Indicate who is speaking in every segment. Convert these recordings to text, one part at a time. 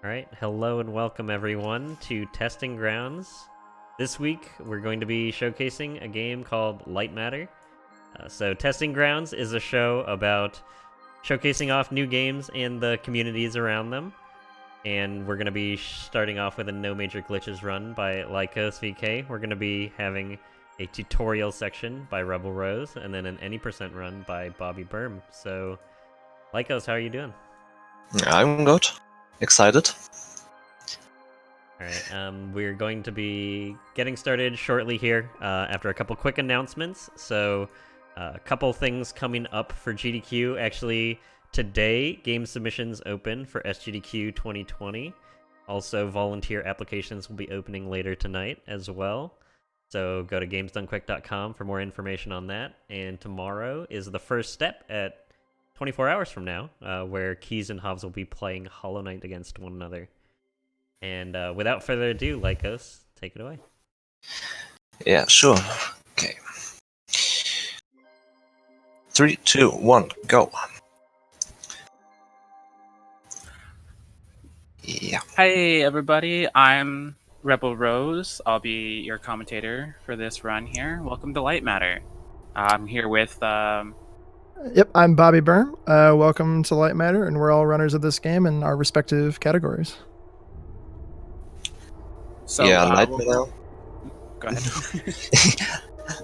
Speaker 1: Alright, hello and welcome everyone to Testing Grounds. This week we're going to be showcasing a game called Lightmatter. So Testing Grounds is a show about showcasing off new games and the communities around them. And we're going to be starting off with a No Major Glitches run by LightmattR. We're going to be having a tutorial section by Rebel Rose, and then an Any% run by Bobby Berm. So, Lycos, how are you doing?
Speaker 2: I'm good. Excited.
Speaker 1: Alright, we're going to be getting started shortly here after a couple quick announcements. So, a couple things coming up for GDQ. Actually, today, game submissions open for SGDQ 2020. Also, volunteer applications will be opening later tonight as well. So, go to gamesdonequick.com for more information on that. And tomorrow is the first step at 24 hours from now, where Keys and Hobbs will be playing Hollow Knight against one another. And without further ado, Lycos, take it away.
Speaker 2: Yeah, sure. Okay. 3, 2, 1, go. Yeah.
Speaker 3: Hi everybody, I'm Rebel Rose. I'll be your commentator for this run here. Welcome to Lightmatter. I'm here with
Speaker 4: Yep, I'm Bobby Berm. Welcome to Lightmatter, and we're all runners of this game in our respective categories.
Speaker 3: so
Speaker 2: Lightmatter.
Speaker 3: Go ahead.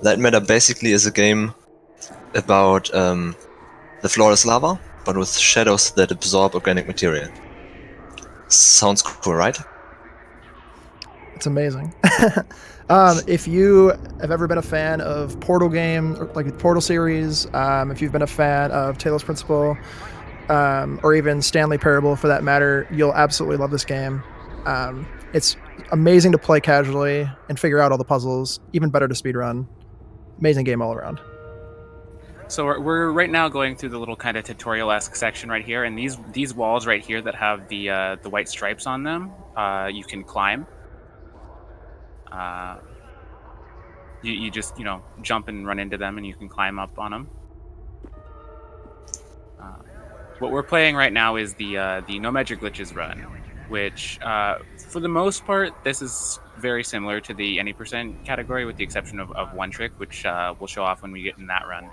Speaker 2: Lightmatter basically is a game about the floor is lava, but with shadows that absorb organic material. Sounds cool, right?
Speaker 4: It's amazing. If you have ever been a fan of Portal games, like the Portal series, if you've been a fan of Talos Principle, or even Stanley Parable for that matter, you'll absolutely love this game. It's amazing to play casually and figure out all the puzzles, even better to speedrun. Amazing game all around.
Speaker 3: So we're right now going through the little kind of tutorial-esque section right here, and these walls right here that have the white stripes on them, you can climb. You just jump and run into them, and you can climb up on them. What we're playing right now is the No Major Glitches run, which for the most part this is very similar to the Any% category, with the exception of one trick, which we'll show off when we get in that run.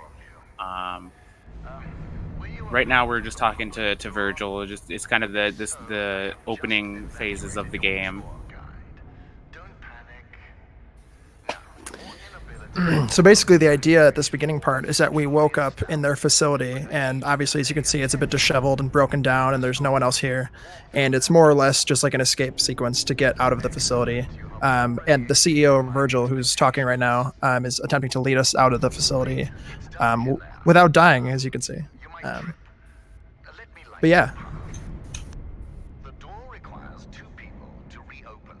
Speaker 3: Right now we're just talking to Virgil. It's kind of the opening phases of the game.
Speaker 4: So basically the idea at this beginning part is that we woke up in their facility, and obviously, as you can see, it's a bit disheveled and broken down, and there's no one else here. And it's more or less just like an escape sequence to get out of the facility. And the CEO, Virgil, who's talking right now, is attempting to lead us out of the facility without dying, as you can see. But yeah.
Speaker 5: The door requires 2 people to reopen.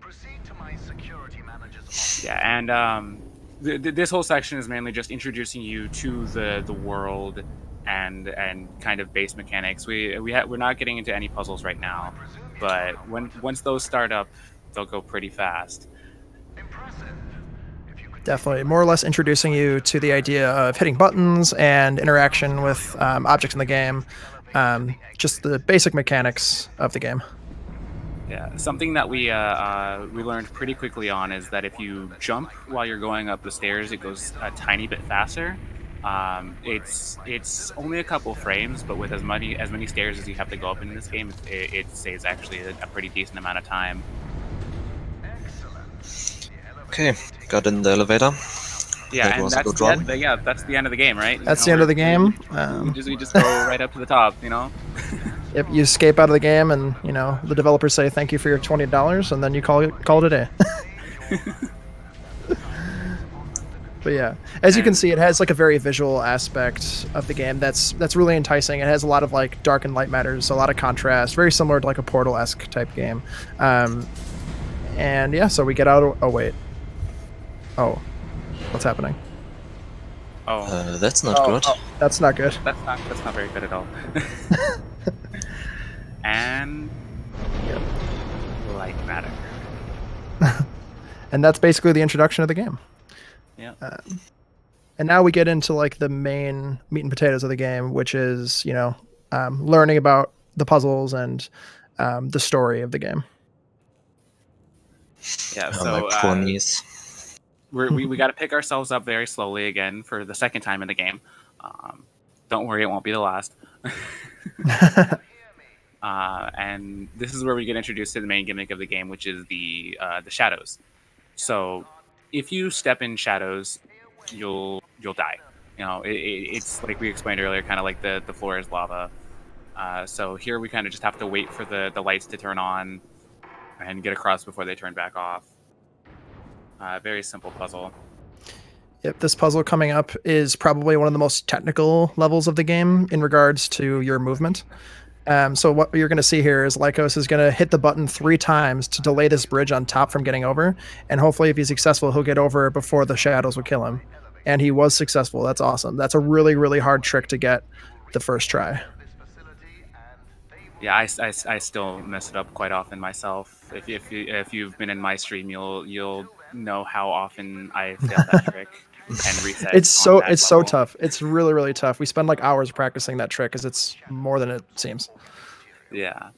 Speaker 5: Proceed to my security manager's.
Speaker 3: Yeah, and this whole section is mainly just introducing you to the world and kind of base mechanics. We're not getting into any puzzles right now, but once those start up, they'll go pretty fast.
Speaker 4: Definitely. More or less introducing you to the idea of hitting buttons and interaction with objects in the game. Just the basic mechanics of the game.
Speaker 3: Yeah, something that we learned pretty quickly on is that if you jump while you're going up the stairs, it goes a tiny bit faster. It's only a couple frames, but with as many stairs as you have to go up in this game, it saves actually a pretty decent amount of time.
Speaker 2: Okay, got in the elevator.
Speaker 3: Yeah, and that's the end of the game, right?
Speaker 4: That's the end of the game.
Speaker 3: We just go right up to the top,
Speaker 4: Yep, you escape out of the game, and the developers say thank you for your $20, and then you call it a day. But yeah, as you can see, it has like a very visual aspect of the game that's really enticing. It has a lot of like dark and light matters, a lot of contrast, very similar to like a Portal-esque type game. And yeah, so we get out. Oh wait. Oh, what's happening?
Speaker 3: Oh,
Speaker 2: that's not good.
Speaker 4: Oh, that's not good.
Speaker 3: That's not very good at all. And Lightmatter.
Speaker 4: And that's basically the introduction of the game.
Speaker 3: Yeah.
Speaker 4: And now we get into like the main meat and potatoes of the game, which is learning about the puzzles and the story of the game.
Speaker 3: Yeah,
Speaker 2: My
Speaker 3: so
Speaker 2: poor knees.
Speaker 3: we got to pick ourselves up very slowly again for the second time in the game. Don't worry, it won't be the last. And this is where we get introduced to the main gimmick of the game, which is the shadows. So if you step in shadows, you'll die. You know, it's like we explained earlier, kind of like the floor is lava. So here we kind of just have to wait for the lights to turn on and get across before they turn back off. Very simple puzzle.
Speaker 4: Yep, this puzzle coming up is probably one of the most technical levels of the game in regards to your movement. So what you're going to see here is Lycos is going to hit the button 3 times to delay this bridge on top from getting over, and hopefully if he's successful, he'll get over before the shadows will kill him. And he was successful. That's awesome. That's a really, really hard trick to get the first try.
Speaker 3: Yeah, I still mess it up quite often myself. If you've been in my stream, you'll know how often I fail that trick and reset.
Speaker 4: It's so
Speaker 3: level.
Speaker 4: tough. It's really, really tough. We spend like hours practicing that trick because it's more than it seems.
Speaker 3: Yeah.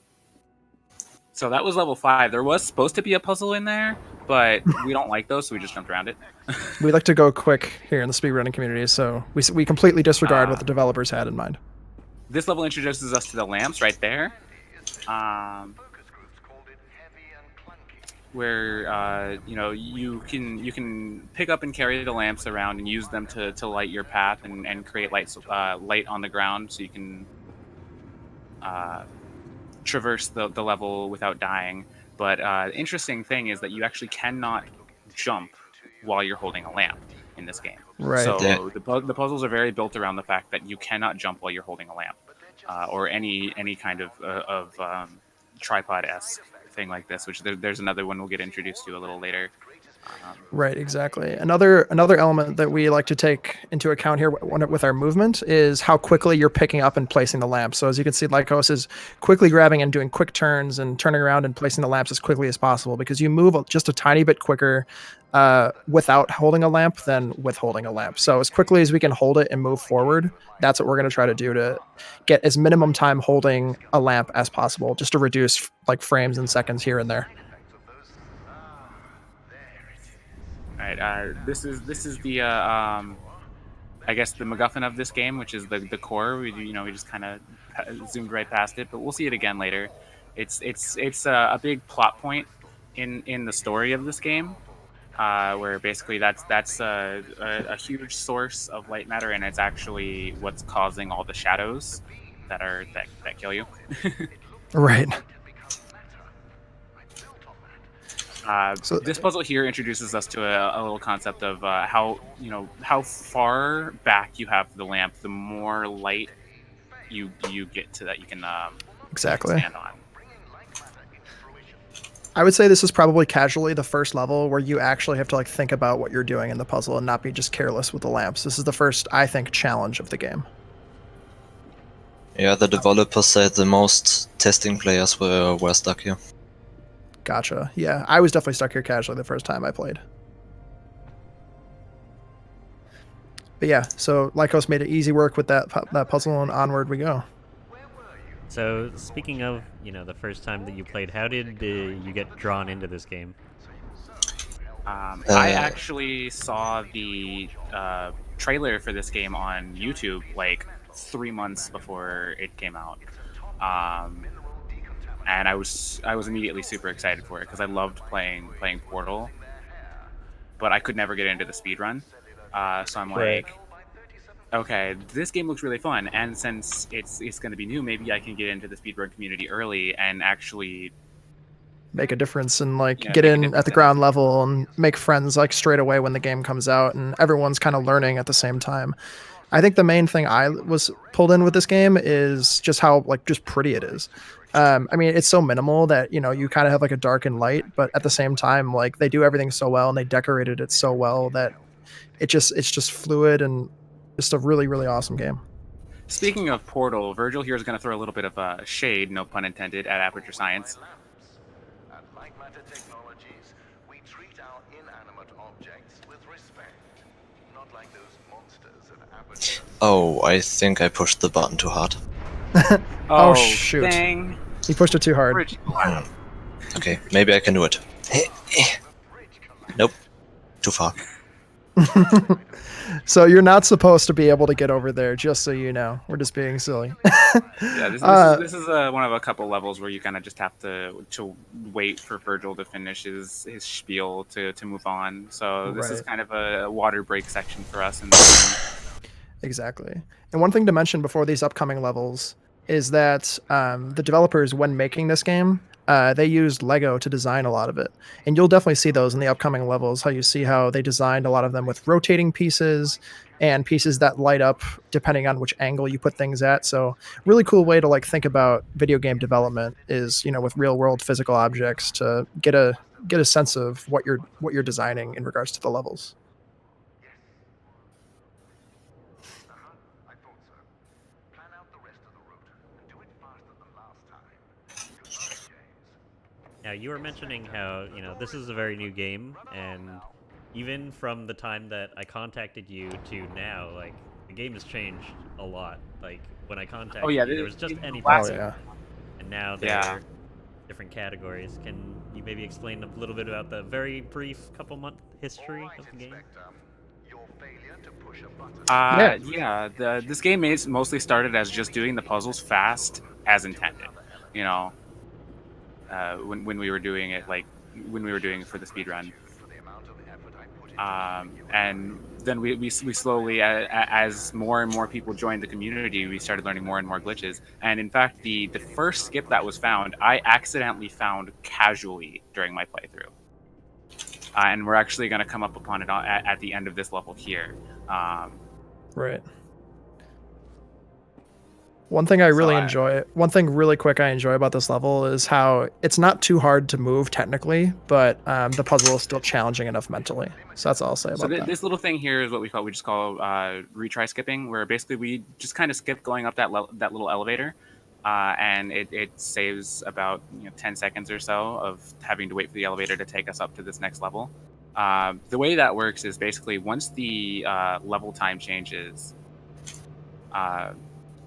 Speaker 3: So that was level 5. There was supposed to be a puzzle in there, but we don't like those, so we just jumped around it.
Speaker 4: We like to go quick here in the speedrunning community, so we completely disregard what the developers had in mind.
Speaker 3: This level introduces us to the lamps right there, where you can pick up and carry the lamps around and use them to light your path and create light on the ground, so you can traverse the level without dying. But the interesting thing is that you actually cannot jump while you're holding a lamp in this game.
Speaker 4: Right.
Speaker 3: So
Speaker 2: Yeah.
Speaker 3: the puzzles are very built around the fact that you cannot jump while you're holding a lamp, or any kind of tripod-esque thing like this. Which there's another one we'll get introduced to a little later.
Speaker 4: Right, exactly. Another element that we like to take into account here with our movement is how quickly you're picking up and placing the lamps. So as you can see, Lycos is quickly grabbing and doing quick turns and turning around and placing the lamps as quickly as possible, because you move just a tiny bit quicker without holding a lamp than with holding a lamp. So as quickly as we can hold it and move forward, that's what we're going to try to do to get as minimum time holding a lamp as possible, just to reduce like frames and seconds here and there.
Speaker 3: All right, this is the I guess the MacGuffin of this game, which is the core. We just kind of zoomed right past it, but we'll see it again later. It's a big plot point in the story of this game, where basically that's a huge source of light matter, and it's actually what's causing all the shadows that kill you.
Speaker 4: Right.
Speaker 3: So this puzzle here introduces us to a little concept of how far back you have the lamp, the more light you get to that you can
Speaker 4: Exactly.
Speaker 3: expand on.
Speaker 4: I would say this is probably casually the first level where you actually have to like think about what you're doing in the puzzle and not be just careless with the lamps. This is the first, I think, challenge of the game.
Speaker 2: Yeah, the developers said the most testing players were stuck here.
Speaker 4: Gotcha. Yeah, I was definitely stuck here casually the first time I played. But yeah, so Lycos made it easy work with that puzzle, and onward we go.
Speaker 1: So speaking of, the first time that you played, how did you get drawn into this game?
Speaker 3: I actually saw the trailer for this game on YouTube like 3 months before it came out. And I was immediately super excited for it because I loved playing Portal, but I could never get into the speedrun. So I'm like, okay, this game looks really fun, and since it's going to be new, maybe I can get into the speedrun community early and actually
Speaker 4: make a difference and get in at the ground level and make friends like straight away when the game comes out, and everyone's kind of learning at the same time. I think the main thing I was pulled in with this game is just how just pretty it is. I mean, it's so minimal that, you kind of have like a dark and light, but at the same time, they do everything so well and they decorated it so well that it's just fluid and just a really, really awesome game.
Speaker 3: Speaking of Portal, Virgil here is going to throw a little bit of shade, no pun intended, at Aperture Science.
Speaker 5: At Lightmatter Technologies, we treat our inanimate objects with respect, not like those monsters at Aperture.
Speaker 2: Oh, I think I pushed the button too hard.
Speaker 4: Oh, shoot.
Speaker 3: Dang.
Speaker 4: You pushed it too hard.
Speaker 3: Bridge.
Speaker 2: Okay, maybe I can do it. Nope, too far.
Speaker 4: So you're not supposed to be able to get over there, just so you know. We're just being silly.
Speaker 3: Yeah, this is one of a couple levels where you kind of just have to wait for Virgil to finish his spiel to move on. So this is
Speaker 4: Right.
Speaker 3: kind of a water break section for us in the
Speaker 4: Exactly. And one thing to mention before these upcoming levels is that the developers, when making this game, they used Lego to design a lot of it. And you'll definitely see those in the upcoming levels, how you see how they designed a lot of them with rotating pieces and pieces that light up depending on which angle you put things at. So really cool way to like think about video game development is, you know, with real world physical objects to get a sense of what you're designing in regards to the levels.
Speaker 5: I thought so. Plan out the rest of the route and do it faster than last time. Good luck, James.
Speaker 1: Now, you were mentioning how, you know, this is a very new game, and even from the time that I contacted you to now, like, the game has changed a lot. Like, when I contacted you, there was just any
Speaker 4: Oh
Speaker 3: classic.
Speaker 4: yeah.
Speaker 1: and now there
Speaker 3: Yeah.
Speaker 1: are different categories. Can you maybe explain a little bit about the very brief couple-month history of the game?
Speaker 5: Your failure to push a button.
Speaker 3: This game is mostly started as just doing the puzzles fast as intended. You know, when we were doing it, like when we were doing it for the speedrun.
Speaker 5: For the amount of effort I put into
Speaker 3: And then we slowly, as more and more people joined the community, we started learning more and more glitches. And in fact, the first skip that was found, I accidentally found casually during my playthrough. And we're actually going to come up upon it at the end of this level here.
Speaker 4: Right. One thing I really
Speaker 3: So I-
Speaker 4: enjoy, one thing really quick I enjoy about this level is how it's not too hard to move technically, but the puzzle is still challenging enough mentally. So that's all I'll say about
Speaker 3: So
Speaker 4: that.
Speaker 3: this little thing here is what we just call retry skipping, where basically we just kind of skip going up that little elevator, and it saves about 10 seconds or so of having to wait for the elevator to take us up to this next level. The way that works is basically once the level time changes,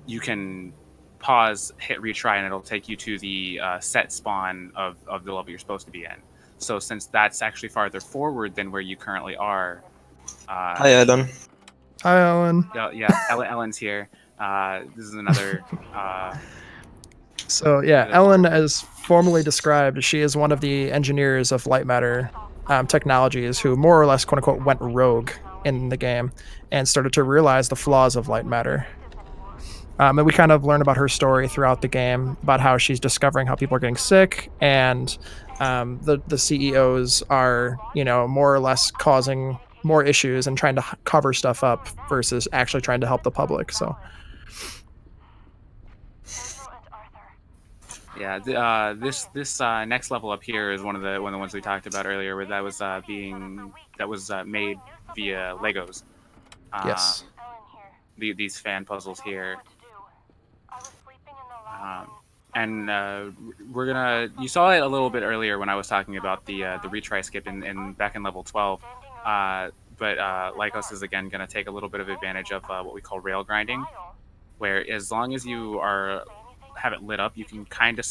Speaker 3: you can pause, hit retry, and it'll take you to the set spawn of the level you're supposed to be in. So since that's actually farther forward than where you currently are,
Speaker 2: Hi, Alan.
Speaker 4: Hi, Owen.
Speaker 3: Ellen's here. This is another.
Speaker 4: So yeah,
Speaker 3: Yeah.
Speaker 4: Ellen, as formally described, she is one of the engineers of Lightmatter Technologies, who more or less, quote unquote, went rogue in the game and started to realize the flaws of Lightmatter. And we kind of learn about her story throughout the game, about how she's discovering how people are getting sick, and the CEOs are, more or less causing more issues and trying to cover stuff up versus actually trying to help the public. So
Speaker 3: Yeah, this next level up here is one of the ones we talked about earlier, where that was made via Legos.
Speaker 4: yes,
Speaker 3: These fan puzzles here. And we're gonna. You saw it a little bit earlier when I was talking about the retry skip in back in level 12. But Lycos is again gonna take a little bit of advantage of what we call rail grinding, where as long as you have it lit up, you can kind of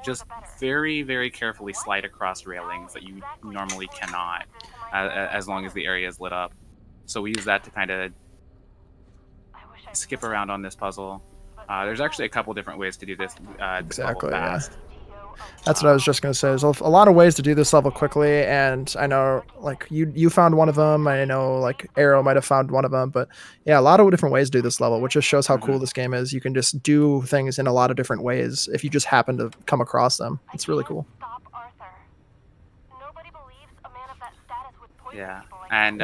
Speaker 3: just very, very carefully slide across railings that you normally cannot, as long as the area is lit up. So we use that to kind of skip around on this puzzle. There's actually a couple different ways to do this. This level
Speaker 4: Exactly, yeah.
Speaker 3: fast.
Speaker 4: That's what I was just going to say. There's a lot of ways to do this level quickly, and I know, like, you found one of them. I know, like, Arrow might have found one of them, but yeah, a lot of different ways to do this level, which just shows how cool this game is. You can just do things in a lot of different ways if you just happen to come across them. It's really cool.
Speaker 3: Yeah, and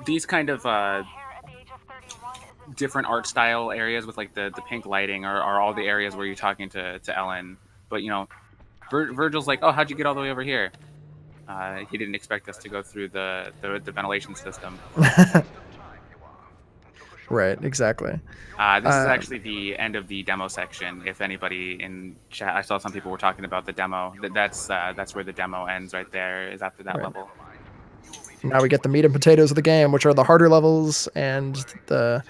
Speaker 3: these kind of different art style areas with like the pink lighting are all the areas where you're talking to Ellen. But Virgil's like, oh, how'd you get all the way over here? He didn't expect us to go through the ventilation system.
Speaker 4: Right, exactly.
Speaker 3: This is actually the end of the demo section. If anybody in chat, I saw some people were talking about the demo. That's where the demo ends right there, is after that
Speaker 4: Right.
Speaker 3: level.
Speaker 4: Now we get the meat and potatoes of the game, which are the harder levels and the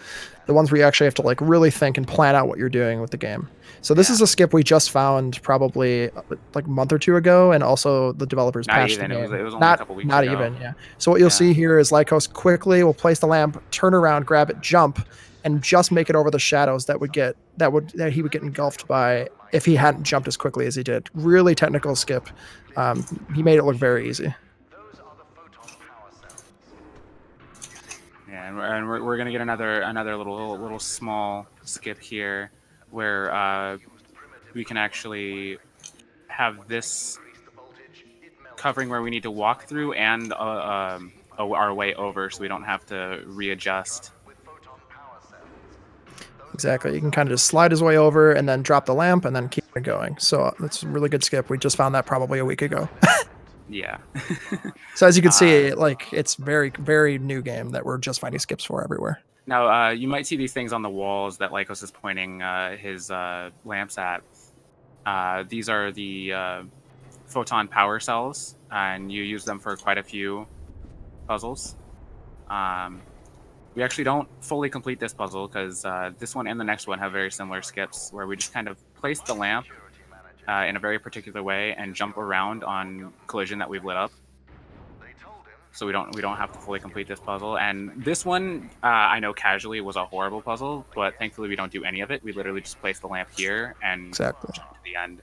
Speaker 4: ones where you actually have to like really think and plan out what you're doing with the game. So this is a skip we just found probably like a month or two ago, and also the developers
Speaker 3: Not
Speaker 4: patched
Speaker 3: even.
Speaker 4: the game.
Speaker 3: It was only
Speaker 4: not
Speaker 3: a couple weeks
Speaker 4: not
Speaker 3: ago.
Speaker 4: even, yeah. So what you'll see here is Lycos quickly will place the lamp, turn around, grab it, jump, and just make it over the shadows that he would get engulfed by if he hadn't jumped as quickly as he did. Really technical skip. He made it look very easy.
Speaker 3: Yeah, and we're gonna get another little small skip here, where we can actually have this covering where we need to walk through and our way over, so we don't have to readjust.
Speaker 4: Exactly. You can kind of just slide his way over and then drop the lamp and then keep it going. So that's a really good skip. We just found that probably a week ago.
Speaker 3: Yeah.
Speaker 4: So as you can see, like it's very, very new game that we're just finding skips for everywhere.
Speaker 3: Now, you might see these things on the walls that Lycos is pointing his lamps at. These are the photon power cells, and you use them for quite a few puzzles. We actually don't fully complete this puzzle because this one and the next one have very similar skips where we just kind of place the lamp in a very particular way and jump around on collision that we've lit up. So we don't have to fully complete this puzzle. And this one, I know casually was a horrible puzzle, but thankfully we don't do any of it. We literally just place the lamp here and jump to the end.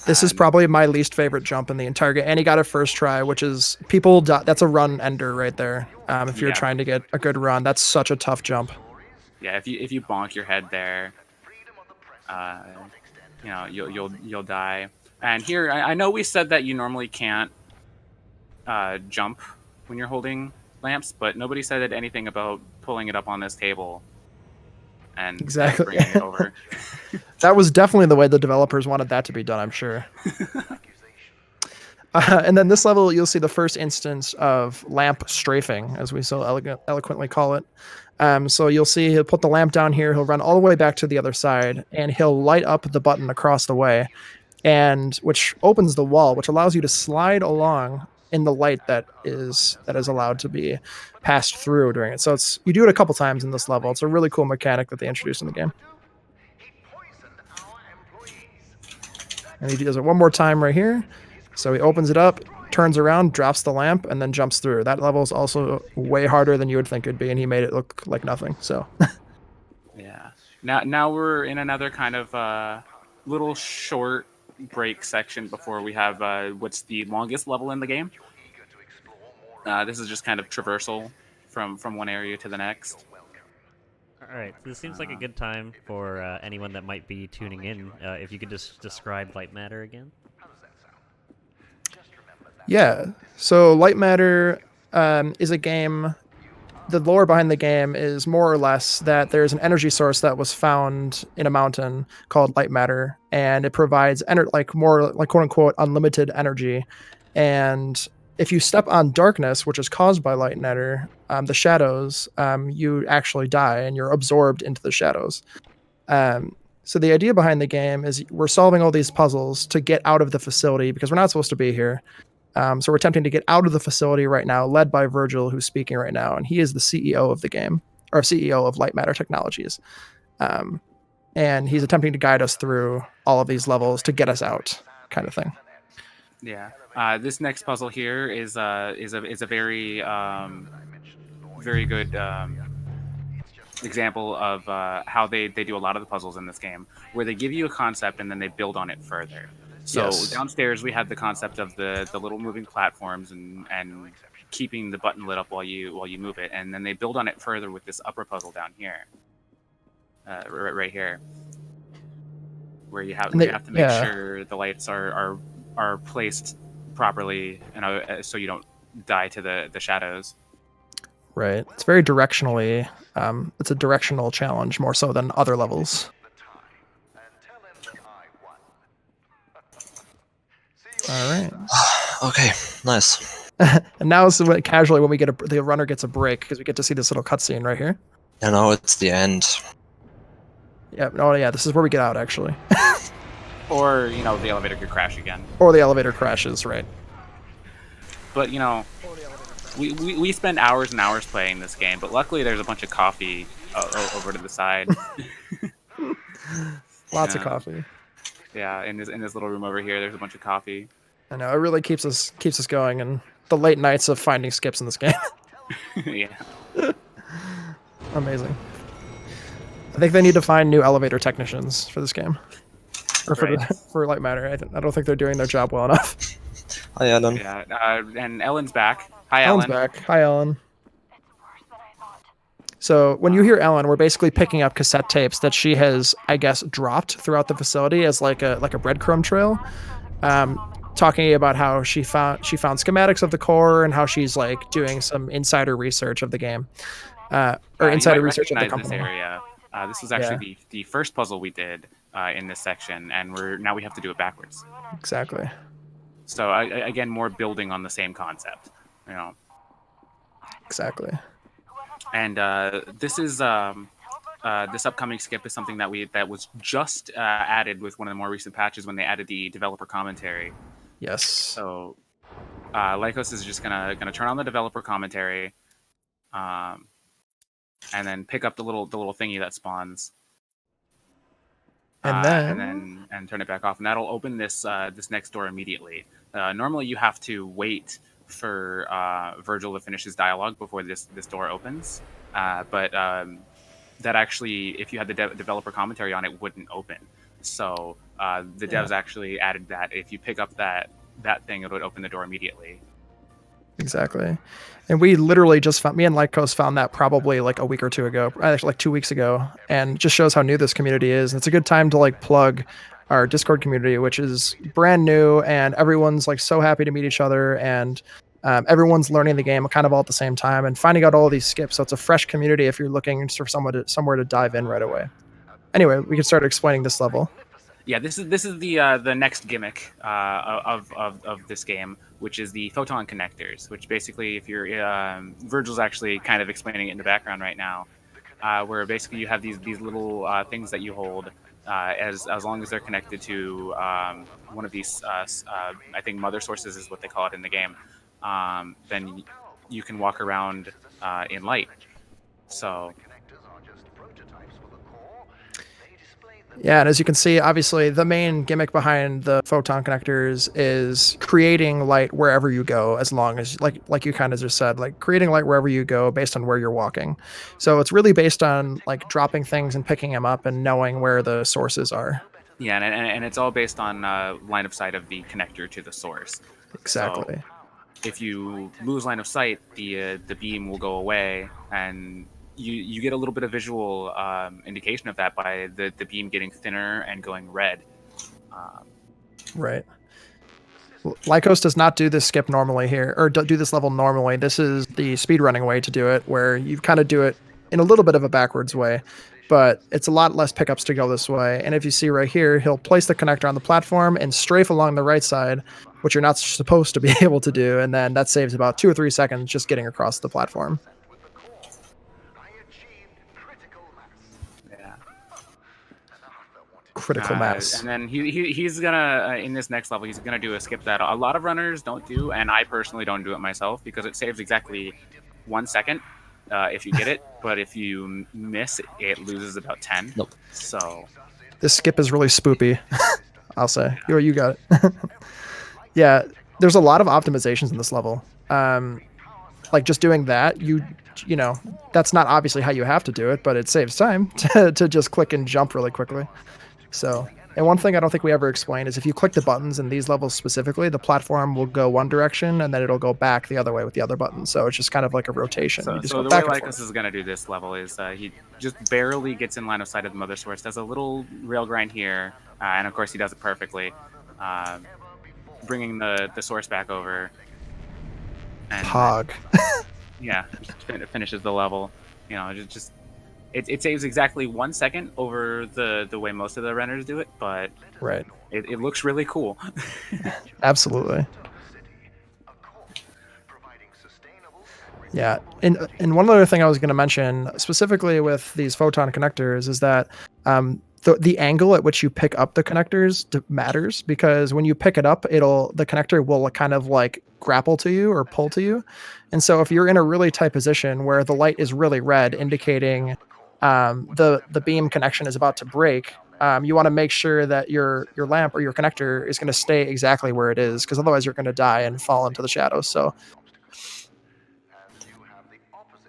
Speaker 4: This is probably my least favorite jump in the entire game, and he got it first try, which is people die. That's a run ender right there. If you're trying to get a good run, that's such a tough jump.
Speaker 3: Yeah, if you bonk your head there, you'll die. And here, I know we said that you normally can't jump when you're holding lamps, but nobody said anything about pulling it up on this table and bringing it over.
Speaker 4: That was definitely the way the developers wanted that to be done, I'm sure. And then this level, you'll see the first instance of lamp strafing, as we so eloquently call it. So you'll see he'll put the lamp down here, he'll run all the way back to the other side, and he'll light up the button across the way, and which opens the wall, which allows you to slide along in the light that is allowed to be passed through during it. So you do it a couple times in this level. It's a really cool mechanic that they introduced in the game. And he does it one more time right here. So he opens it up, turns around, drops the lamp, and then jumps through. That level is also way harder than you would think it'd be, and he made it look like nothing. So
Speaker 3: yeah. Now we're in another kind of little short break section before we have what's the longest level in the game. This is just kind of traversal from one area to the next.
Speaker 1: All right, this seems like a good time for anyone that might be tuning in. If you could just describe Lightmatter again.
Speaker 4: yeah, so Lightmatter is a game. The lore behind the game is more or less that there's an energy source that was found in a mountain called Lightmatter, and it provides more quote unquote unlimited energy. And if you step on darkness, which is caused by Lightmatter, the shadows, you actually die and you're absorbed into the shadows. So the idea behind the game is we're solving all these puzzles to get out of the facility because we're not supposed to be here. So we're attempting to get out of the facility right now, led by Virgil, who's speaking right now, and he is the CEO of the game, or CEO of Lightmatter Technologies. And he's attempting to guide us through all of these levels to get us out, kind of thing.
Speaker 3: Yeah. This next puzzle here is a very very good example of how they do a lot of the puzzles in this game, where they give you a concept and then they build on it further. So downstairs we had the concept of the little moving platforms and keeping the button lit up while you move it, and then they build on it further with this upper puzzle down here, right here, where you have to make sure the lights are placed properly, so you don't die to the shadows.
Speaker 4: Right. It's very directionally. It's a directional challenge more so than other levels. All right.
Speaker 2: Okay, nice.
Speaker 4: And now is casually when we get the runner gets a break because we get to see this little cutscene right here.
Speaker 2: Yeah, now it's the end.
Speaker 4: Yeah. Oh yeah. This is where we get out actually.
Speaker 3: Or the elevator could crash again.
Speaker 4: Or the elevator crashes, right?
Speaker 3: But We spend hours and hours playing this game, but luckily there's a bunch of coffee over to the side.
Speaker 4: Lots of
Speaker 3: Yeah.
Speaker 4: coffee.
Speaker 3: Yeah, in this little room over here, there's a bunch of coffee.
Speaker 4: I know, it really keeps us going, and the late nights of finding skips in this game.
Speaker 3: Yeah.
Speaker 4: Amazing. I think they need to find new elevator technicians for this game, or for
Speaker 3: Right.
Speaker 4: for Lightmatter. I don't think they're doing their job well enough.
Speaker 2: Hi, Alan.
Speaker 3: Yeah, and Ellen's back. Hi,
Speaker 4: Ellen's
Speaker 3: Ellen.
Speaker 4: back. Hi, Ellen. So when you hear Ellen, we're basically picking up cassette tapes that she has, I guess, dropped throughout the facility as like a breadcrumb trail, talking about how she found schematics of the core and how she's like doing some insider research of the game, or
Speaker 3: You
Speaker 4: insider
Speaker 3: might
Speaker 4: research of the
Speaker 3: recognize this
Speaker 4: company.
Speaker 3: area. This was actually the first puzzle we did in this section, and now we have to do it backwards.
Speaker 4: Exactly.
Speaker 3: So again, more building on the same concept, you know.
Speaker 4: Exactly.
Speaker 3: And this is this upcoming skip is something that was just added with one of the more recent patches when they added the developer commentary.
Speaker 4: Yes.
Speaker 3: So Lycos is just gonna turn on the developer commentary, and then pick up the little thingy that spawns,
Speaker 4: And
Speaker 3: and turn it back off, and that'll open this this next door immediately. Normally, you have to wait for Virgil to finish his dialogue before this door opens, but that actually, if you had the developer commentary on, it wouldn't open. So the devs actually added that if you pick up that thing, it would open the door immediately.
Speaker 4: Exactly. And we literally just found, me and Lycos found that probably like a week or two ago, actually like 2 weeks ago, and just shows how new this community is. It's a good time to like plug our Discord community, which is brand new, and everyone's like so happy to meet each other, and everyone's learning the game kind of all at the same time and finding out all of these skips. So it's a fresh community if you're looking for somewhere to dive in right away. Anyway, we can start explaining this level.
Speaker 3: Yeah, this is the next gimmick of this game, which is the photon connectors. Which basically, if you're Virgil's actually kind of explaining it in the background right now, where basically you have these little things that you hold, as long as they're connected to one of these, I think mother sources is what they call it in the game, then you can walk around in light. So.
Speaker 4: Yeah, and as you can see, obviously the main gimmick behind the photon connectors is creating light wherever you go, as long as like you kind of just said, like creating light wherever you go based on where you're walking. So it's really based on like dropping things and picking them up and knowing where the sources are.
Speaker 3: Yeah, and it's all based on line of sight of the connector to the source.
Speaker 4: Exactly.
Speaker 3: So if you lose line of sight, the beam will go away, and you get a little bit of visual indication of that by the beam getting thinner and going red.
Speaker 4: Right. Lycos does not do this skip normally here, or do this level normally. This is the speedrunning way to do it, where you kind of do it in a little bit of a backwards way, but it's a lot less pickups to go this way. And if you see right here, he'll place the connector on the platform and strafe along the right side, which you're not supposed to be able to do, and then that saves about 2 or 3 seconds just getting across the platform. Critical mass.
Speaker 3: And then he's gonna in this next level, he's gonna do a skip that a lot of runners don't do, and I personally don't do it myself because it saves exactly 1 second if you get it, but if you miss, it loses about 10.
Speaker 2: Nope.
Speaker 3: So
Speaker 4: this skip is really spoopy. I'll say. You got it. Yeah, there's a lot of optimizations in this level. Like just doing that, you know, that's not obviously how you have to do it, but it saves time to just click and jump really quickly. So, and one thing I don't think we ever explained is if you click the buttons in these levels specifically, the platform will go one direction and then it'll go back the other way with the other buttons. So it's just kind of like a rotation.
Speaker 3: So,
Speaker 4: You just
Speaker 3: so
Speaker 4: go
Speaker 3: the
Speaker 4: back
Speaker 3: way
Speaker 4: and
Speaker 3: Lycos
Speaker 4: forth.
Speaker 3: is going to do this level is he just barely gets in line of sight of the mother source, does a little rail grind here, and of course he does it perfectly, bringing the source back over. And,
Speaker 4: Pog.
Speaker 3: Yeah, just finishes the level. You know, it saves exactly 1 second over the way most of the runners do it, but
Speaker 4: Right.
Speaker 3: it looks really cool.
Speaker 4: Absolutely. Yeah, and one other thing I was going to mention specifically with these photon connectors is that the angle at which you pick up the connectors matters, because when you pick it up, the connector will kind of like grapple to you or pull to you. And so if you're in a really tight position where the light is really red, indicating the beam connection is about to break, you want to make sure that your lamp or your connector is going to stay exactly where it is, because otherwise you're going to die and fall into the shadows. So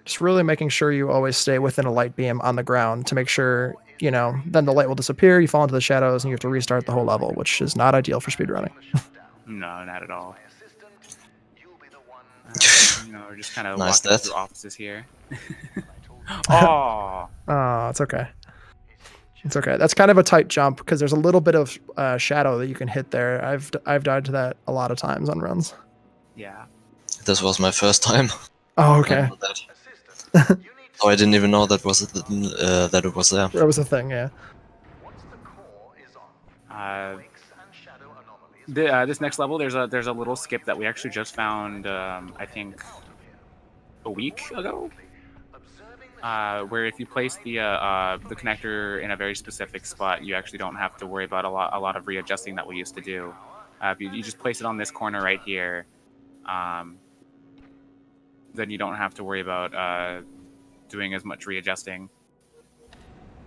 Speaker 4: just really making sure you always stay within a light beam on the ground to make sure, then the light will disappear, you fall into the shadows, and you have to restart the whole level, which is not ideal for speedrunning.
Speaker 3: No, not at all. We're just kind of
Speaker 2: Nice
Speaker 3: walking
Speaker 2: death.
Speaker 3: through offices here. Oh,
Speaker 4: Oh, it's okay. It's okay. That's kind of a tight jump because there's a little bit of shadow that you can hit there. I've died to that a lot of times on runs.
Speaker 3: yeah.
Speaker 2: This was my first time.
Speaker 4: Oh, okay.
Speaker 2: So I didn't even know that it was there.
Speaker 4: That was a thing, yeah.
Speaker 3: This next level, there's a little skip that we actually just found. I think a week ago. Where if you place the connector in a very specific spot, you actually don't have to worry about a lot of readjusting that we used to do. If you just place it on this corner right here, then you don't have to worry about doing as much readjusting.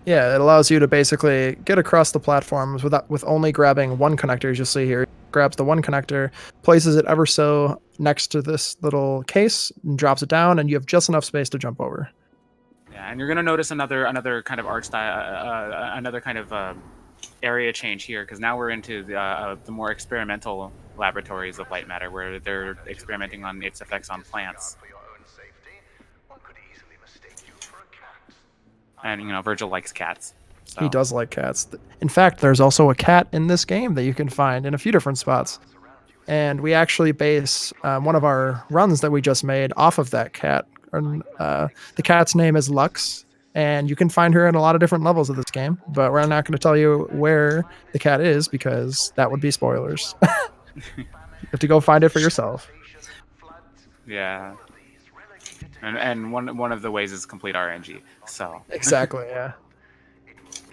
Speaker 4: Yeah, it allows you to basically get across the platforms with only grabbing one connector, as you'll see here. Grabs the one connector, places it ever so next to this little case, and drops it down, and you have just enough space to jump over.
Speaker 3: Yeah, and you're gonna notice another kind of art style, another kind of area change here, because now we're into the more experimental laboratories of Lightmatter, where they're experimenting on its effects on plants. And Virgil likes cats. So.
Speaker 4: He does like cats. In fact, there's also a cat in this game that you can find in a few different spots. And we actually base one of our runs that we just made off of that cat. The cat's name is Lux, and you can find her in a lot of different levels of this game, but we're not going to tell you where the cat is because that would be spoilers. You have to go find it for yourself.
Speaker 3: Yeah. And one of the ways is complete RNG. So
Speaker 4: exactly, yeah.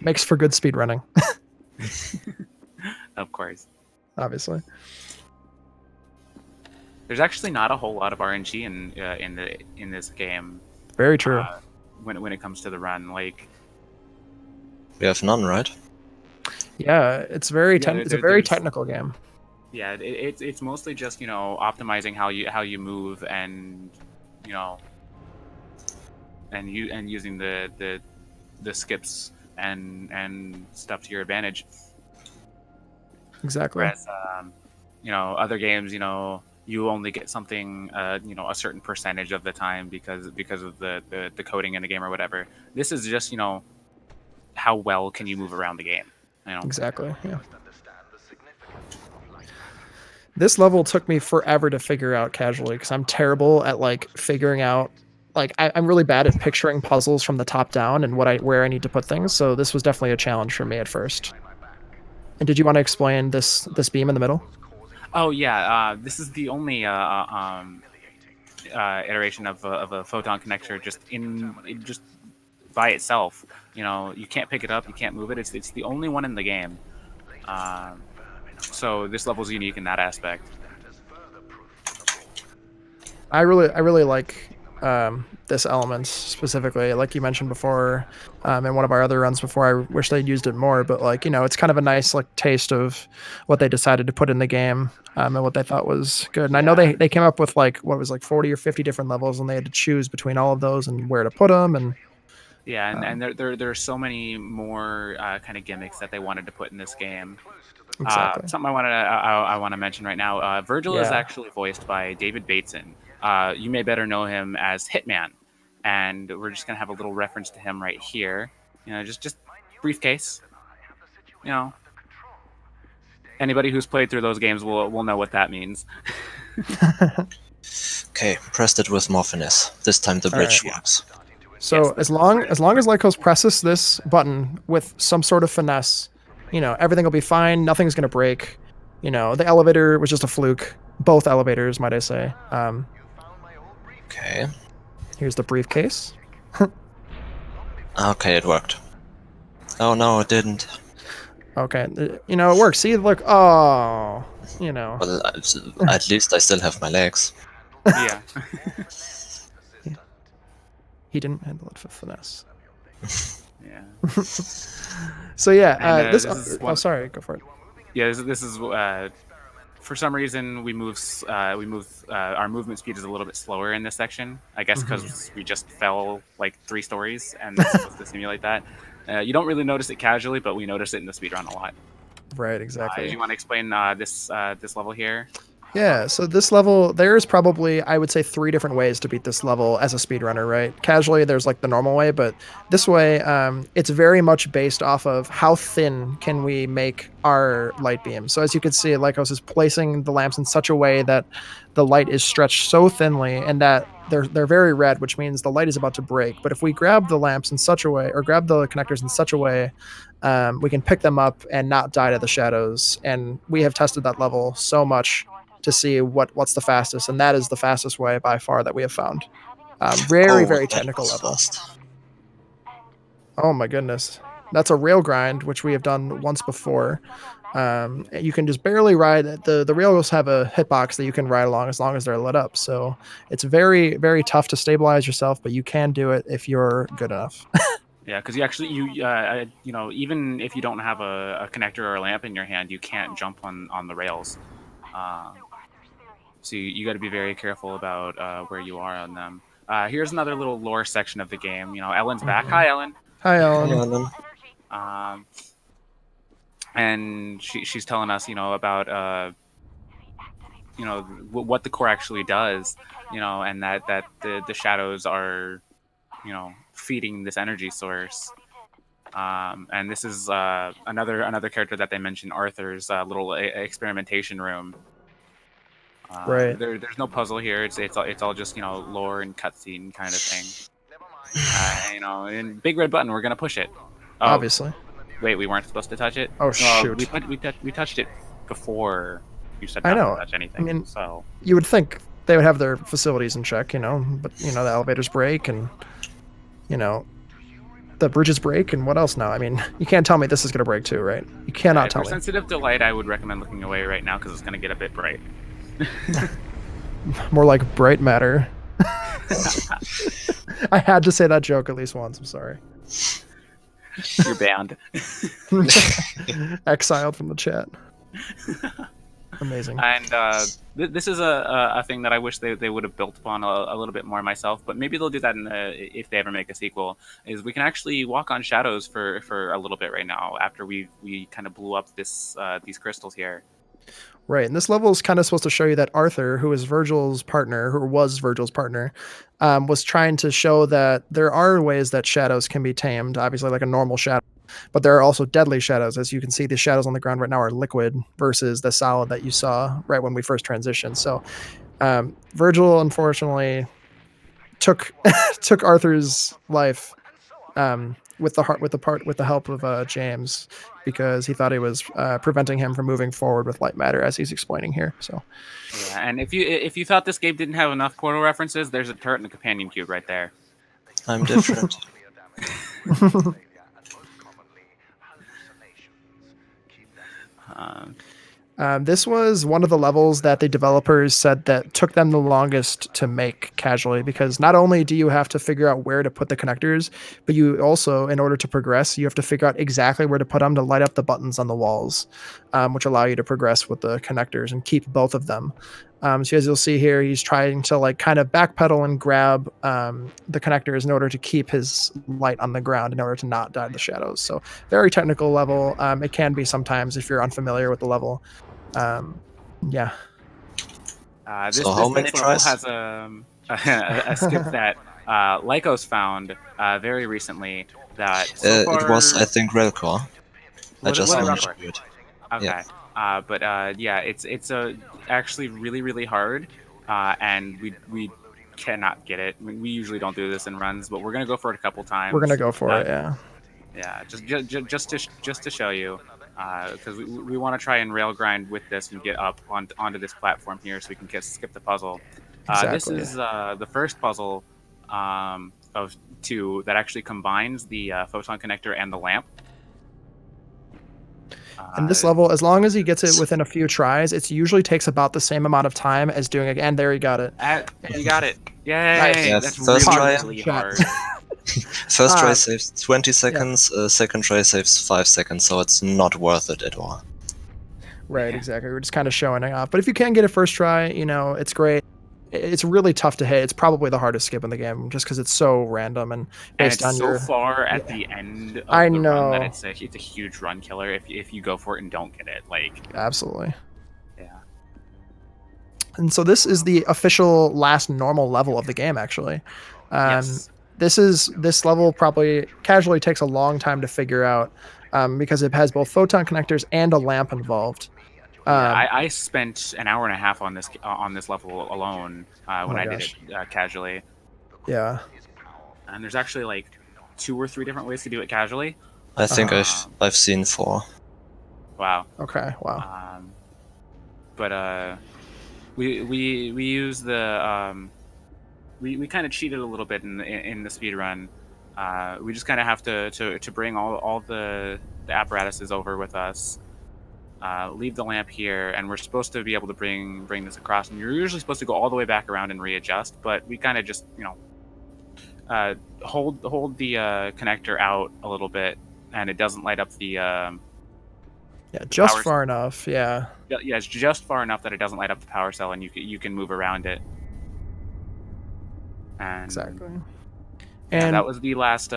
Speaker 4: Makes for good speedrunning.
Speaker 3: Of course.
Speaker 4: Obviously.
Speaker 3: There's actually not a whole lot of RNG in this game.
Speaker 4: Very true.
Speaker 3: When it comes to the run, like
Speaker 2: We have none, right?
Speaker 4: Yeah, it's very it's a very technical game.
Speaker 3: Yeah, it's mostly just optimizing how you move and and using the skips and stuff to your advantage.
Speaker 4: Exactly.
Speaker 3: Whereas other games, you only get something a certain percentage of the time because of the coding in the game or whatever. This is just how well can you move around the game.
Speaker 4: Exactly. Yeah. This level took me forever to figure out casually because I'm terrible at figuring out. I'm really bad at picturing puzzles from the top down and where I need to put things. So this was definitely a challenge for me at first. And did you want to explain this beam in the middle?
Speaker 3: Oh yeah, this is the only iteration of a photon connector just by itself. You can't pick it up, you can't move it. It's the only one in the game. So this level's unique in that aspect.
Speaker 4: I really like this element specifically, like you mentioned before, in one of our other runs before. I wish they'd used it more, but it's kind of a nice taste of what they decided to put in the game, and what they thought was good. And I know they came up with 40 or 50 different levels, and they had to choose between all of those and where to put them. And
Speaker 3: yeah, and there are so many more kind of gimmicks that they wanted to put in this game.
Speaker 4: Exactly.
Speaker 3: Something I want to mention right now. Virgil is actually voiced by David Bateson. You may better know him as Hitman, and we're just gonna have a little reference to him right here. Just briefcase. Anybody who's played through those games will know what that means.
Speaker 2: Okay, pressed it with more finesse. This time the bridge works.
Speaker 4: So as long as Lycos presses this button with some sort of finesse, everything will be fine. Nothing's gonna break. The elevator was just a fluke. Both elevators, might I say.
Speaker 2: Okay.
Speaker 4: Here's the briefcase.
Speaker 2: Okay, it worked. Oh no, it didn't.
Speaker 4: Okay, it works. See, look. Oh, you know.
Speaker 2: Well, at least I still have my legs.
Speaker 3: Yeah.
Speaker 4: He didn't handle it with finesse.
Speaker 3: Yeah.
Speaker 4: So yeah,
Speaker 3: And,
Speaker 4: this.
Speaker 3: this is
Speaker 4: Oh,
Speaker 3: one-
Speaker 4: sorry. Go for it.
Speaker 3: Yeah, this is for some reason we move our movement speed is a little bit slower in this section. I guess because we just fell like 3 stories and it's supposed to simulate that. You don't really notice it casually, but we notice it in the speedrun a lot.
Speaker 4: Right. Exactly.
Speaker 3: Do you want to explain this level here?
Speaker 4: Yeah, so this level, there's probably, I would say, 3 different ways to beat this level as a speedrunner, right? Casually, there's like the normal way, but this way, it's very much based off of how thin can we make our light beam. So as you can see, Lycos is placing the lamps in such a way that the light is stretched so thinly and that they're very red, which means the light is about to break. But if we grab the lamps in such a way, or grab the connectors in such a way, we can pick them up and not die to the shadows. And we have tested that level so much to see what's the fastest, and that is the fastest way by far that we have found. Very
Speaker 2: that
Speaker 4: technical
Speaker 2: was
Speaker 4: level.
Speaker 2: fast.
Speaker 4: Oh my goodness, that's a rail grind, which we have done once before. You can just barely ride it. The rails have a hitbox that you can ride along as long as they're lit up, so it's very tough to stabilize yourself, but you can do it if you're good enough.
Speaker 3: Yeah, because even if you don't have a connector or a lamp in your hand, you can't jump on the rails. So you got to be very careful about where you are on them. Here's another little lore section of the game. Ellen's back. Hi, Ellen.
Speaker 4: Hi, Ellen.
Speaker 2: Yeah, then
Speaker 3: And she's telling us, about what the core actually does, and that the shadows are, feeding this energy source. And this is another character that they mentioned, Arthur's little experimentation room.
Speaker 4: Right.
Speaker 3: There's no puzzle here. It's all just lore and cutscene kind of thing. And big red button. We're gonna push it. Oh,
Speaker 4: Obviously.
Speaker 3: wait, we weren't supposed to touch it.
Speaker 4: Oh, shoot.
Speaker 3: We touched it before you said
Speaker 4: I
Speaker 3: not
Speaker 4: know.
Speaker 3: to touch anything.
Speaker 4: I mean,
Speaker 3: so
Speaker 4: you would think they would have their facilities in check, but the elevators break and the bridges break, and what else now? I mean, you can't tell me this is gonna break too, right? You cannot
Speaker 3: if
Speaker 4: tell
Speaker 3: you're
Speaker 4: me.
Speaker 3: sensitive to light, I would recommend looking away right now because it's gonna get a bit bright.
Speaker 4: More like bright matter. I had to say that joke at least once. I'm sorry.
Speaker 3: You're banned.
Speaker 4: Exiled from the chat. Amazing.
Speaker 3: And this is a thing that I wish they would have built upon a little bit more myself, but maybe they'll do that if they ever make a sequel. Is we can actually walk on shadows for a little bit right now after we kind of blew up these crystals here.
Speaker 4: Right, and this level is kind of supposed to show you that Arthur, who was Virgil's partner, was trying to show that there are ways that shadows can be tamed, obviously like a normal shadow, but there are also deadly shadows. As you can see, the shadows on the ground right now are liquid versus the solid that you saw right when we first transitioned. So Virgil, unfortunately, took Arthur's life with the help of James, because he thought he was preventing him from moving forward with Lightmatter, as he's explaining here. So,
Speaker 3: yeah, and if you thought this game didn't have enough Portal references, there's a turret and a companion cube right there.
Speaker 2: I'm different.
Speaker 4: This was one of the levels that the developers said that took them the longest to make casually, because not only do you have to figure out where to put the connectors, but you also, in order to progress, you have to figure out exactly where to put them to light up the buttons on the walls, which allow you to progress with the connectors and keep both of them. So as you'll see here, he's trying to kind of backpedal and grab the connectors in order to keep his light on the ground in order to not die to the shadows. So very technical level. It can be sometimes if you're unfamiliar with the level. Yeah.
Speaker 3: This
Speaker 2: how many
Speaker 3: next level
Speaker 2: tries?
Speaker 3: has a skip that Lycos found very recently. That so far,
Speaker 2: It was, I think, Railcore. I just
Speaker 3: was it
Speaker 2: managed
Speaker 3: Railcore?
Speaker 2: to do it.
Speaker 3: Okay.
Speaker 2: Yeah.
Speaker 3: But it's actually really hard, and we cannot get it. I mean, we usually don't do this in runs, but we're gonna go for it a couple times.
Speaker 4: We're gonna go for it, yeah.
Speaker 3: Yeah, just to show you, because we want to try and rail grind with this and get up onto this platform here, so we can skip the puzzle. This
Speaker 4: Exactly.
Speaker 3: is the first puzzle of 2 that actually combines the photon connector and the lamp.
Speaker 4: And this level, as long as he gets it within a few tries, it usually takes about the same amount of time as doing it. And there you got it.
Speaker 3: You got it. Yay!
Speaker 2: Yeah,
Speaker 3: That's
Speaker 2: first try.
Speaker 3: really hard.
Speaker 2: First try saves 20 seconds, second try saves 5 seconds, so it's not worth it at all.
Speaker 4: Right,
Speaker 3: Yeah.
Speaker 4: exactly. We're just kind of showing it off. But if you can get it first try, it's great. It's really tough to hit. It's probably the hardest skip in the game, just because it's so random and based
Speaker 3: and it's
Speaker 4: on
Speaker 3: so
Speaker 4: your.
Speaker 3: far at the end of
Speaker 4: I
Speaker 3: the
Speaker 4: know.
Speaker 3: run that it's a huge run killer if you go for it and don't get it.
Speaker 4: Absolutely.
Speaker 3: Yeah.
Speaker 4: And so this is the official last normal level of the game, actually.
Speaker 3: Yes.
Speaker 4: This level probably casually takes a long time to figure out because it has both photon connectors and a lamp involved.
Speaker 3: I spent an hour and a half on this level alone when I did it casually.
Speaker 4: Yeah.
Speaker 3: And there's actually 2 or 3 different ways to do it casually.
Speaker 2: I think I've seen 4.
Speaker 3: Wow.
Speaker 4: Okay. Wow.
Speaker 3: But we use the we kind of cheated a little bit in the speed run. We just kind of have to bring all the apparatuses over with us. Leave the lamp here, and we're supposed to be able to bring this across. And you're usually supposed to go all the way back around and readjust, but we kind of just hold the connector out a little bit, and it doesn't light up the
Speaker 4: just
Speaker 3: power
Speaker 4: far enough. Yeah.
Speaker 3: Yeah, it's just far enough that it doesn't light up the power cell, and you can move around it. And
Speaker 4: Exactly.
Speaker 3: And
Speaker 4: And
Speaker 3: that was the last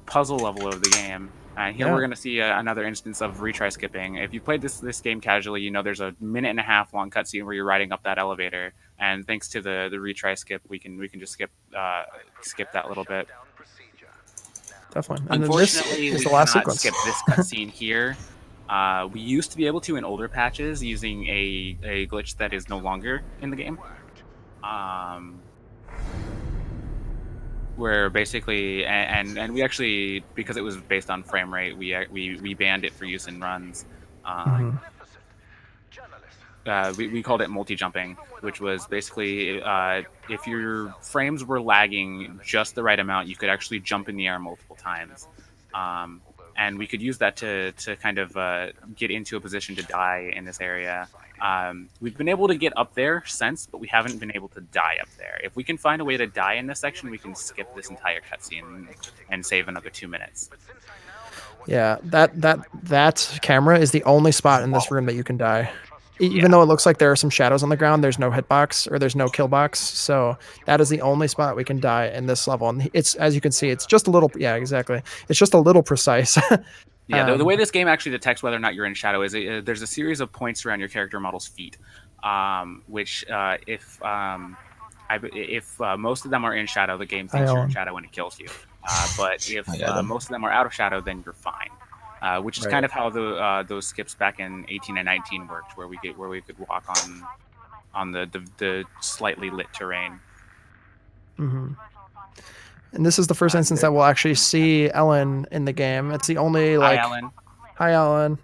Speaker 3: puzzle level of the game. And here
Speaker 4: Yeah.
Speaker 3: we're going to see another instance of retry skipping. If you played this game casually, there's a 1.5-minute long cutscene where you're riding up that elevator. And thanks to the retry skip, we can just skip that little bit.
Speaker 4: definitely. And then this
Speaker 3: Unfortunately,
Speaker 4: is
Speaker 3: we
Speaker 4: the last
Speaker 3: cannot
Speaker 4: sequence.
Speaker 3: skip this cutscene here. We used to be able to in older patches using a glitch that is no longer in the game. Where basically, and we actually, because it was based on frame rate, we banned it for use in runs. We called it multi-jumping, which was basically if your frames were lagging just the right amount, you could actually jump in the air multiple times. And we could use that to kind of get into a position to die in this area. We've been able to get up there since, but we haven't been able to die up there. If we can find a way to die in this section, we can skip this entire cutscene and save another 2 minutes.
Speaker 4: Yeah, that camera is the only spot in this room that you can die. Even though it looks like there are some shadows on the ground, there's no hitbox or there's no kill box. So that is the only spot we can die in this level. And it's, as you can see, it's just a little, exactly. It's just a little precise.
Speaker 3: Yeah, the way this game actually detects whether or not you're in shadow is there's a series of points around your character model's feet, which if most of them are in shadow, the game thinks you're in shadow and it kills you. But if most of them are out of shadow, then you're fine. Which is kind of how those skips back in 18 and 19 worked, where we could walk on the slightly lit terrain.
Speaker 4: Mm-hmm. And this is the first instance that we'll actually see Ellen in the game. It's the only Hi, Ellen.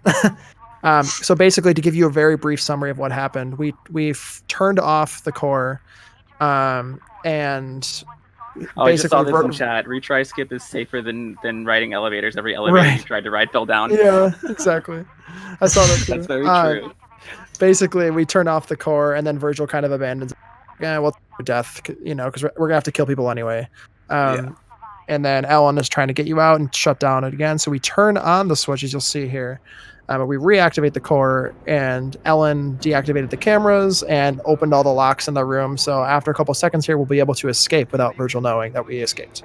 Speaker 4: So basically, to give you a very brief summary of what happened, we've turned off the core, and
Speaker 6: I just saw this in chat. Retry skip is safer than riding elevators. Every elevator you tried to ride fell down.
Speaker 4: Yeah, exactly. I saw that too.
Speaker 6: That's very true.
Speaker 4: Basically, we turn off the core, and then Virgil kind of abandons it. Yeah, well, death, because we're gonna have to kill people anyway. And then Ellen is trying to get you out and shut down it again. So we turn on the switch, as you'll see here. But we reactivate the core, and Ellen deactivated the cameras and opened all the locks in the room. So after a couple seconds here, we'll be able to escape without Virgil knowing that we escaped.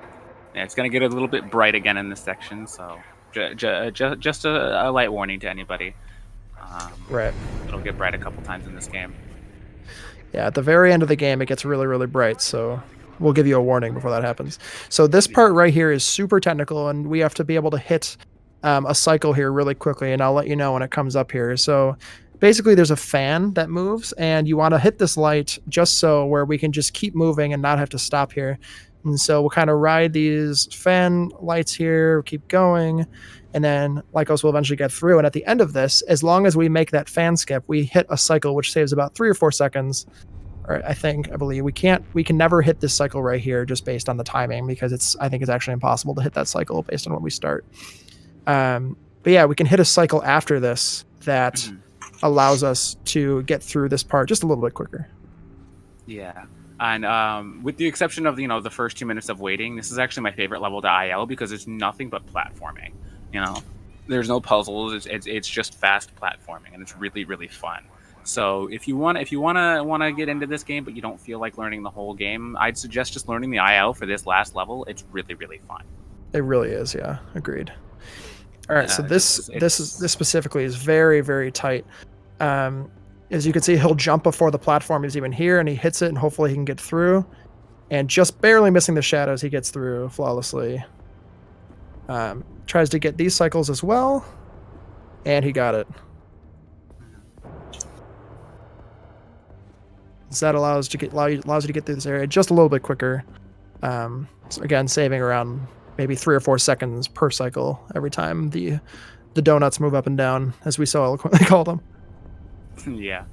Speaker 3: Yeah, it's going to get a little bit bright again in this section, so just a light warning to anybody.
Speaker 4: Right.
Speaker 3: It'll get bright a couple times in this game.
Speaker 4: Yeah, at the very end of the game, it gets really, really bright, so we'll give you a warning before that happens. So this part right here is super technical, and we have to be able to hit a cycle here really quickly, and I'll let you know when it comes up here. So basically there's a fan that moves, and you want to hit this light just so where we can just keep moving and not have to stop here. And so we'll kind of ride these fan lights here, keep going, and then Lycos will eventually get through. And at the end of this, as long as we make that fan skip, we hit a cycle which saves about 3 or 4 seconds. Or I believe we can never hit this cycle right here just based on the timing, because I think it's actually impossible to hit that cycle based on when we start. But yeah, we can hit a cycle after this that allows us to get through this part just a little bit quicker.
Speaker 3: Yeah. And with the exception of the first 2 minutes of waiting, this is actually my favorite level to IL because it's nothing but platforming. There's no puzzles. It's just fast platforming, and it's really, really fun. So if you want to get into this game, but you don't feel like learning the whole game, I'd suggest just learning the IL for this last level. It's really, really fun.
Speaker 4: It really is, yeah. Agreed. All right, so this specifically is very, very tight. As you can see, he'll jump before the platform is even here, and he hits it, and hopefully he can get through. And just barely missing the shadows, he gets through flawlessly. Tries to get these cycles as well, and he got it. So that allows you to get through this area just a little bit quicker. So again, saving around maybe 3 or 4 seconds per cycle every time the donuts move up and down, as we so eloquently call them.
Speaker 3: Yeah.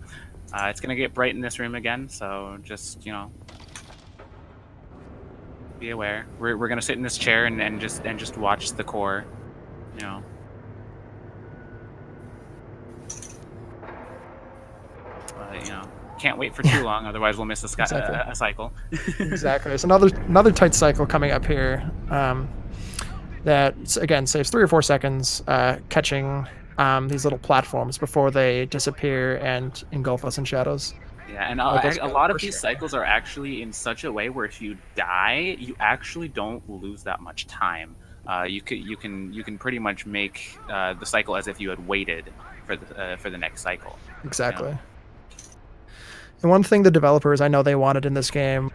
Speaker 3: It's gonna get bright in this room again, so just be aware. We're gonna sit in this chair and just watch the core. Can't wait for too long, otherwise we'll miss a cycle.
Speaker 4: Exactly. There's another tight cycle coming up here that, again, saves 3 or 4 seconds catching these little platforms before they disappear and engulf us in shadows.
Speaker 3: Yeah, and a lot of these cycles are actually in such a way where if you die, you actually don't lose that much time. You can pretty much make the cycle as if you had waited for the next cycle.
Speaker 4: Exactly. And one thing the developers, I know they wanted in this game,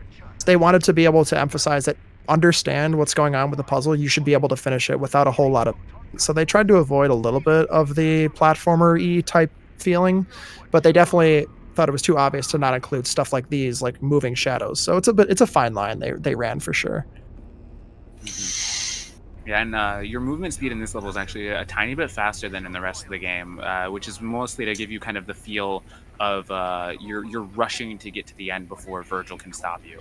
Speaker 4: they wanted to be able to emphasize that understand what's going on with the puzzle, you should be able to finish it without a whole lot of... So they tried to avoid a little bit of the platformer-y type feeling, but they definitely thought it was too obvious to not include stuff like these, like moving shadows. So it's a fine line they ran for sure.
Speaker 3: Yeah, and your movement speed in this level is actually a tiny bit faster than in the rest of the game, which is mostly to give you kind of the feel of you're rushing to get to the end before Virgil can stop you.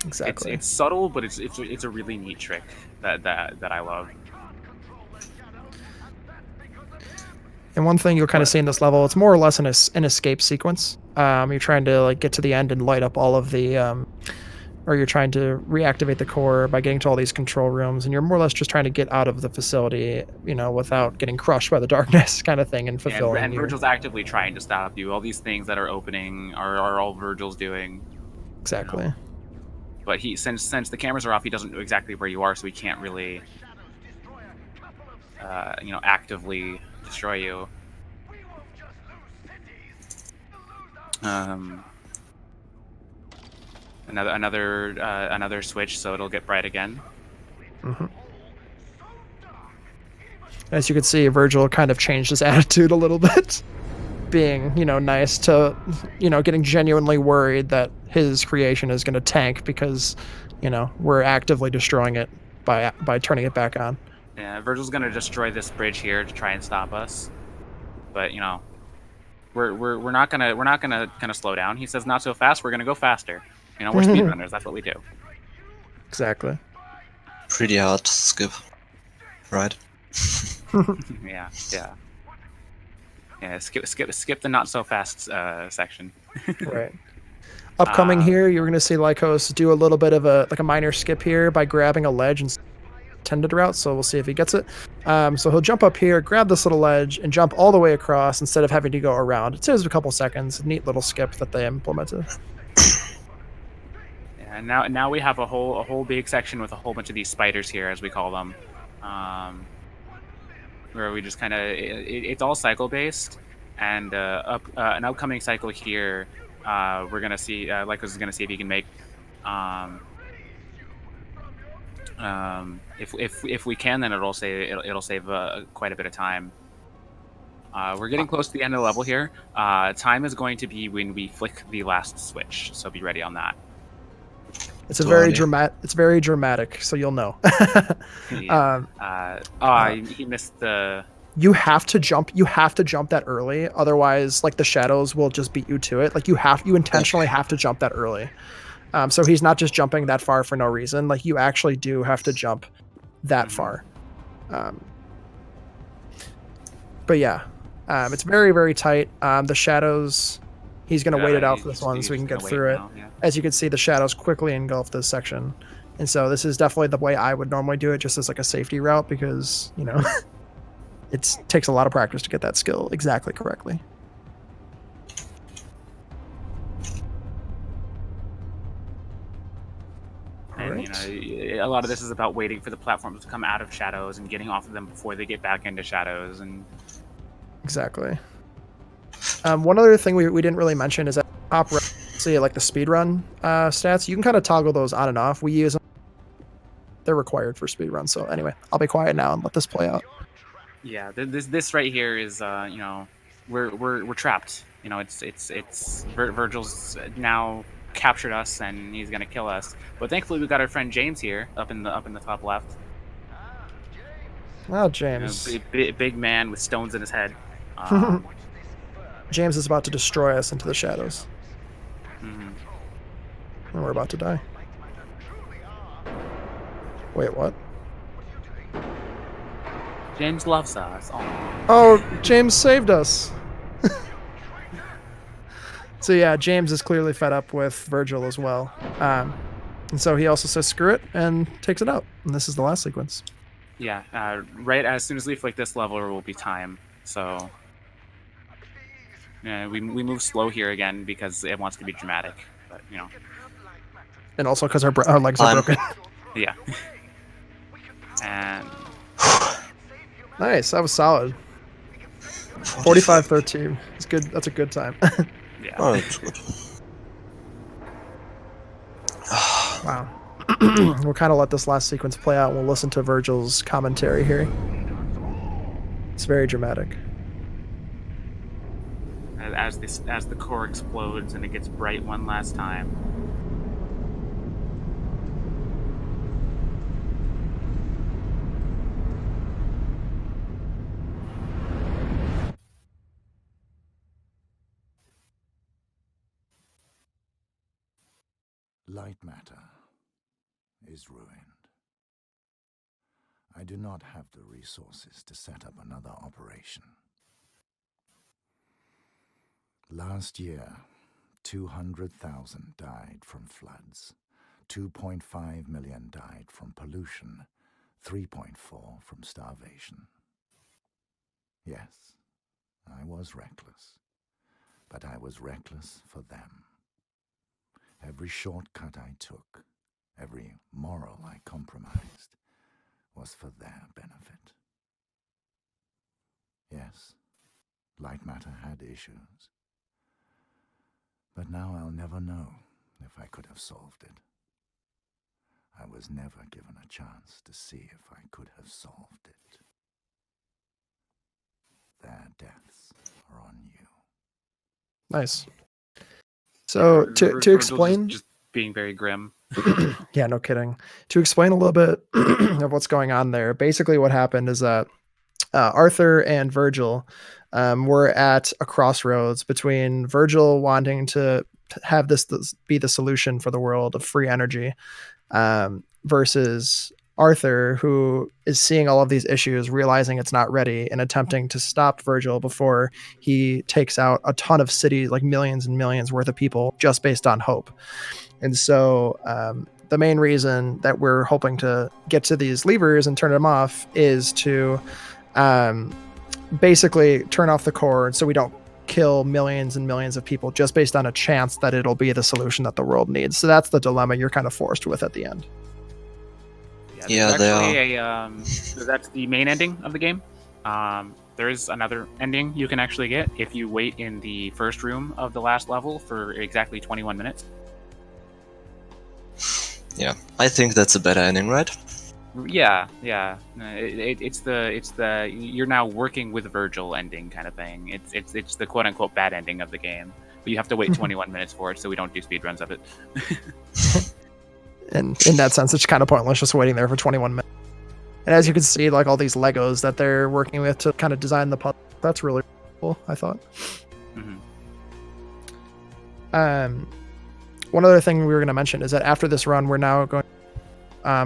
Speaker 4: Exactly.
Speaker 3: It's subtle, but it's a really neat trick that I love.
Speaker 4: And one thing you'll kind of see in this level, it's more or less an escape sequence. You're trying to get to the end and light up all of the or you're trying to reactivate the core by getting to all these control rooms, and you're more or less just trying to get out of the facility, without getting crushed by the darkness kind of thing, and fulfilling.
Speaker 3: And Virgil's actively trying to stop you. All these things that are opening are all Virgil's doing.
Speaker 4: Exactly.
Speaker 3: But since the cameras are off, he doesn't know exactly where you are, so he can't really, actively destroy you. Another switch, so it'll get bright again.
Speaker 4: Mm-hmm. As you can see, Virgil kind of changed his attitude a little bit, being nice to getting genuinely worried that his creation is going to tank because we're actively destroying it by turning it back on.
Speaker 3: Yeah, Virgil's going to destroy this bridge here to try and stop us, but we're not gonna kind of slow down. He says not so fast. We're gonna go faster. We're speedrunners. That's what we do.
Speaker 4: Exactly.
Speaker 2: Pretty hard to skip, right?
Speaker 3: Yeah. Skip the not so fast section.
Speaker 4: Right. Upcoming here, you're gonna see Lycos do a little bit of a minor skip here by grabbing a ledge and intended route. So we'll see if he gets it. So he'll jump up here, grab this little ledge, and jump all the way across instead of having to go around. It saves a couple seconds. Neat little skip that they implemented.
Speaker 3: And now we have a whole big section with a whole bunch of these spiders here, as we call them, where we just kind of it's all cycle based, and an upcoming cycle here, we're gonna see Lycos is gonna see if he can make if we can, then it'll save quite a bit of time. We're getting close to the end of the level here. Time is going to be when we flick the last switch, so be ready on that.
Speaker 4: It's very dramatic, so you'll know.
Speaker 3: Yeah. He missed the...
Speaker 4: You have to jump that early, otherwise the shadows will just beat you to it. You intentionally have to jump that early. So he's not just jumping that far for no reason. You actually do have to jump that far. But yeah, it's very, very tight. The shadows, he's going to wait it out for this one so we can get through it.
Speaker 3: Yeah.
Speaker 4: As you can see, the shadows quickly engulf this section. And so this is definitely the way I would normally do it, just as like a safety route, because, you know, it takes a lot of practice to get that skill exactly correctly.
Speaker 3: And you know, a lot of this is about waiting for the platforms to come out of shadows and getting off of them before they get back into shadows. And
Speaker 4: exactly. One other thing we didn't really mention is that top right, see like the speedrun stats. You can kind of toggle those on and off. We use them; they're required for speedrun. So anyway, I'll be quiet now and let this play out.
Speaker 3: yeah, this right here is you know, we're trapped. You know, it's Virgil's now captured us and he's gonna kill us. But thankfully we got our friend James here up in the top left.
Speaker 4: Oh, James.
Speaker 3: You know, big man with stones in his head.
Speaker 4: James is about to destroy us into the shadows.
Speaker 3: Mhm.
Speaker 4: And we're about to die. Wait, what?
Speaker 3: James loves us. Aww.
Speaker 4: Oh, James saved us. So yeah, James is clearly fed up with Virgil as well. And so he also says screw it and takes it out. And this is the last sequence.
Speaker 3: Yeah, right as soon as we flick this level, will be time. So yeah, we move slow here again because it wants to be dramatic. But you know.
Speaker 4: And also because our legs are broken.
Speaker 3: Yeah. And
Speaker 4: nice, that was solid. 45-13. It's good. That's a good time.
Speaker 3: yeah.
Speaker 2: Oh, that's good.
Speaker 4: Wow. We'll kind of let this last sequence play out and we'll listen to Virgil's commentary here. It's very dramatic.
Speaker 3: As the core explodes and it gets bright one last time.
Speaker 5: Lightmatter is ruined. I do not have the resources to set up another operation. Last year, 200,000 died from floods, 2.5 million died from pollution, 3.4 from starvation. Yes, I was reckless, but I was reckless for them. Every shortcut I took, every moral I compromised, was for their benefit. Yes, Lightmatter had issues. But now I'll never know if I could have solved it. I was never given a chance to see if I could have solved it. Their deaths are on you.
Speaker 4: Nice. So to explain,
Speaker 3: just being very grim.
Speaker 4: yeah, no kidding. To explain a little bit of what's going on there, basically what happened is that Arthur and Virgil were at a crossroads between Virgil wanting to have this be the solution for the world of free energy versus Arthur, who is seeing all of these issues, realizing it's not ready, and attempting to stop Virgil before he takes out a ton of cities, like millions and millions worth of people, just based on hope. And so the main reason that we're hoping to get to these levers and turn them off is to basically turn off the core so we don't kill millions and millions of people just based on a chance that it'll be the solution that the world needs. So that's the dilemma you're kind of forced with at the end.
Speaker 2: Yeah,
Speaker 3: that's the main ending of the game. There is another ending you can actually get if you wait in the first room of the last level for exactly 21 minutes.
Speaker 2: Yeah, I think that's a better ending, right?
Speaker 3: Yeah. It's the you're now working with Virgil ending kind of thing. It's the quote unquote bad ending of the game, but you have to wait 21 minutes for it, so we don't do speedruns of it.
Speaker 4: And in that sense, it's kind of pointless just waiting there for 21 minutes. And as you can see, like all these Legos that they're working with to kind of design the puzzle, that's really cool, I thought.
Speaker 3: Mm-hmm.
Speaker 4: One other thing we were going to mention is that after this run, we're now going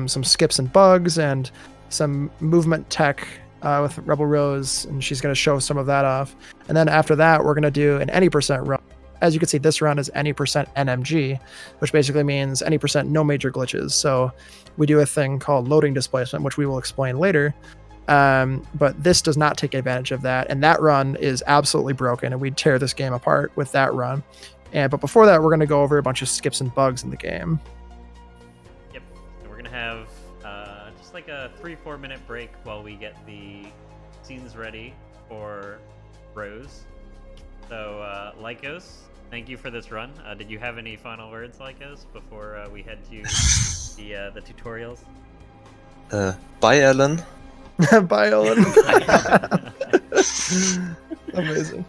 Speaker 4: some skips and bugs and some movement tech with Rebel Rose, and she's going to show some of that off. And then after that, we're going to do an any percent run. As you can see, this run is any percent NMG, which basically means any percent no major glitches. So we do a thing called loading displacement, which we will explain later. But this does not take advantage of that, and that run is absolutely broken, and we'd tear this game apart with that run. But before that, we're going to go over a bunch of skips and bugs in the game.
Speaker 1: Yep. So we're going to have just like a 3-4 minute break while we get the scenes ready for Rose. So, Lycos, thank you for this run. Did you have any final words, Lycos, before we head to the tutorials?
Speaker 2: Bye, Ellen.
Speaker 4: Bye, Owen. Amazing.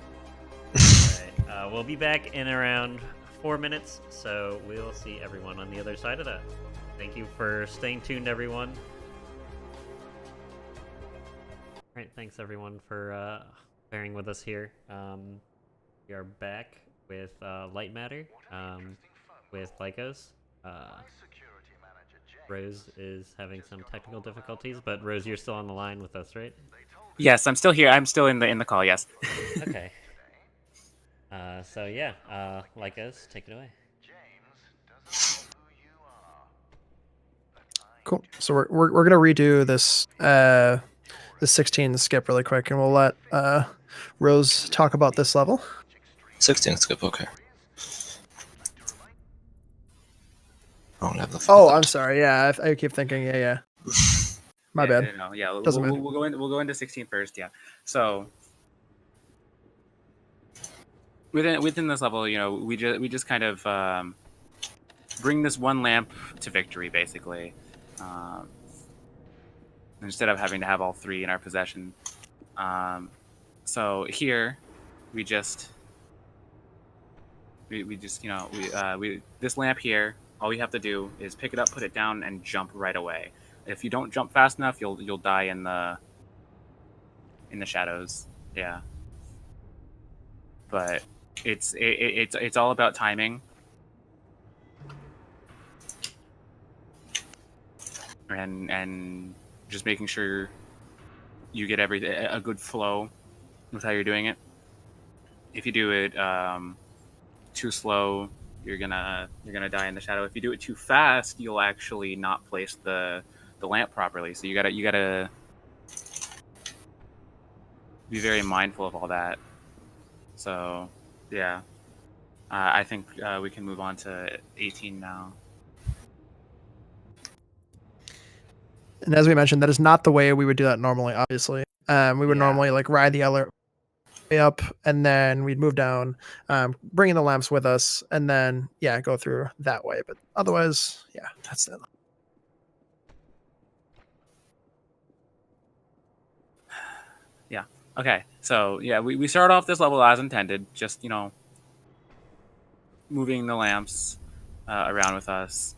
Speaker 1: Alright, we'll be back in around 4 minutes, so we'll see everyone on the other side of that. Thank you for staying tuned, everyone. Alright, thanks everyone for bearing with us here. We are back with Lightmatter, with Lycos. Rose is having some technical difficulties, but Rose, you're still on the line with us, right?
Speaker 3: Yes, I'm still here. I'm still in the call. Yes.
Speaker 1: Okay. So yeah, Lycos, take it away.
Speaker 4: Cool. So we're gonna redo this the 16 skip really quick, and we'll let Rose talk about this level.
Speaker 2: 16 skip, okay. Wrong level.
Speaker 4: Oh, I'm sorry. Yeah, I keep thinking. Yeah. My bad.
Speaker 3: No, yeah,
Speaker 4: Doesn't matter.
Speaker 3: we'll go into 16 first. Yeah. So within this level, you know, we just kind of bring this one lamp to victory, basically, instead of having to have all three in our possession. So here, we just you know we this lamp here. All you have to do is pick it up, put it down, and jump right away. If you don't jump fast enough, you'll die in the shadows. Yeah. But it's all about timing. And just making sure you get a good flow with how you're doing it. If you do it too slow, you're gonna die in the shadow. If you do it too fast, you'll actually not place the lamp properly. So you gotta be very mindful of all that. So yeah, I think we can move on to 18 now.
Speaker 4: And as we mentioned, that is not the way we would do that normally. Obviously, we would normally like ride the elevator up, and then we'd move down, bringing the lamps with us, and then go through that way. But otherwise, that's it.
Speaker 3: Yeah. Okay. So yeah, we start off this level as intended, just, you know, moving the lamps around with us,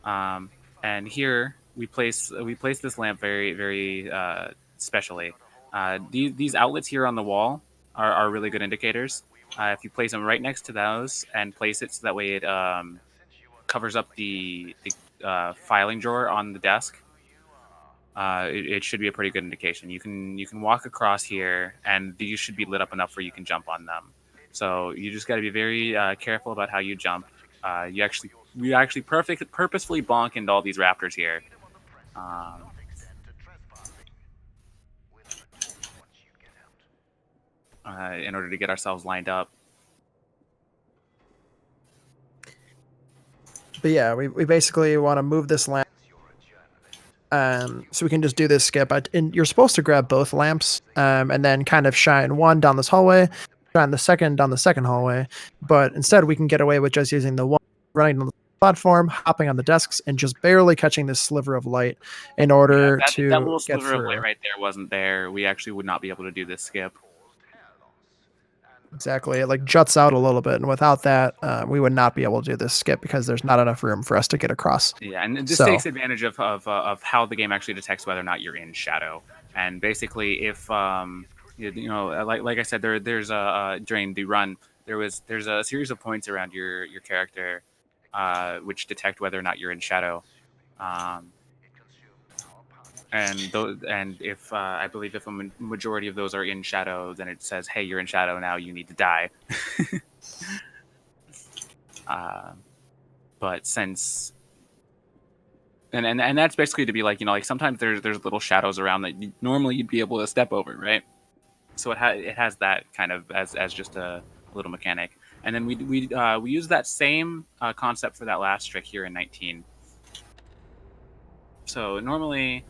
Speaker 3: and here we place this lamp very, very specially. These outlets here on the wall are really good indicators. If you place them right next to those and place it so that way it covers up the filing drawer on the desk, it should be a pretty good indication. You can walk across here, and these should be lit up enough where you can jump on them. So you just got to be very careful about how you jump. We actually purposefully bonk into all these raptors here. In order to get ourselves lined up.
Speaker 4: But yeah, we basically want to move this lamp, so we can just do this skip. And you're supposed to grab both lamps, and then kind of shine one down this hallway, shine the second down the second hallway. But instead, we can get away with just using the one, running on the platform, hopping on the desks, and just barely catching this sliver of light in order to
Speaker 3: that little
Speaker 4: get
Speaker 3: sliver
Speaker 4: through.
Speaker 3: of light right there wasn't there. We actually would not be able to do this skip.
Speaker 4: Exactly. It like juts out a little bit, and without that, we would not be able to do this skip because there's not enough room for us to get across.
Speaker 3: Yeah, and this takes advantage of how the game actually detects whether or not you're in shadow. And basically, if you know, like I said, there's during the run, there's a series of points around your character, which detect whether or not you're in shadow. and if I believe if a majority of those are in shadow, then it says, "Hey, you're in shadow now. You need to die." But since and that's basically to be like, like sometimes there's little shadows around that normally you'd be able to step over, right? So it has that kind of as just a little mechanic, and then we use that same concept for that last trick here in 19. So normally,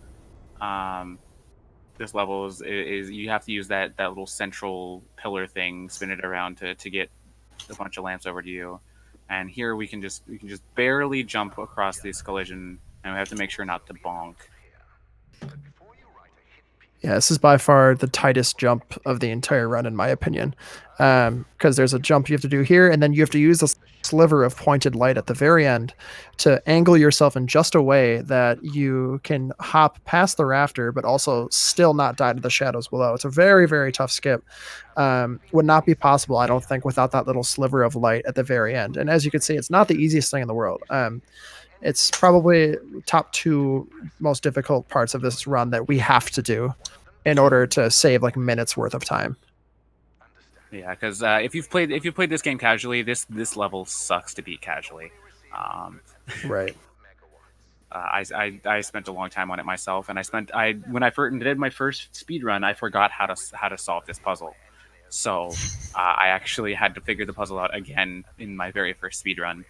Speaker 3: this level is you have to use that little central pillar thing, spin it around to get a bunch of lamps over to you, and here we can just barely jump across this collision, and we have to make sure not to bonk.
Speaker 4: Yeah, this is by far the tightest jump of the entire run, in my opinion, because there's a jump you have to do here, and then you have to use a sliver of pointed light at the very end to angle yourself in just a way that you can hop past the rafter, but also still not die to the shadows below. It's a very, very tough skip. Would not be possible, I don't think, without that little sliver of light at the very end. And as you can see, it's not the easiest thing in the world. It's probably top 2 most difficult parts of this run that we have to do in order to save like minutes worth of time.
Speaker 3: Yeah, because if you've played this game casually, this level sucks to beat casually.
Speaker 4: Right.
Speaker 3: I spent a long time on it myself, and when I first did my first speed run, I forgot how to solve this puzzle. So I actually had to figure the puzzle out again in my very first speed run.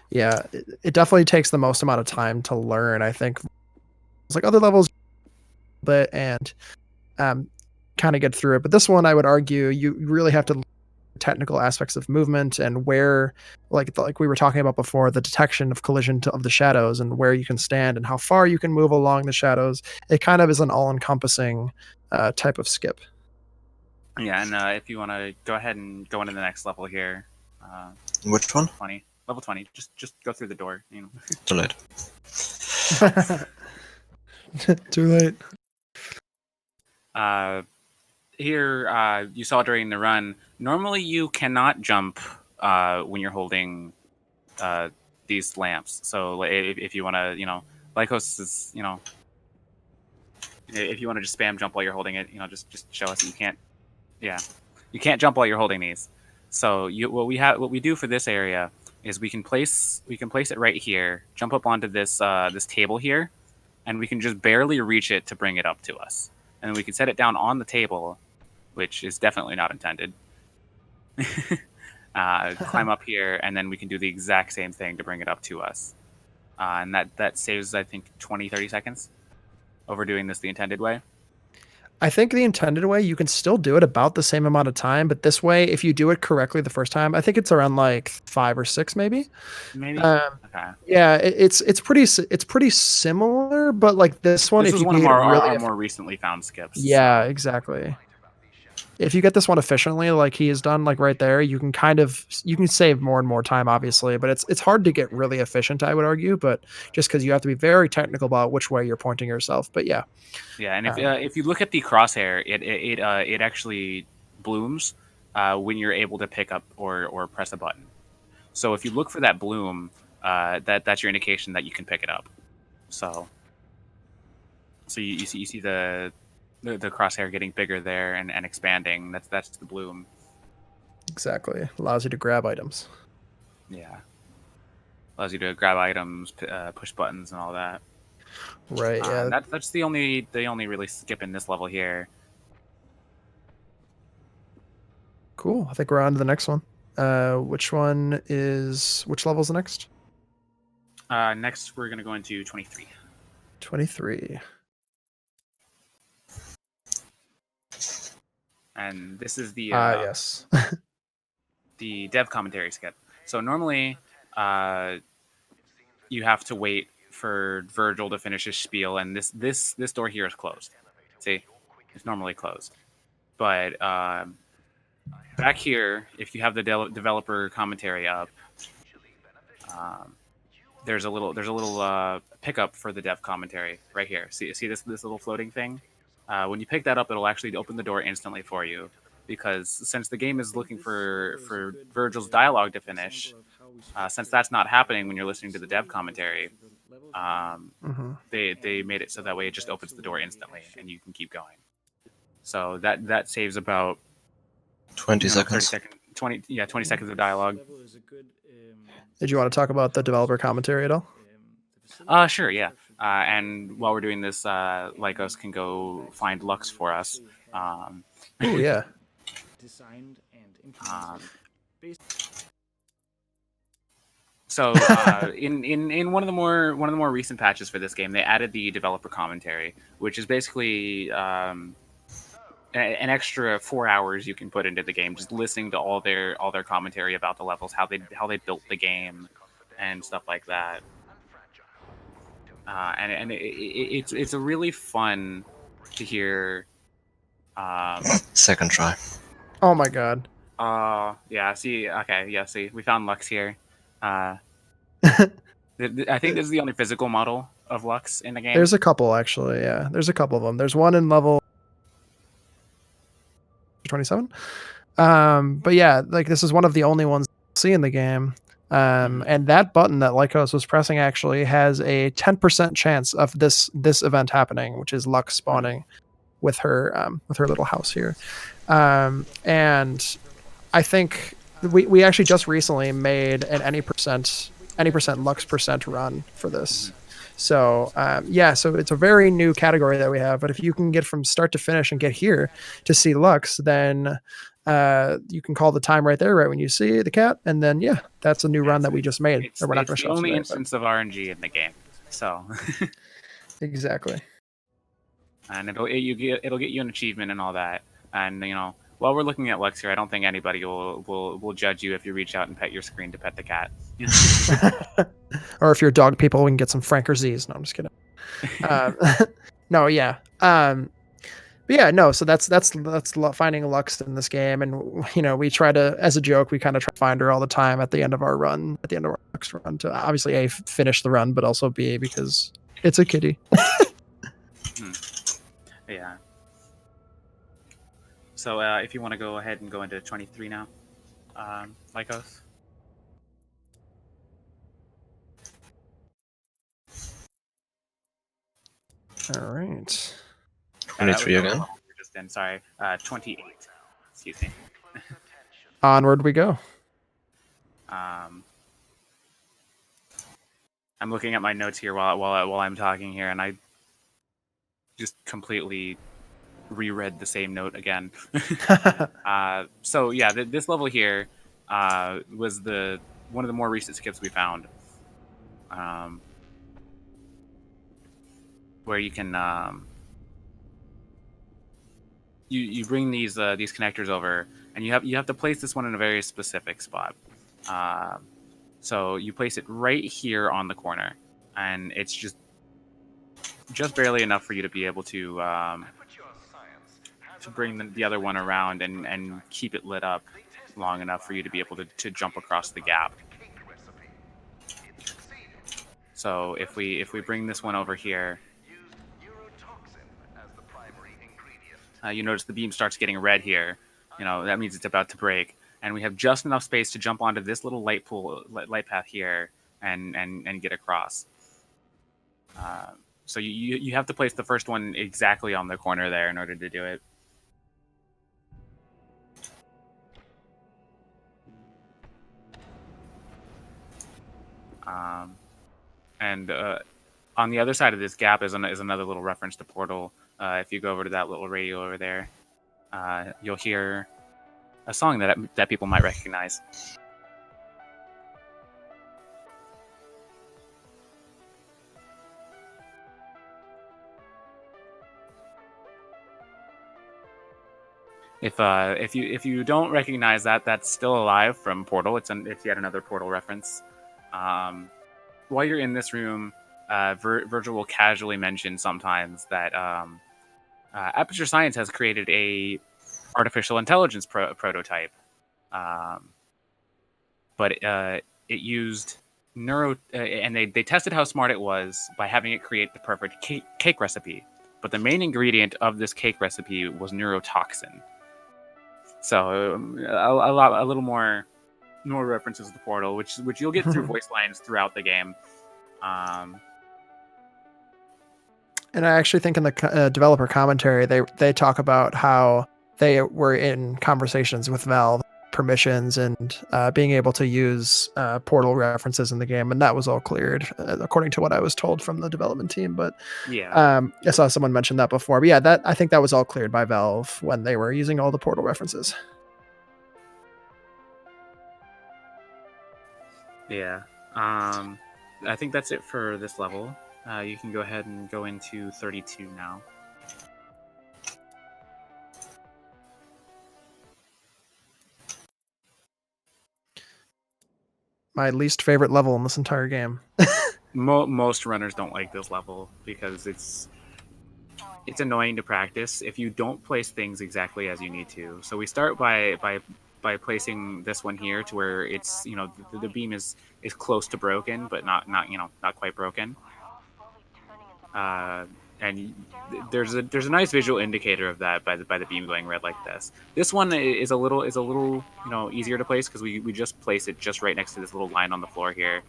Speaker 4: Yeah, it definitely takes the most amount of time to learn. I think it's like other levels, but and kind of get through it. But this one, I would argue, you really have to learn technical aspects of movement and where, like we were talking about before, the detection of collision of the shadows and where you can stand and how far you can move along the shadows. It kind of is an all-encompassing type of skip.
Speaker 3: Yeah, and if you want to go ahead and go into the next level here.
Speaker 2: Which one?
Speaker 3: 20. Level 20. Just go through the door.
Speaker 2: Too late.
Speaker 4: Too late.
Speaker 3: Here, you saw during the run, normally you cannot jump when you're holding these lamps. So if you want to, Lycos is, if you want to just spam jump while you're holding it, just show us that you can't. Yeah, you can't jump while you're holding these. So what we do for this area is we can place it right here, jump up onto this this table here, and we can just barely reach it to bring it up to us. And then we can set it down on the table, which is definitely not intended. Climb up here, and then we can do the exact same thing to bring it up to us. And that saves, I think, 20, 30 seconds over doing this the intended way.
Speaker 4: I think the intended way, you can still do it about the same amount of time, but this way, if you do it correctly the first time, I think it's around like 5 or 6, maybe.
Speaker 3: Maybe. Okay.
Speaker 4: Yeah, it's pretty similar, but like this one,
Speaker 3: this
Speaker 4: if
Speaker 3: is
Speaker 4: you
Speaker 3: one of
Speaker 4: get
Speaker 3: our more recently found skips.
Speaker 4: Yeah, exactly. If you get this one efficiently, like he has done, like right there, you can save more and more time, obviously, but it's hard to get really efficient, I would argue, but just because you have to be very technical about which way you're pointing yourself. But yeah.
Speaker 3: Yeah, and if you look at the crosshair, it actually blooms when you're able to pick up or press a button. So if you look for that bloom, that's your indication that you can pick it up. So you see the crosshair getting bigger there and expanding. That's the bloom.
Speaker 4: Exactly. Allows you to grab items.
Speaker 3: Yeah. Allows you to grab items, push buttons, and all that.
Speaker 4: Right. Yeah.
Speaker 3: That's the only really skip in this level here.
Speaker 4: Cool. I think we're on to the next one. Which level is the next?
Speaker 3: Next, we're gonna go into 23.
Speaker 4: 23.
Speaker 3: And this is the
Speaker 4: yes.
Speaker 3: the dev commentary skip. So normally, you have to wait for Virgil to finish his spiel, and this door here is closed. See, it's normally closed, but back here, if you have the developer commentary up, there's a little pickup for the dev commentary right here. See this little floating thing? When you pick that up, it'll actually open the door instantly for you, because since the game is looking for Virgil's dialogue to finish, since that's not happening when you're listening to the dev commentary, They made it so that way it just opens the door instantly and you can keep going. So that saves about
Speaker 2: 20 seconds.
Speaker 3: 20 seconds of dialogue.
Speaker 4: Did you want to talk about the developer commentary at all?
Speaker 3: Sure, yeah. And while we're doing this, Lycos can go find Lux for us.
Speaker 4: Oh yeah.
Speaker 3: So in one of the more recent patches for this game, they added the developer commentary, which is basically an extra 4 hours you can put into the game, just listening to all their commentary about the levels, how they built the game, and stuff like that. And it's a really fun to hear.
Speaker 2: Second try.
Speaker 4: Oh my god.
Speaker 3: Yeah. See. Okay. Yeah. See, we found Lux here. I think this is the only physical model of Lux in the game.
Speaker 4: There's a couple actually. Yeah, there's a couple of them. There's one in level 27. But yeah, like this is one of the only ones you see in the game. And that button that Lycos was pressing actually has a 10% chance of this event happening, which is Lux spawning with her little house here. And I think we actually just recently made an any percent Lux percent run for this. So so it's a very new category that we have. But if you can get from start to finish and get here to see Lux, then you can call the time right there, right when you see the cat, and then that's a new run that we just made.
Speaker 3: It's,
Speaker 4: we're not going to
Speaker 3: the
Speaker 4: show
Speaker 3: only
Speaker 4: today,
Speaker 3: instance of RNG in the game. So
Speaker 4: exactly.
Speaker 3: And it'll get you an achievement and all that. And while we're looking at Lux here, I don't think anybody will judge you if you reach out and pet your screen to pet the cat.
Speaker 4: Or if you're dog people, we can get some Franker Z's. No, I'm just kidding. No, yeah. But yeah, no. So that's finding Lux in this game, and we try to, as a joke, we kind of try to find her all the time at the end of our run, at the end of our Lux run, to obviously A, finish the run, but also B, because it's a kitty.
Speaker 3: Yeah. So if you want to go ahead and go into 23 now, Lycos.
Speaker 4: All right.
Speaker 2: 23 again.
Speaker 3: Just in, sorry, 28. Excuse me.
Speaker 4: Onward we go.
Speaker 3: I'm looking at my notes here while I'm talking here, and I just completely reread the same note again. So yeah, this level here was one of the more recent skips we found, where you can you bring these connectors over, and you have to place this one in a very specific spot. So you place it right here on the corner, and it's just barely enough for you to be able to bring the other one around and keep it lit up long enough for you to be able to jump across the gap. So if we bring this one over here, you notice the beam starts getting red here. That means it's about to break, and we have just enough space to jump onto this little light path here and get across. So you have to place the first one exactly on the corner there in order to do it. And on the other side of this gap is another little reference to Portal. If you go over to that little radio over there, you'll hear a song that people might recognize. If you don't recognize that, that's Still Alive from Portal. It's yet another Portal reference. While you're in this room, Virgil will casually mention sometimes that Aperture Science has created a artificial intelligence prototype, but it used and they tested how smart it was by having it create the perfect cake recipe. But the main ingredient of this cake recipe was neurotoxin. So a little more references to Portal, which you'll get through voice lines throughout the game.
Speaker 4: And I actually think in the developer commentary, they talk about how they were in conversations with Valve, permissions, and being able to use Portal references in the game, and that was all cleared, according to what I was told from the development team. But
Speaker 3: Yeah.
Speaker 4: I saw someone mention that before. But yeah, I think that was all cleared by Valve when they were using all the Portal references.
Speaker 3: Yeah. I think that's it for this level. You can go ahead and go into 32 now.
Speaker 4: My least favorite level in this entire game.
Speaker 3: Most runners don't like this level because it's annoying to practice if you don't place things exactly as you need to. So we start by placing this one here to where it's, you know, the beam is close to broken, but not quite broken. And there's a nice visual indicator of that by the beam going red like this. This one is a little you know, easier to place because we just place it just right next to this little line on the floor here.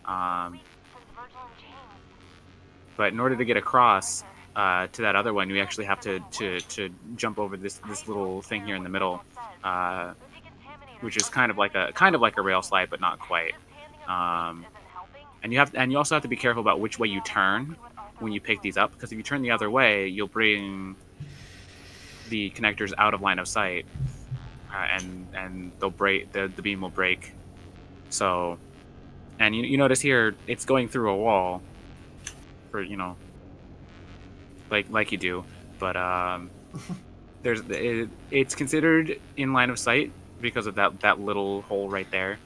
Speaker 3: But in order to get across to that other one, we actually have to jump over this little thing here in the middle, which is kind of like a rail slide, but not quite. And you also have to be careful about which way you turn when you pick these up, because if you turn the other way, you'll bring the connectors out of line of sight, and they'll break. The beam will break. So, and you notice here it's going through a wall. For, you know, like you do, but it's considered in line of sight because of that little hole right there.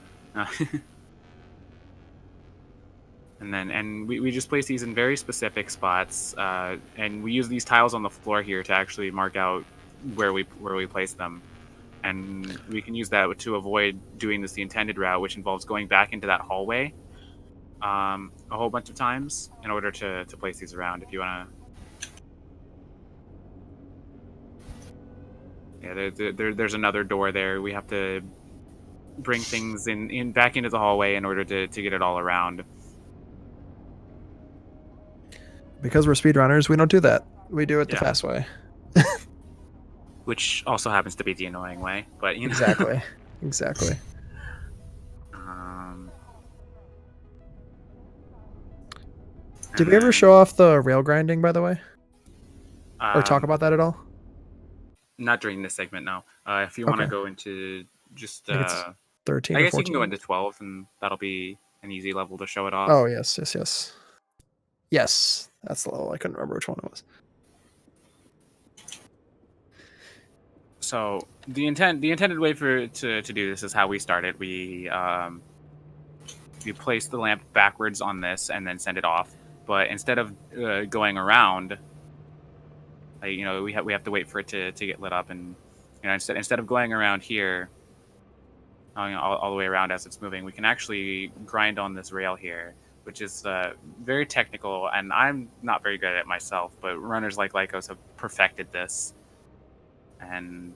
Speaker 3: And we just place these in very specific spots, and we use these tiles on the floor here to actually mark out where we place them, and we can use that to avoid doing this the intended route, which involves going back into that hallway a whole bunch of times in order to place these around. If you want to, yeah, there's another door there. We have to bring things in back into the hallway in order to get it all around.
Speaker 4: Because we're speedrunners, we don't do that. We do it the fast way.
Speaker 3: Which also happens to be the annoying way, but you know.
Speaker 4: Exactly. Did we ever show off the rail grinding, by the way? Or talk about that at all?
Speaker 3: Not during this segment, no. If you want to go into just...
Speaker 4: 13
Speaker 3: I
Speaker 4: or
Speaker 3: guess
Speaker 4: 14.
Speaker 3: you can go into 12, and that'll be an easy level to show it off.
Speaker 4: Oh, yes. Yes, that's the level. I couldn't remember which one it was.
Speaker 3: So the intended way to do this is how we started. We place the lamp backwards on this and then send it off. But instead of going around, you know, we have to wait for it to get lit up, and you know, instead of going around here, all the way around as it's moving, we can actually grind on this rail here, which is very technical, and I'm not very good at it myself. But runners like Lycos have perfected this, and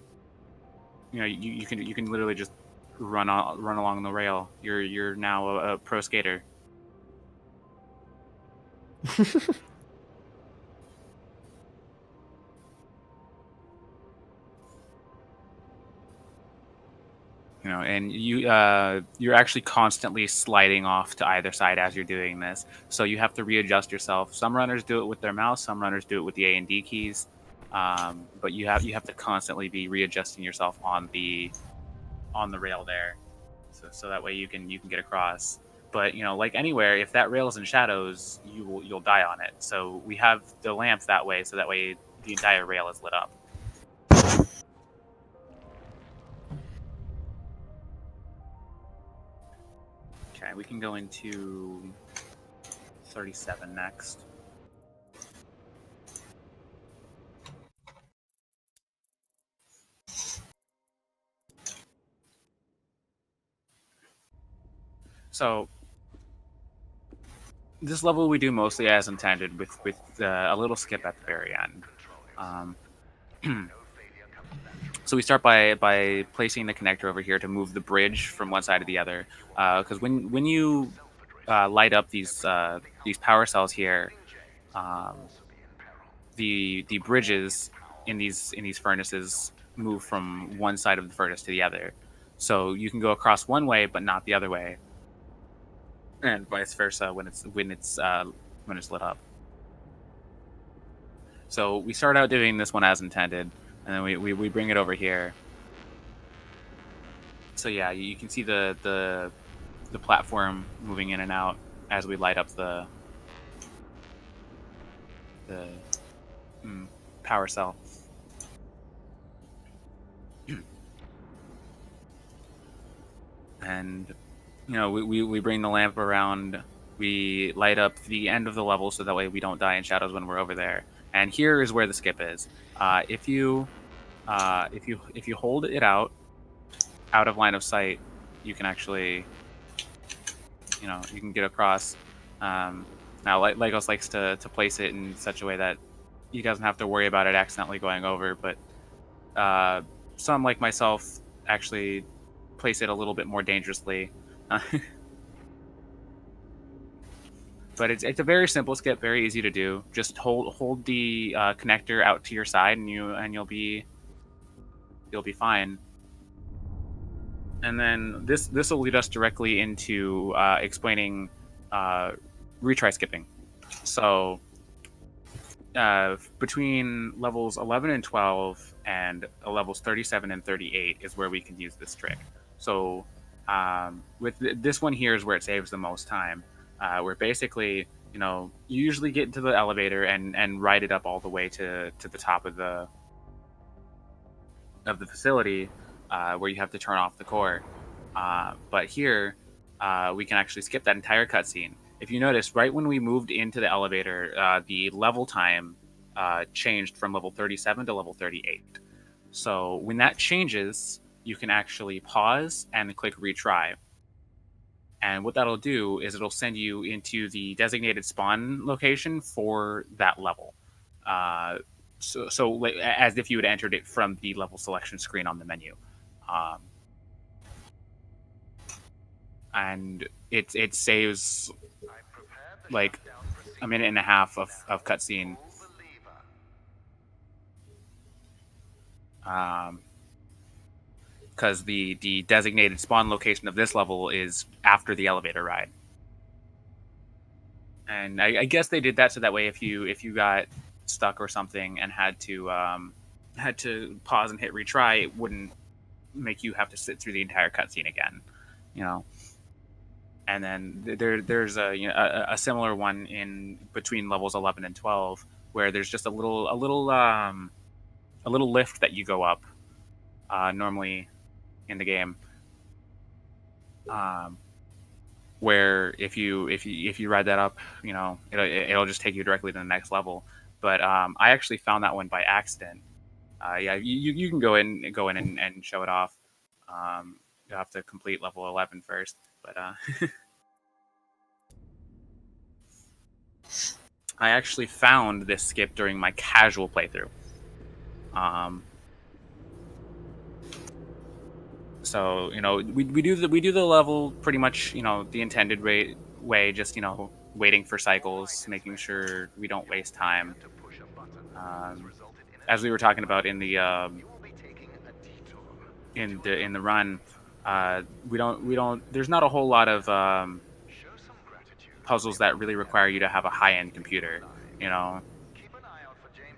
Speaker 3: you know, you can literally just run along the rail. You're now a pro skater. You know, and you're actually constantly sliding off to either side as you're doing this, so you have to readjust yourself. Some runners do it with their mouse, some runners do it with the A and D keys, but you have to constantly be readjusting yourself on the rail there, so that way you can get across. But you know, like anywhere, if that rail is in shadows, you'll die on it. So we have the lamp that way, so that way the entire rail is lit up. Okay, we can go into 37 next. So this level we do mostly as intended, with a little skip at the very end. So we start by placing the connector over here to move the bridge from one side to the other, because when you light up these power cells here, the bridges in these furnaces move from one side of the furnace to the other, so you can go across one way but not the other way, and vice versa when it's lit up. So we start out doing this one as intended, and then we bring it over here. So yeah, you can see the platform moving in and out as we light up the power cell. And we bring the lamp around, we light up the end of the level so that way we don't die in shadows when we're over there. And here is where the skip is. If you hold it out of line of sight, you can actually you can get across. Now Legos likes to place it in such a way that he doesn't have to worry about it accidentally going over, but some like myself actually place it a little bit more dangerously. But it's a very simple skip, very easy to do. Just hold the connector out to your side, and you'll be fine. And then this will lead us directly into explaining retry skipping. So between levels 11 and 12 and levels 37 and 38 is where we can use this trick. So with this one here is where it saves the most time. Where basically, you usually get into the elevator and ride it up all the way to the top of the facility, where you have to turn off the core. But here, we can actually skip that entire cutscene. If you notice, right when we moved into the elevator, the level time changed from level 37 to level 38. So when that changes, you can actually pause and click retry. And what that'll do is it'll send you into the designated spawn location for that level. So as if you had entered it from the level selection screen on the menu. And it saves like a minute and a half of cutscene. Because the designated spawn location of this level is after the elevator ride. And I guess they did that so that way if you got stuck or something and had to pause and hit retry, it wouldn't make you have to sit through the entire cutscene again, And then there's a similar one in between levels 11 and 12 where there's just a little lift that you go up normally in the game, where if you ride that up, it'll just take you directly to the next level. But I actually found that one by accident. Yeah, you can go in and show it off. You'll have to complete level 11 first, but I actually found this skip during my casual playthrough. So we do the level pretty much the intended way, just waiting for cycles, making sure we don't waste time. As we were talking about in the run, we don't. There's not a whole lot of puzzles that really require you to have a high-end computer,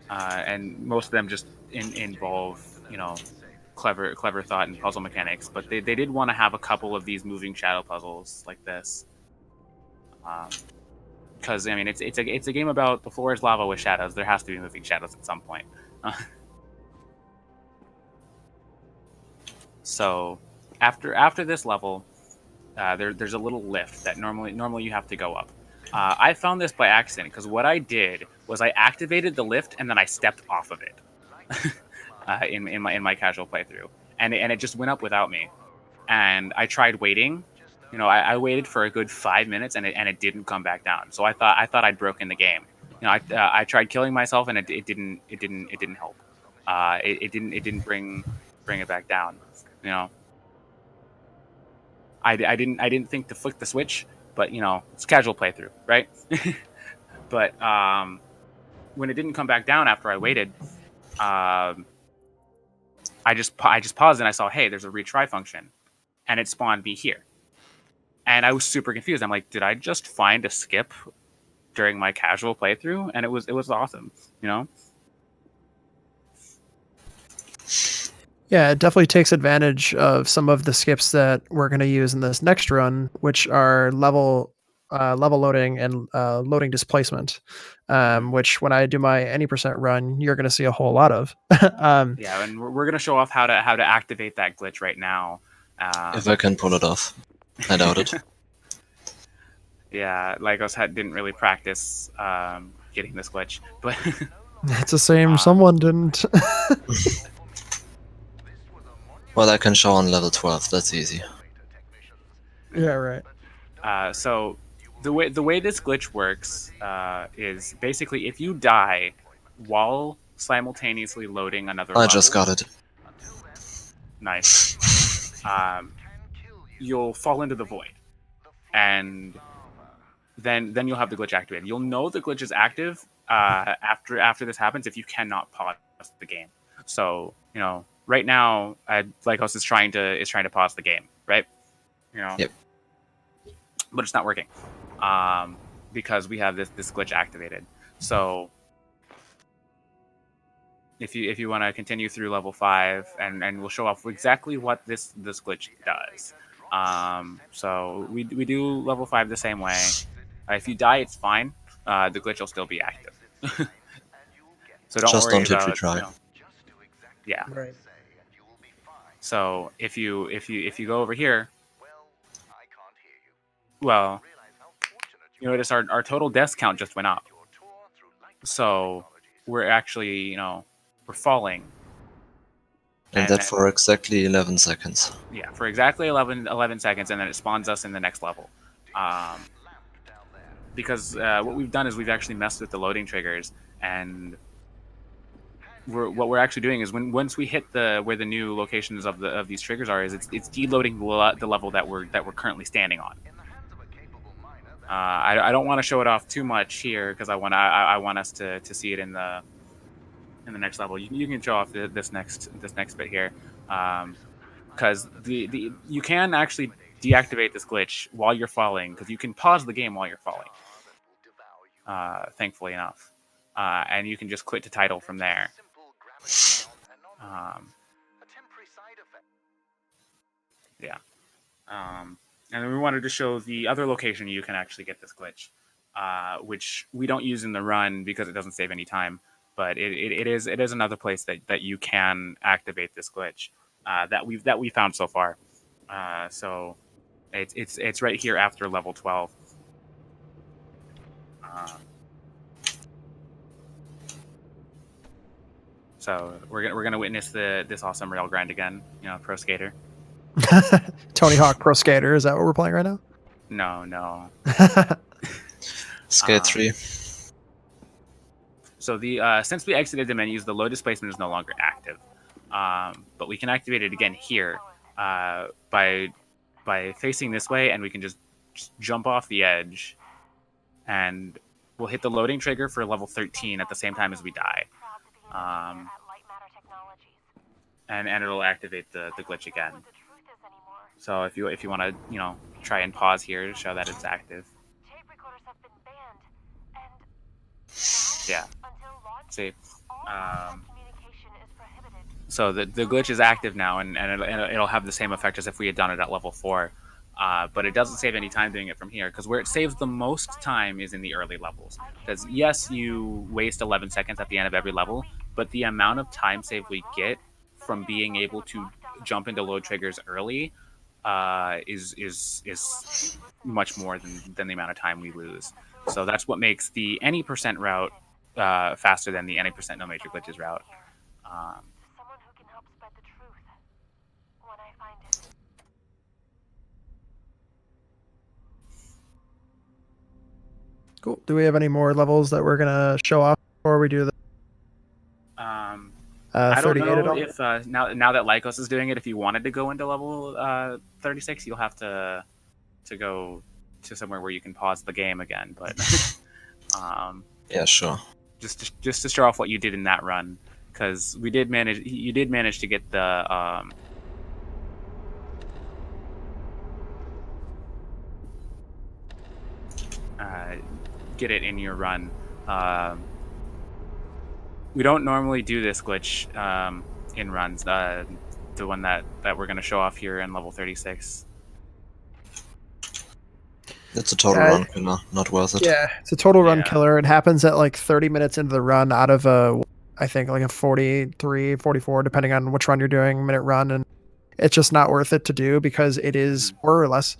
Speaker 3: and most of them just involve clever thought and puzzle mechanics. But they did want to have a couple of these moving shadow puzzles like this, because it's a game about the floor is lava with shadows. There has to be moving shadows at some point. So after this level, there's a little lift that normally you have to go up. I found this by accident because what I did was I activated the lift and then I stepped off of it in my casual playthrough, and it just went up without me. And I tried waiting. I waited for a good 5 minutes and it didn't come back down. So I thought I'd broken the game. I tried killing myself and it didn't help. It didn't bring it back down. I didn't think to flick the switch, but it's casual playthrough, right? But when it didn't come back down after I waited, I just paused and I saw, hey, there's a retry function, and it spawned me here, and I was super confused. I'm like, did I just find a skip during my casual playthrough? And it was awesome, you know.
Speaker 4: Yeah, it definitely takes advantage of some of the skips that we're going to use in this next run, which are level loading and loading displacement, which when I do my any percent run, you're going to see a whole lot of.
Speaker 3: Yeah, and we're going to show off how to activate that glitch right now.
Speaker 2: If I can pull it off. I doubt it.
Speaker 3: Yeah, Lycos didn't really practice getting this glitch, but
Speaker 4: it's the same. Someone didn't.
Speaker 2: Well, I can show on level 12. That's easy.
Speaker 4: Yeah, right.
Speaker 3: So the way this glitch works is basically if you die while simultaneously loading another level.
Speaker 2: I just got it.
Speaker 3: Nice. You'll fall into the void, and then you'll have the glitch activated. You'll know the glitch is active after this happens if you cannot pause the game. So right now, Lycos is trying to pause the game, right?
Speaker 2: Yep.
Speaker 3: But it's not working because we have this glitch activated. So if you want to continue through level 5, and we'll show off exactly what this glitch does. So we do level 5 the same way. If you die, it's fine. The glitch will still be active. So don't worry about
Speaker 2: retry.
Speaker 3: Yeah.
Speaker 4: Right.
Speaker 3: So if you go over here, well, you notice our total death count just went up. So we're actually we're falling.
Speaker 2: And that for exactly 11 seconds.
Speaker 3: Yeah, for exactly 11 seconds, and then it spawns us in the next level. Because what we've done is we've actually messed with the loading triggers, and what we're actually doing is once we hit where the new locations of these triggers are, is it's deloading the level that we're currently standing on. I don't want to show it off too much here because I want us to see it in the next level. You can show off this next bit here, because you can actually deactivate this glitch while you're falling, because you can pause the game while you're falling. Thankfully enough, and you can just quit to title from there. Yeah. And we wanted to show the other location you can actually get this glitch, which we don't use in the run because it doesn't save any time. But it is another place that you can activate this glitch that we found so far. So it's right here after level 12. So we're gonna witness this awesome rail grind again. Pro skater.
Speaker 4: Tony Hawk Pro Skater. Is that what we're playing right now?
Speaker 3: No.
Speaker 2: Skate 3.
Speaker 3: So since we exited the menus, the load displacement is no longer active, but we can activate it again here by facing this way, and we can just jump off the edge, and we'll hit the loading trigger for level 13 at the same time as we die, and it'll activate the glitch again. So if you want to try and pause here to show that it's active. Yeah. See. So the glitch is active now, and it'll have the same effect as if we had done it at level 4. But it doesn't save any time doing it from here, because where it saves the most time is in the early levels. Because yes, you waste 11 seconds at the end of every level, but the amount of time save we get from being able to jump into load triggers early is much more than the amount of time we lose. So that's what makes the any percent route faster than the any percent no major glitches route.
Speaker 7: Someone who can help spread the truth when I find it.
Speaker 4: Cool. Do we have any more levels that we're gonna show off before we do the?
Speaker 3: I don't
Speaker 4: 38
Speaker 3: know
Speaker 4: at all?
Speaker 3: if now that Lycos is doing it, if you wanted to go into level 36, you'll have to go to somewhere where you can pause the game again. But
Speaker 2: Yeah, sure.
Speaker 3: just to show off what you did in that run, because you did manage to get the get it in your run. We don't normally do this glitch in runs. The one that we're going to show off here in level 36.
Speaker 2: It's a total run killer, not worth it.
Speaker 4: Yeah, it's a total run killer. It happens at like 30 minutes into the run out of I think like a 43, 44, depending on which run you're doing, minute run. And it's just not worth it to do because it is more or less,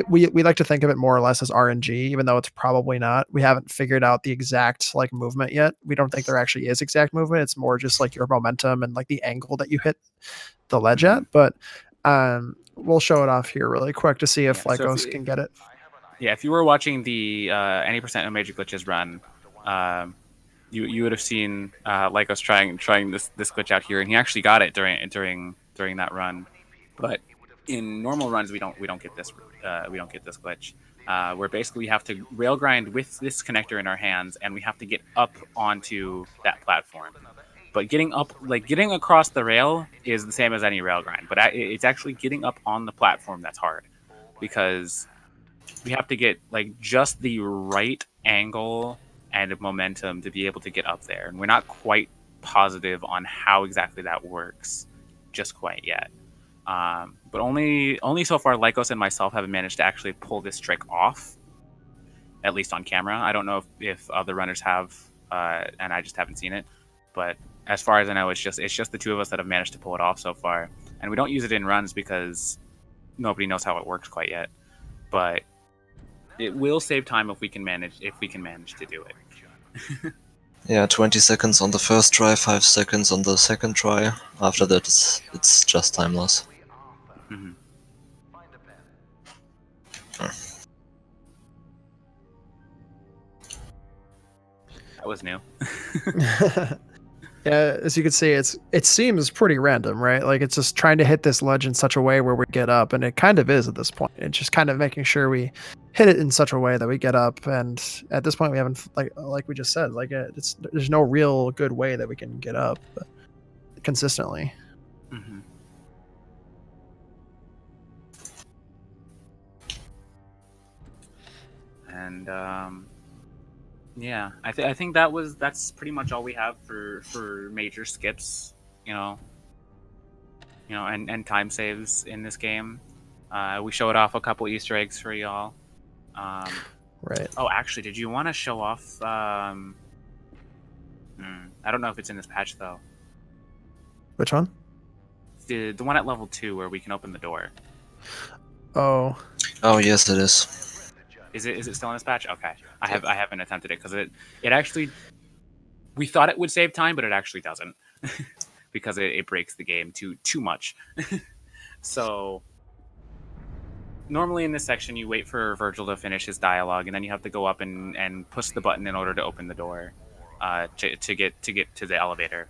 Speaker 4: we like to think of it more or less as RNG, even though it's probably not. We haven't figured out the exact like movement yet. We don't think there actually is exact movement. It's more just like your momentum and like the angle that you hit the ledge at. But we'll show it off here really quick to see if Lycos can get it.
Speaker 3: Yeah, if you were watching the any percent of major glitches run, you would have seen Lycos trying this glitch out here, and he actually got it during that run. But in normal runs, we don't get this glitch. Where basically we have to rail grind with this connector in our hands, and we have to get up onto that platform. But getting across the rail is the same as any rail grind, but it's actually getting up on the platform that's hard, because we have to get like just the right angle and momentum to be able to get up there, and we're not quite positive on how exactly that works just quite yet. But only so far Lycos and myself have managed to actually pull this trick off, at least on camera. I don't know if other runners have, and I just haven't seen it. But as far as I know, it's just the two of us that have managed to pull it off so far, and we don't use it in runs because nobody knows how it works quite yet. But it will save time if we can manage to do it.
Speaker 2: Yeah, 20 seconds on the first try, 5 seconds on the second try. After that, it's just time loss.
Speaker 3: Mm-hmm. That was new.
Speaker 4: Yeah, as you can see, it seems pretty random, right? Like it's just trying to hit this ledge in such a way where we get up, and it kind of is at this point. It's just kind of making sure we hit it in such a way that we get up, and at this point we haven't like we just said, like there's no real good way that we can get up consistently.
Speaker 3: Mm-hmm. And yeah, I think that's pretty much all we have for major skips, and time saves in this game. We showed off a couple Easter eggs for y'all.
Speaker 4: Right.
Speaker 3: Oh, actually, did you want to show off? I don't know if it's in this patch though.
Speaker 4: Which one?
Speaker 3: The one at level 2 where we can open the door.
Speaker 4: Oh,
Speaker 2: yes, it is.
Speaker 3: Is it still in this patch? Okay, I haven't attempted it because it actually, we thought it would save time, but it actually doesn't because it breaks the game too much. So normally in this section you wait for Virgil to finish his dialogue, and then you have to go up and push the button in order to open the door to get to the elevator.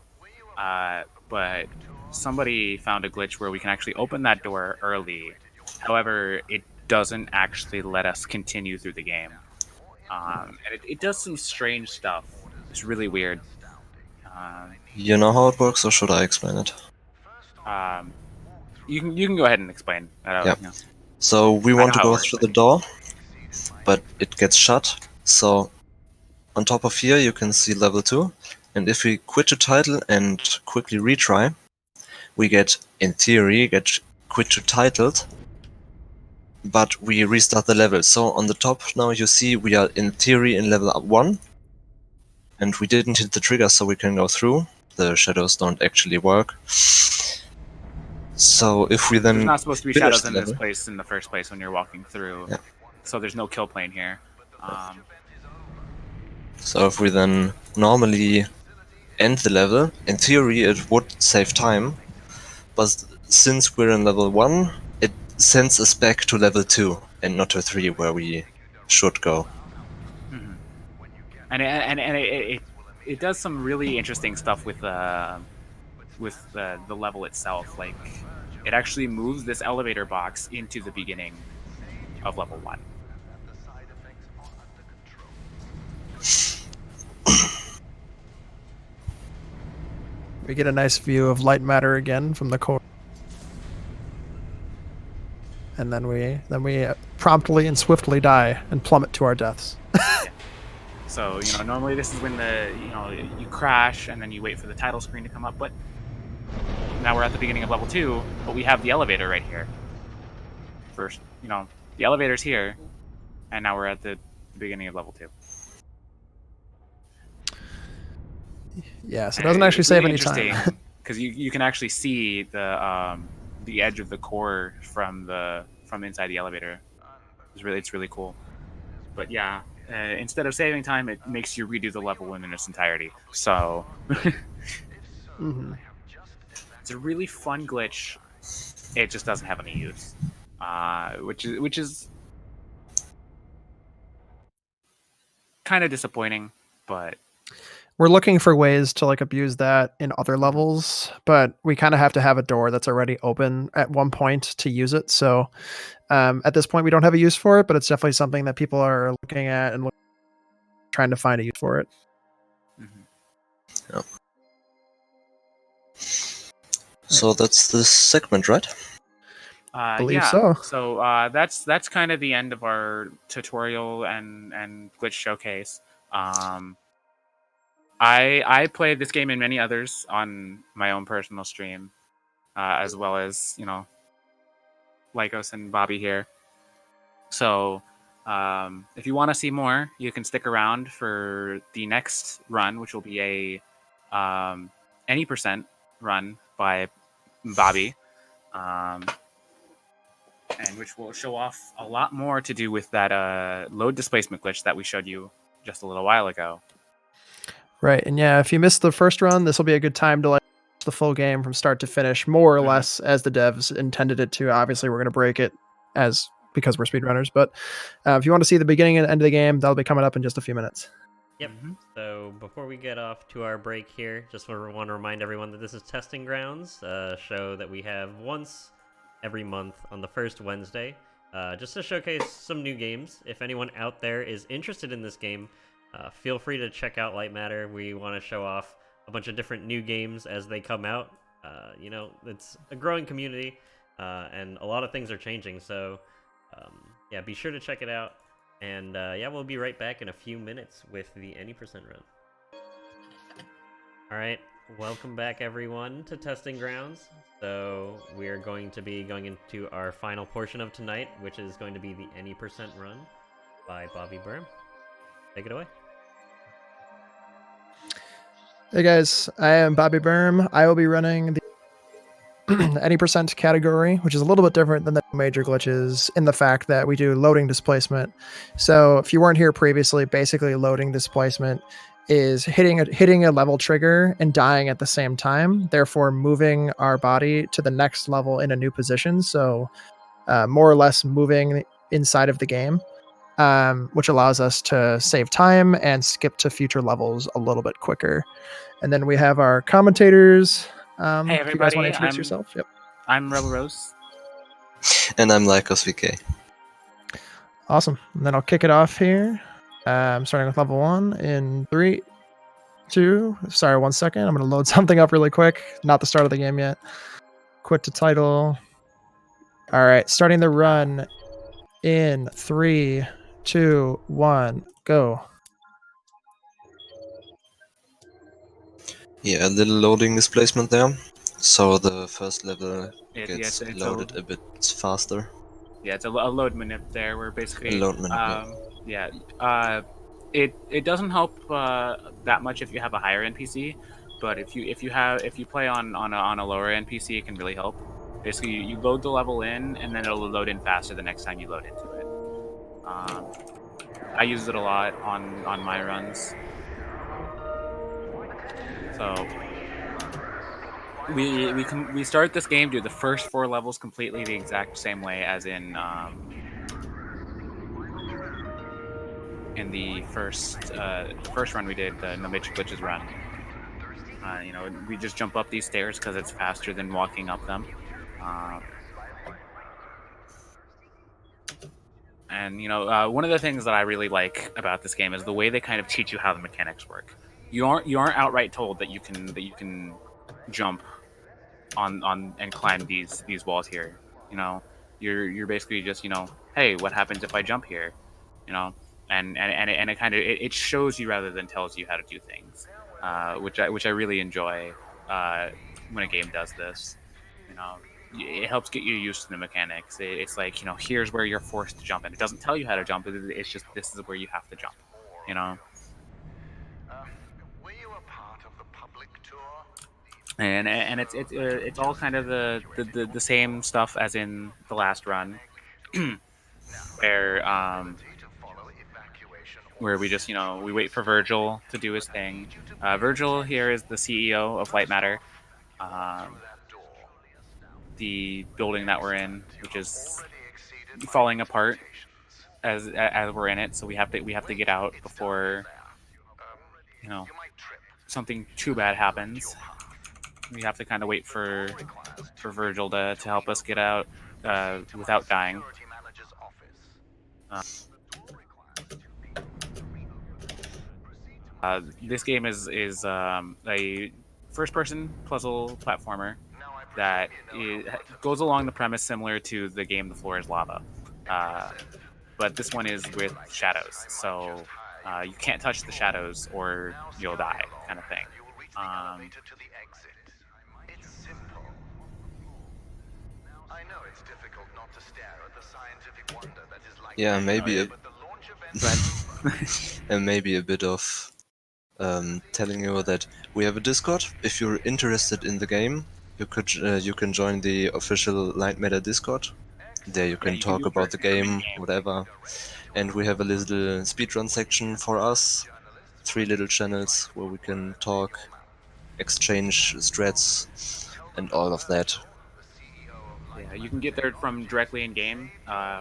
Speaker 3: But somebody found a glitch where we can actually open that door early. However, it doesn't actually let us continue through the game, and it does some strange stuff. It's really weird.
Speaker 2: You know how it works, or should I explain it?
Speaker 3: You can go ahead and explain.
Speaker 2: Yeah. So we want to go through the door, but it gets shut. So on top of here you can see level 2, and if we quit to title and quickly retry, we in theory get quit to titled, but we restart the level. So on the top now you see we are in theory in level 1, and we didn't hit the trigger, so we can go through. The shadows don't actually work. So if we then
Speaker 3: there's not supposed to be shadows in this place in the first place when you're walking through. Yeah. So there's no kill plane here.
Speaker 2: So if we then normally end the level, in theory it would save time, but since we're in level 1, it sends us back to level 2 and not to 3 where we should go.
Speaker 3: Mm-hmm. And it does some really interesting stuff with the level itself. Like, it actually moves this elevator box into the beginning of level 1.
Speaker 4: We get a nice view of Lightmatter again from the core. And then we promptly and swiftly die and plummet to our deaths.
Speaker 3: So, normally this is when you crash and then you wait for the title screen to come up, but now we're at the beginning of level 2, but we have the elevator right here. First, the elevator's here, and now we're at the beginning of level 2.
Speaker 4: Yeah, so it doesn't actually save any time.
Speaker 3: Because you can actually see the edge of the core from inside the elevator. It's really cool. But yeah, instead of saving time, it makes you redo the level in its entirety. So it's a really fun glitch. It just doesn't have any use, which is kind of disappointing. But
Speaker 4: we're looking for ways to abuse that in other levels, but we kind of have to have a door that's already open at one point to use it. So at this point, we don't have a use for it, but it's definitely something that people are looking at and trying to find a use for it.
Speaker 2: Yep. So that's the segment, right?
Speaker 4: Believe so.
Speaker 3: So that's kind of the end of our tutorial and glitch showcase. I played this game and many others on my own personal stream, as well as Lycos and Bobby here. So if you want to see more, you can stick around for the next run, which will be a any percent run by Bobby, and which will show off a lot more to do with that load displacement glitch that we showed you just a little while ago.
Speaker 4: Right, and yeah, if you missed the first run, this will be a good time to watch the full game from start to finish, more or less as the devs intended it to. Obviously, we're going to break it because we're speedrunners, but if you want to see the beginning and end of the game, that'll be coming up in just a few minutes.
Speaker 1: Yep. So before we get off to our break here, just want to remind everyone that this is Testing Grounds, a show that we have once every month on the first Wednesday, just to showcase some new games. If anyone out there is interested in this game, feel free to check out Lightmatter. We want to show off a bunch of different new games as they come out. It's a growing community, and a lot of things are changing. So, yeah, be sure to check it out. And yeah, we'll be right back in a few minutes with the Any Percent Run. All right, welcome back everyone to Testing Grounds. So we're going to be going into our final portion of tonight, which is going to be the Any Percent Run by Bobby Berm. Take it away.
Speaker 4: Hey guys, I am Bobby Berm. I will be running the Any percent category, which is a little bit different than the major glitches in the fact that we do loading displacement. So if you weren't here previously, basically loading displacement is hitting a level trigger and dying at the same time, therefore moving our body to the next level in a new position. So more or less moving inside of the game, which allows us to save time and skip to future levels a little bit quicker. And then we have our commentators.
Speaker 3: Hey everybody,
Speaker 4: if you guys want to introduce yourself? Yep.
Speaker 3: I'm Rebel Rose.
Speaker 2: And I'm Lycos VK.
Speaker 4: Awesome. And then I'll kick it off here. Starting with level 1 in 3, 2. Sorry, 1 second. I'm going to load something up really quick. Not the start of the game yet. Quit to title. All right, starting the run in 3, 2, 1, go.
Speaker 2: Yeah, a little loading displacement there. So the first level gets
Speaker 3: it's
Speaker 2: loaded a bit faster.
Speaker 3: Yeah, it's a load manip there. Where basically,
Speaker 2: A load manip,
Speaker 3: it doesn't help that much if you have a higher NPC, but if you play on a lower NPC, it can really help. Basically, you load the level in, and then it'll load in faster the next time you load into it. I use it a lot on my runs. So we start this game, do the first 4 levels completely the exact same way as in the first run we did, the No Major Glitches run. We just jump up these stairs because it's faster than walking up them. And one of the things that I really like about this game is the way they kind of teach you how the mechanics work. You aren't outright told that you can jump on and climb these walls here. You know, you're basically just, you know, hey, what happens if I jump here? You know, and it kind of it shows you rather than tells you how to do things, which I really enjoy when a game does this. You know, it helps get you used to the mechanics. It's like, you know, here's where you're forced to jump, and it doesn't tell you how to jump. It's just this is where you have to jump. You know.
Speaker 8: Were you a part of the public tour?
Speaker 3: And it's all kind of the same stuff as in the last run, where where we just, you know, we wait for Virgil to do his thing. Virgil here is the CEO of Lightmatter, the building that we're in, which is falling apart as we're in it. So we have to get out before, you know, something too bad happens. We have to kind of wait for Virgil to help us get out without dying. This game is a first-person puzzle platformer that goes along the premise similar to the game The Floor is Lava, but this one is with shadows. So you can't touch the shadows or you'll die, kind of thing.
Speaker 8: It's simple. I know it's difficult not to stare at the scientific wonder that is like
Speaker 2: Yeah, maybe
Speaker 8: but the launch event
Speaker 2: and maybe a bit of telling you that we have a Discord. If you're interested in the game, you can join the official Lightmatter Discord. There you can
Speaker 3: you can
Speaker 2: talk
Speaker 3: do
Speaker 2: about the
Speaker 3: for
Speaker 2: game,
Speaker 3: mid-game.
Speaker 2: whatever. And we have a little speedrun section for us. 3 little channels where we can talk, exchange strats, and all of that.
Speaker 3: Yeah, you can get there from directly in game.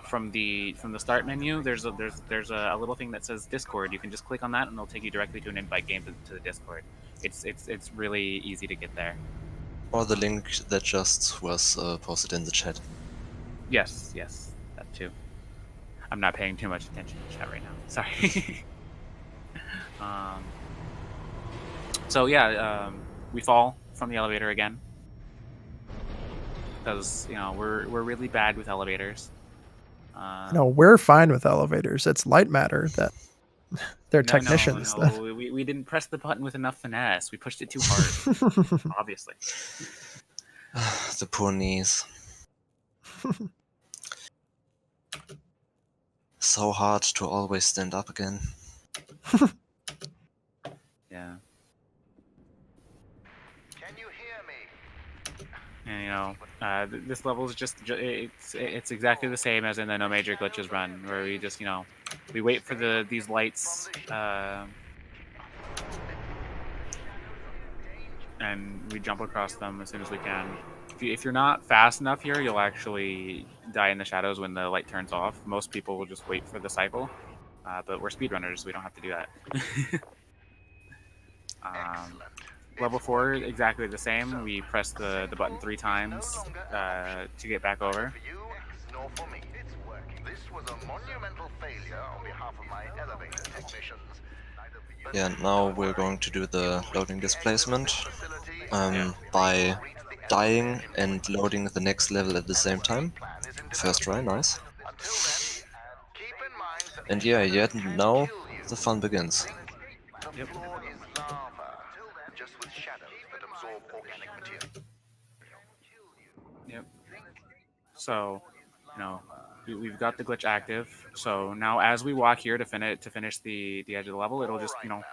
Speaker 3: From the start menu, there's a little thing that says Discord. You can just click on that, and it'll take you directly to an invite game to the Discord. It's really easy to get there.
Speaker 2: Or the link that just was posted in the chat.
Speaker 3: Yes, that too. I'm not paying too much attention to chat right now. Sorry. So yeah, we fall from the elevator again because, you know, we're really bad with elevators.
Speaker 4: No, we're fine with elevators. It's Lightmatter that they're
Speaker 3: No,
Speaker 4: technicians.
Speaker 3: no. We didn't press the button with enough finesse. We pushed it too hard, obviously.
Speaker 2: The poor knees. So hard to always stand up again.
Speaker 3: Yeah.
Speaker 8: Can you hear me?
Speaker 3: And, you know, this level is just it's exactly the same as in the No Major Glitches run, where we just, you know, we wait for these lights, and we jump across them as soon as we can. If you're not fast enough here, you'll actually die in the shadows when the light turns off. Most people will just wait for the cycle, but we're speedrunners, so we don't have to do that. Level 4, exactly the same. We press the button 3 times to get back over.
Speaker 8: For you, nor for me. It's working. This was a monumental failure on behalf of my elevator technicians.
Speaker 2: Yeah, now we're going to do the loading displacement by dying and loading the next level at the same time. First try, nice. And yeah, now the fun begins.
Speaker 3: Yep.
Speaker 8: Just with shadows that absorb organic material.
Speaker 3: Yep. So, you know, we've got the glitch active. So now, as we walk here to finish the edge of the level, it'll just, you know,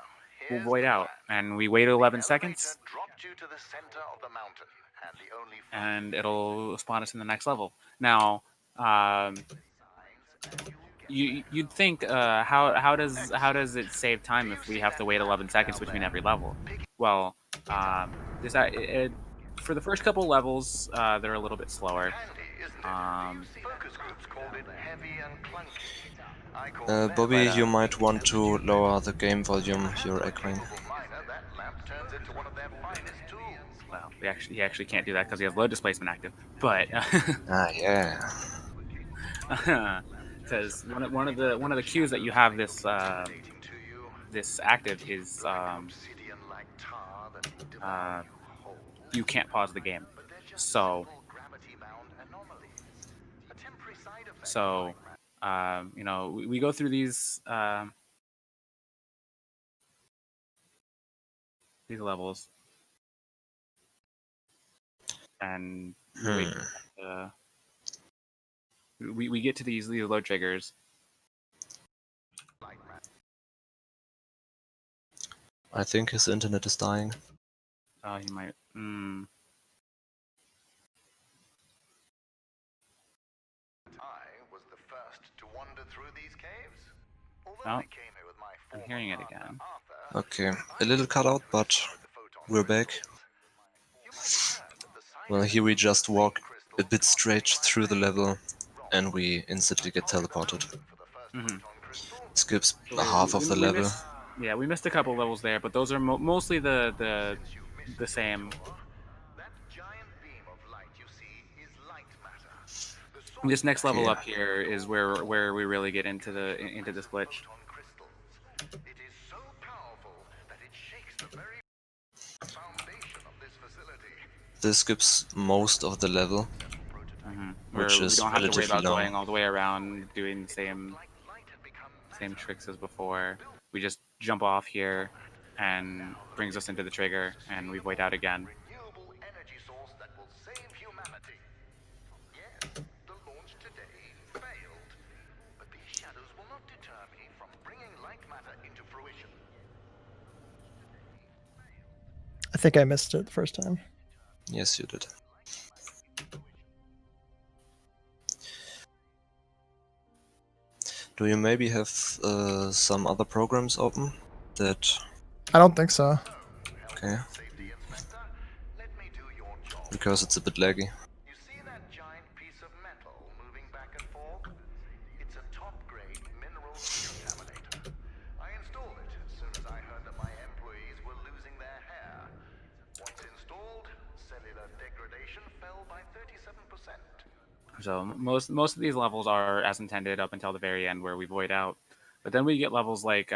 Speaker 3: we'll void out, and we wait 11 seconds,
Speaker 8: Dropped you to the center of the mountain, and the only
Speaker 3: and it'll spawn us in the next level. Now, you'd think, how does it save time if we have to wait 11 seconds between every level? Well, for the first couple levels, they're a little bit slower.
Speaker 8: focus groups called it heavy and clunky. I call
Speaker 2: Bobby, you might want to lower the game volume you're echoing.
Speaker 8: that lamp turns into one of their finest tools.
Speaker 3: Well, he actually can't do that because he has load displacement active. But
Speaker 2: Yeah.
Speaker 3: because one of the cues that you have this this active is you can't pause the game. So, you know, we go through these levels, and we get to these load triggers.
Speaker 2: I think his internet is dying.
Speaker 3: Oh, he might. Oh, I'm hearing it again.
Speaker 2: Okay, a little cutout, but we're back. Well, here we just walk a bit straight through the level, and we instantly get teleported. Skips half of the level.
Speaker 3: Yeah, we missed a couple levels there, but those are mostly the same. This next level up here is where we really get into this glitch.
Speaker 2: This skips most of the level, which is
Speaker 3: we don't have to worry
Speaker 2: relatively
Speaker 3: about
Speaker 2: long.
Speaker 3: going all the way around doing the same tricks as before. We just jump off here, and brings us into the trigger, and we wait out again.
Speaker 4: I think I missed it the first time.
Speaker 2: Yes, you did. Do you maybe have some other programs open that...
Speaker 4: I don't think so.
Speaker 2: Okay. Because it's a bit laggy.
Speaker 8: You see that giant piece of metal moving back and forth? It's a top-grade mineral decontaminator. I installed it as soon as I heard that my employees were losing their hair. Once installed, cellular degradation fell by 37%.
Speaker 3: So most of these levels are as intended up until the very end, where we void out. But then we get levels like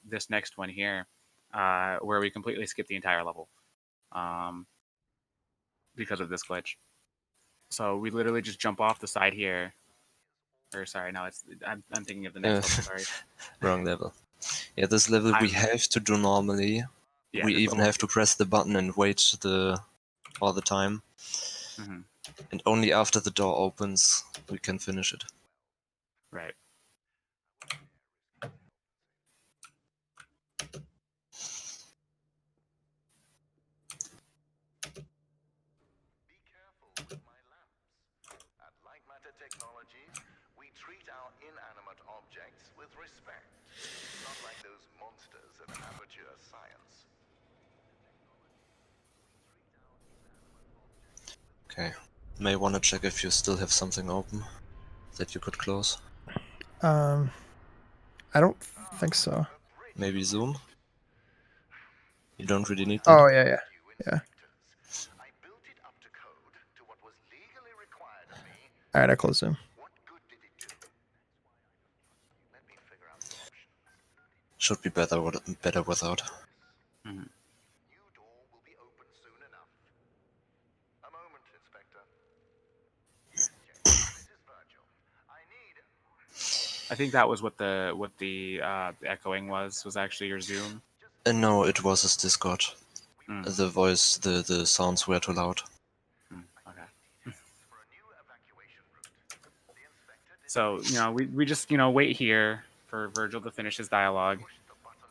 Speaker 3: this next one here, where we completely skip the entire level because of this glitch. So we literally just jump off the side here. Or sorry, no, I'm thinking of the next level. Sorry,
Speaker 2: wrong level. Yeah, this level we have to do normally.
Speaker 3: Yeah,
Speaker 2: we even have to press the button and wait all the time. And only after the door opens we can finish it.
Speaker 3: Right.
Speaker 8: Be careful with my lamps. At Lightmatter Technologies, we treat our inanimate objects with respect. Not like those monsters of amateur science.
Speaker 2: Okay. May want to check if you still have something open that you could close.
Speaker 4: I don't think so.
Speaker 2: Maybe Zoom? You don't really need that.
Speaker 4: Oh, yeah.
Speaker 8: I built it up to code to what was legally required of me.
Speaker 4: Alright, I close Zoom.
Speaker 8: What good did it do? Let me figure out the options.
Speaker 2: Should be better without.
Speaker 8: New door will be open soon enough. A moment, Inspector. This is Virgil.
Speaker 3: I think that was what the echoing was actually your Zoom.
Speaker 2: No, it was his Discord. The voice, the sounds were too loud.
Speaker 3: Okay. So, you know, we just, you know, wait here for Virgil to finish his dialogue.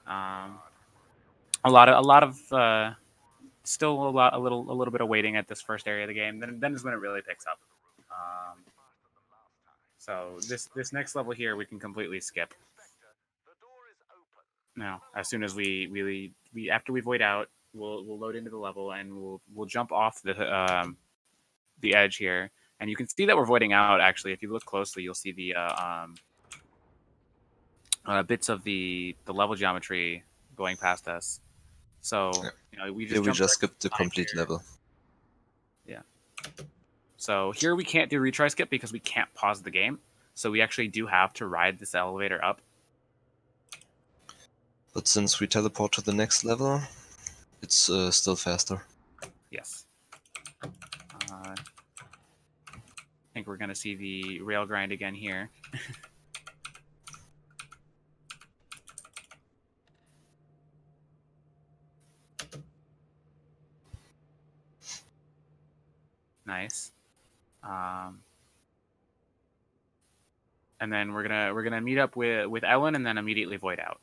Speaker 3: A lot of still a little bit of waiting at this first area of the game. Then is when it really picks up. So this next level here we can completely skip. Now, as soon as we after we void out, we'll load into the level and we'll jump off the edge here, and you can see that we're voiding out. Actually, if you look closely, you'll see the bits of the level geometry going past us. So you know, we just
Speaker 2: skipped the complete level.
Speaker 3: Yeah. So here we can't do retry skip because we can't pause the game. So we actually do have to ride this elevator up.
Speaker 2: But since we teleport to the next level, it's still faster.
Speaker 3: Yes. I think we're going to see the rail grind again here. Nice. And then we're gonna meet up with Ellen and then immediately void out.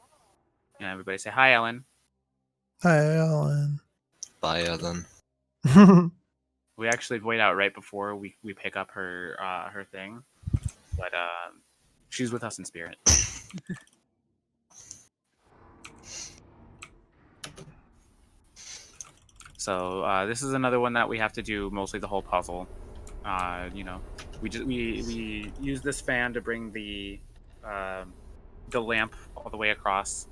Speaker 3: And everybody say hi, Ellen.
Speaker 4: Hi, Ellen.
Speaker 2: Bye, Ellen.
Speaker 3: We actually void out right before we pick up her her thing, but she's with us in spirit. So this is another one that we have to do mostly the whole puzzle. You know, we use this fan to bring the lamp all the way across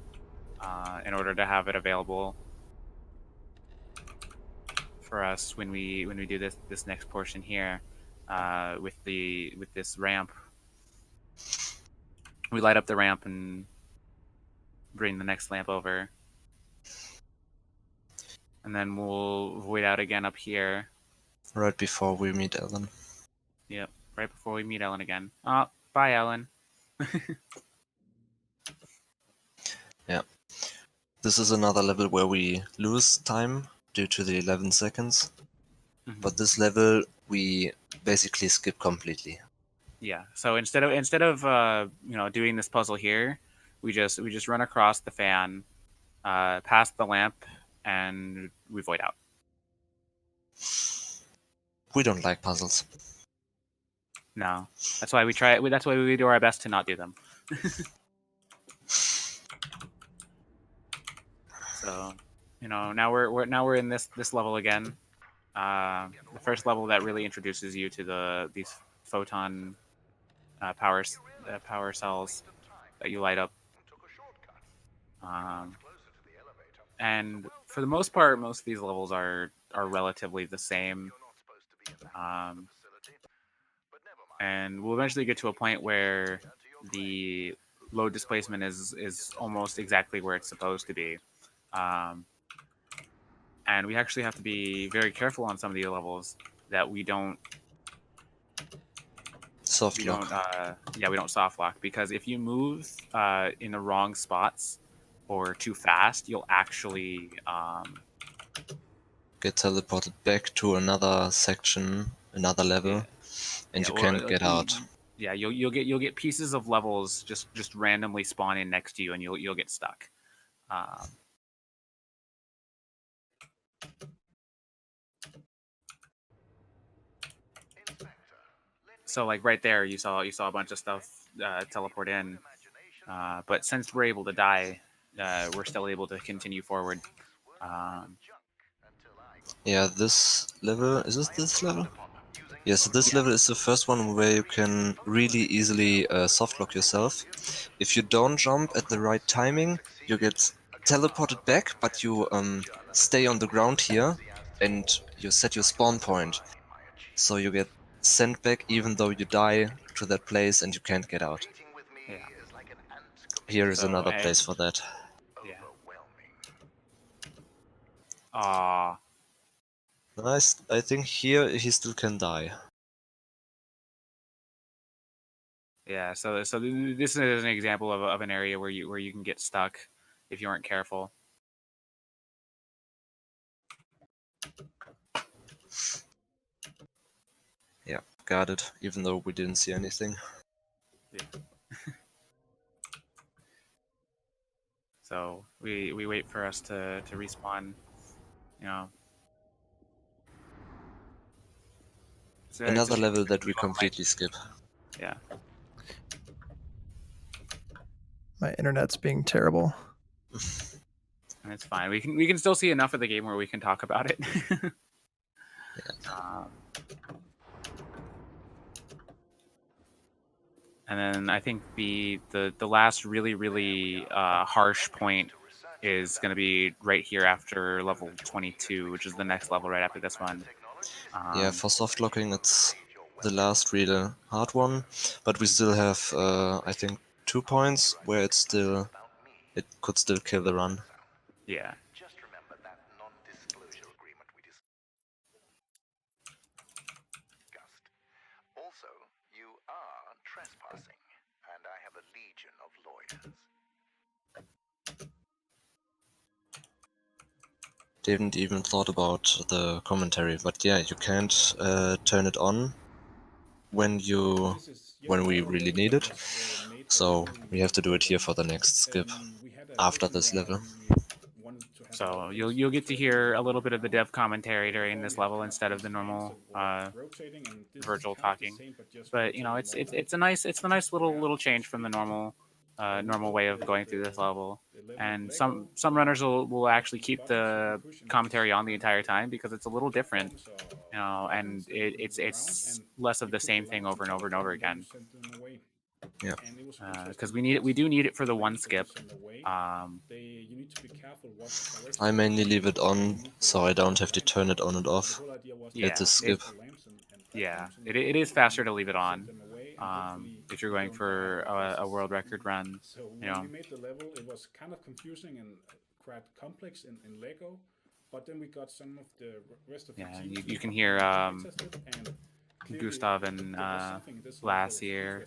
Speaker 3: in order to have it available for us when we do this next portion here with this ramp. We light up the ramp and bring the next lamp over, and then we'll void out again up here.
Speaker 2: Right before we meet Ellen.
Speaker 3: Yep, right before we meet Ellen again. Oh, bye, Ellen.
Speaker 2: Yeah. This is another level where we lose time due to the 11 seconds.
Speaker 3: Mm-hmm.
Speaker 2: But this level we basically skip completely.
Speaker 3: Yeah. So instead of you know, doing this puzzle here, we just run across the fan, past the lamp, and we void out.
Speaker 2: We don't like puzzles.
Speaker 3: No, that's why we try. That's why we do our best to not do them. So, you know, now we're in this level again. The first level that really introduces you to these photon power cells that you light up. And for the most part, most of these levels are relatively the same. And we'll eventually get to a point where the load displacement is almost exactly where it's supposed to be. And we actually have to be very careful on some of these levels that we don't
Speaker 2: soft lock.
Speaker 3: We don't soft lock, because if you move in the wrong spots or too fast, you'll actually
Speaker 2: get teleported back to another section, another level, and you can't get out.
Speaker 3: Yeah, you'll get pieces of levels just randomly spawn in next to you, and you'll get stuck. So like right there, you saw a bunch of stuff teleport in, but since we're able to die, we're still able to continue forward.
Speaker 2: Yeah, this level, is this level? Yes, this level is the first one where you can really easily softlock yourself. If you don't jump at the right timing, you get teleported back, but you stay on the ground here, and you set your spawn point. So you get sent back even though you die to that place and you can't get out.
Speaker 3: Yeah.
Speaker 2: Here is another place for that.
Speaker 3: Yeah. Ah.
Speaker 2: Nice. I think here he still can die.
Speaker 3: Yeah. So this is an example of an area where you can get stuck if you aren't careful.
Speaker 2: Yeah, got it. Even though we didn't see anything.
Speaker 3: Yeah. So we wait for us to respawn. You know.
Speaker 2: Another level that we completely skip.
Speaker 3: Yeah.
Speaker 4: My internet's being terrible.
Speaker 3: And it's fine. We can still see enough of the game where we can talk about it.
Speaker 2: Yeah.
Speaker 3: And then I think the last really harsh point is going to be right here after level 22, which is the next level right after this one.
Speaker 2: Yeah, for soft locking it's the last really hard one, but we still have I think 2 points where it could still kill the run.
Speaker 3: Yeah.
Speaker 8: trespassing, and I have a legion of lawyers.
Speaker 2: Didn't even thought about the commentary, but yeah, you can't turn it on when we really need it. So we have to do it here for the next skip after this level.
Speaker 3: So you'll get to hear a little bit of the dev commentary during this level instead of the normal Virgil talking. But you know, it's a nice little change from the normal way of going through this level. And some runners will actually keep the commentary on the entire time because it's a little different, you know, and it's less of the same thing over and over and over again.
Speaker 2: Yeah.
Speaker 3: Because we do need it for the one skip.
Speaker 2: I mainly leave it on so I don't have to turn it on and off at the skip.
Speaker 3: It is faster to leave it on if you're going for a world record run. You know.
Speaker 9: We made the level, it was kind of confusing and quite complex in Lego, but then we got some of the rest of the team.
Speaker 3: You can hear Gustav and Glacier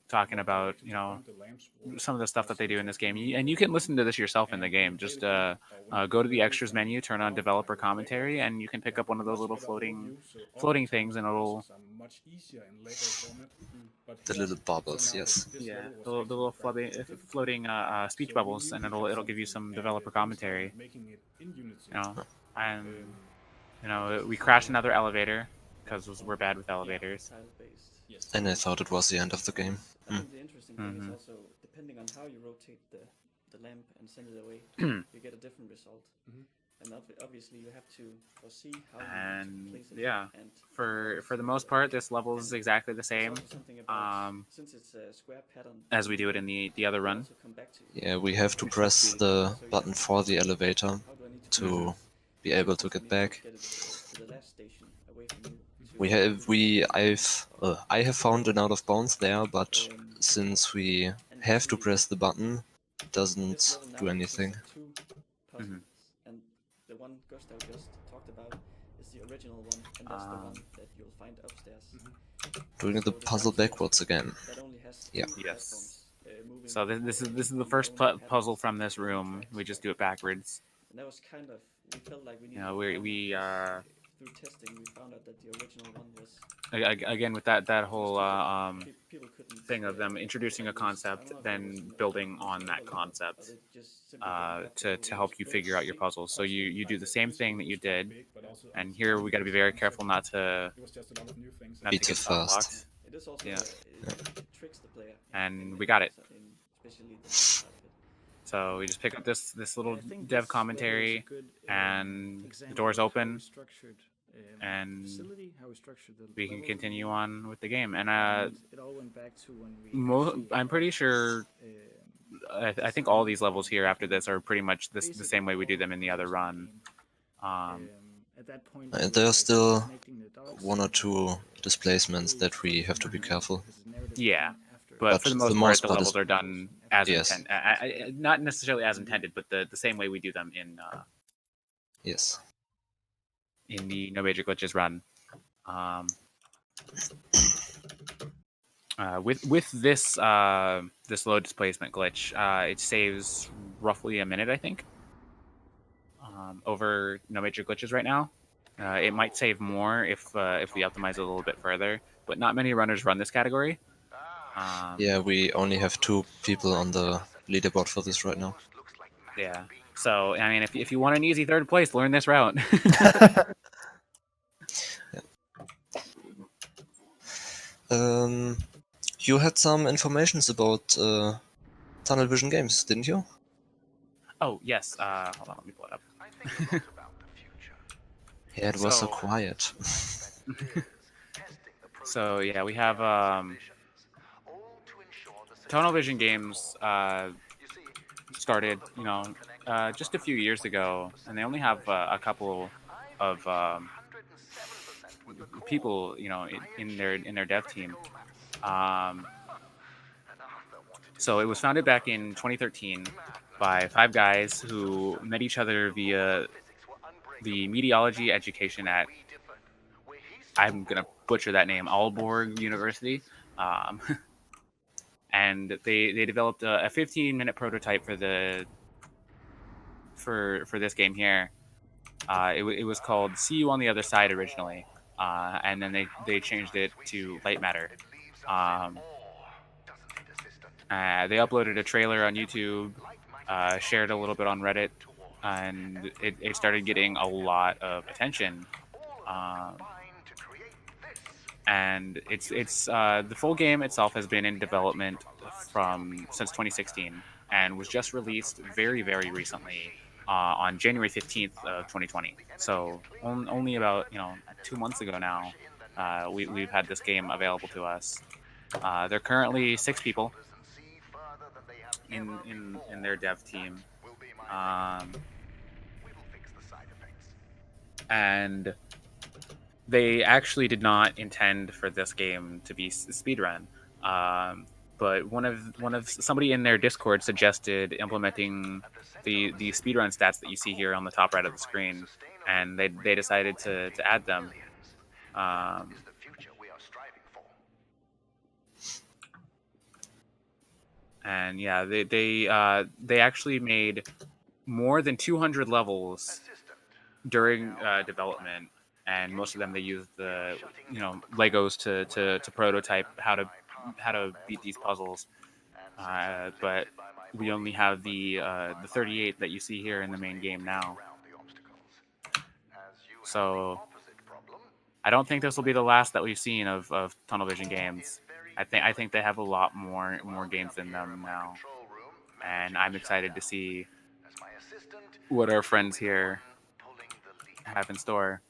Speaker 3: talking about, you know, some of the stuff that they do in this game, and you can listen to this yourself in the game. Just go to the extras menu, turn on developer commentary, and you can pick up one of those little floating things, and it'll
Speaker 2: the little bubbles, yes.
Speaker 3: Yeah, the little floating speech bubbles, and it'll give you some developer commentary. You know, and you know, we crashed another elevator because we're bad with elevators.
Speaker 2: And I thought it was the end of the game.
Speaker 10: I think the interesting thing is also, depending on how you rotate the lamp and send it away, you get a different result. And obviously you have to foresee how you place it.
Speaker 3: Yeah,
Speaker 10: and
Speaker 3: for the most part, this level is exactly the same
Speaker 10: since it's a square pattern,
Speaker 3: as we do it in the other run.
Speaker 2: Yeah, we have to press the button for the elevator to be able to get back. I have found an out of bounds there, but since we have to press the button, it doesn't do anything.
Speaker 10: And the one Gustav just talked about is the original one, and that's the one that you'll find upstairs.
Speaker 2: Doing the puzzle backwards again. Yeah.
Speaker 3: Yes. So this is the first puzzle from this room. We just do it backwards.
Speaker 10: And that was kind of, we felt like we needed.
Speaker 3: You know, we
Speaker 10: through testing, we found out that the original one was.
Speaker 3: Again, with that whole thing of them introducing a concept, then building on that concept to help you figure out your puzzles. So you do the same thing that you did, and here we got to be very careful not to
Speaker 2: be too fast.
Speaker 10: Yeah. It tricks the player.
Speaker 3: And we got it. So we just pick up this little dev commentary, and the doors open, and we can continue on with the game. And I'm pretty sure, I think all these levels here after this are pretty much the same way we do them in the other run.
Speaker 2: There are still one or two displacements that we have to be careful.
Speaker 3: Yeah. But for the most part, the levels are done as intended. Not necessarily as intended, but the same way we do them in in the No Major Glitches run. With this this low displacement glitch, it saves roughly a minute, I think, over No Major Glitches right now. It might save more if we optimize it a little bit further, but not many runners run this category.
Speaker 2: Yeah, we only have 2 people on the leaderboard for this right now.
Speaker 3: Yeah. So, I mean, if you want an easy 3rd place, learn this route.
Speaker 2: You had some informations about Tunnel Vision Games, didn't you?
Speaker 3: Oh, yes. Hold on, let me pull it up.
Speaker 2: Yeah, it was so quiet.
Speaker 3: So, yeah, we have Tunnel Vision Games started, you know, just a few years ago, and they only have a couple of people, you know, in their dev team. So it was founded back in 2013 by 5 guys who met each other via the mediology education at I'm gonna butcher that name, Aalborg University, and they developed a 15-minute prototype for this game here. It was called "See You on the Other Side" originally, and then they changed it to Lightmatter. They uploaded a trailer on YouTube, shared a little bit on Reddit, and it started getting a lot of attention. And it's the full game itself has been in development since 2016 and was just released very recently on January 15th of 2020. So only about 2 months ago now, we've had this game available to us. There are currently 6 people in their dev team, and they actually did not intend for this game to be speedrun. But somebody in their Discord suggested implementing the speedrun stats that you see here on the top right of the screen, and they decided to add them. And yeah, they actually made more than 200 levels during development, and most of them they used the Legos to prototype how to beat these puzzles. But we only have the 38 that you see here in the main game now. So I don't think this will be the last that we've seen of Tunnel Vision games. I think they have a lot more games in them now, and I'm excited to see what our friends here have in store.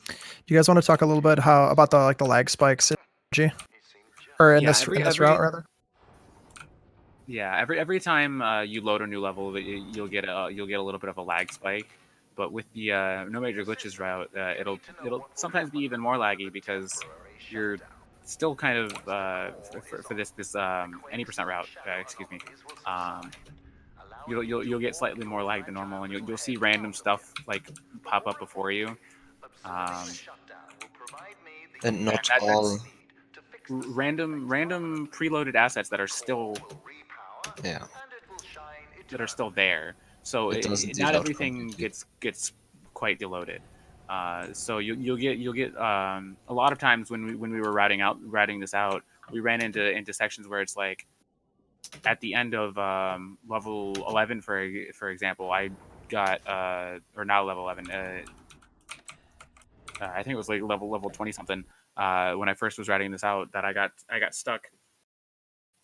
Speaker 4: Do you guys want to talk a little bit about the lag spikes in G, or in this route rather?
Speaker 3: Yeah, every time you load a new level, you'll get a little bit of a lag spike. But with the no major glitches route, it'll sometimes be even more laggy because you're still kind of for this any percent route. Excuse me. You'll get slightly more lag than normal, and you'll see random stuff like pop up before you.
Speaker 2: And not all
Speaker 3: random preloaded assets that are still there. So not everything gets quite deloaded. So you'll get a lot of times when we were routing this out, we ran into sections where it's like at the end of level 11, for example, I got or not level 11. I think it was like level 20 something. When I first was writing this out, that I got stuck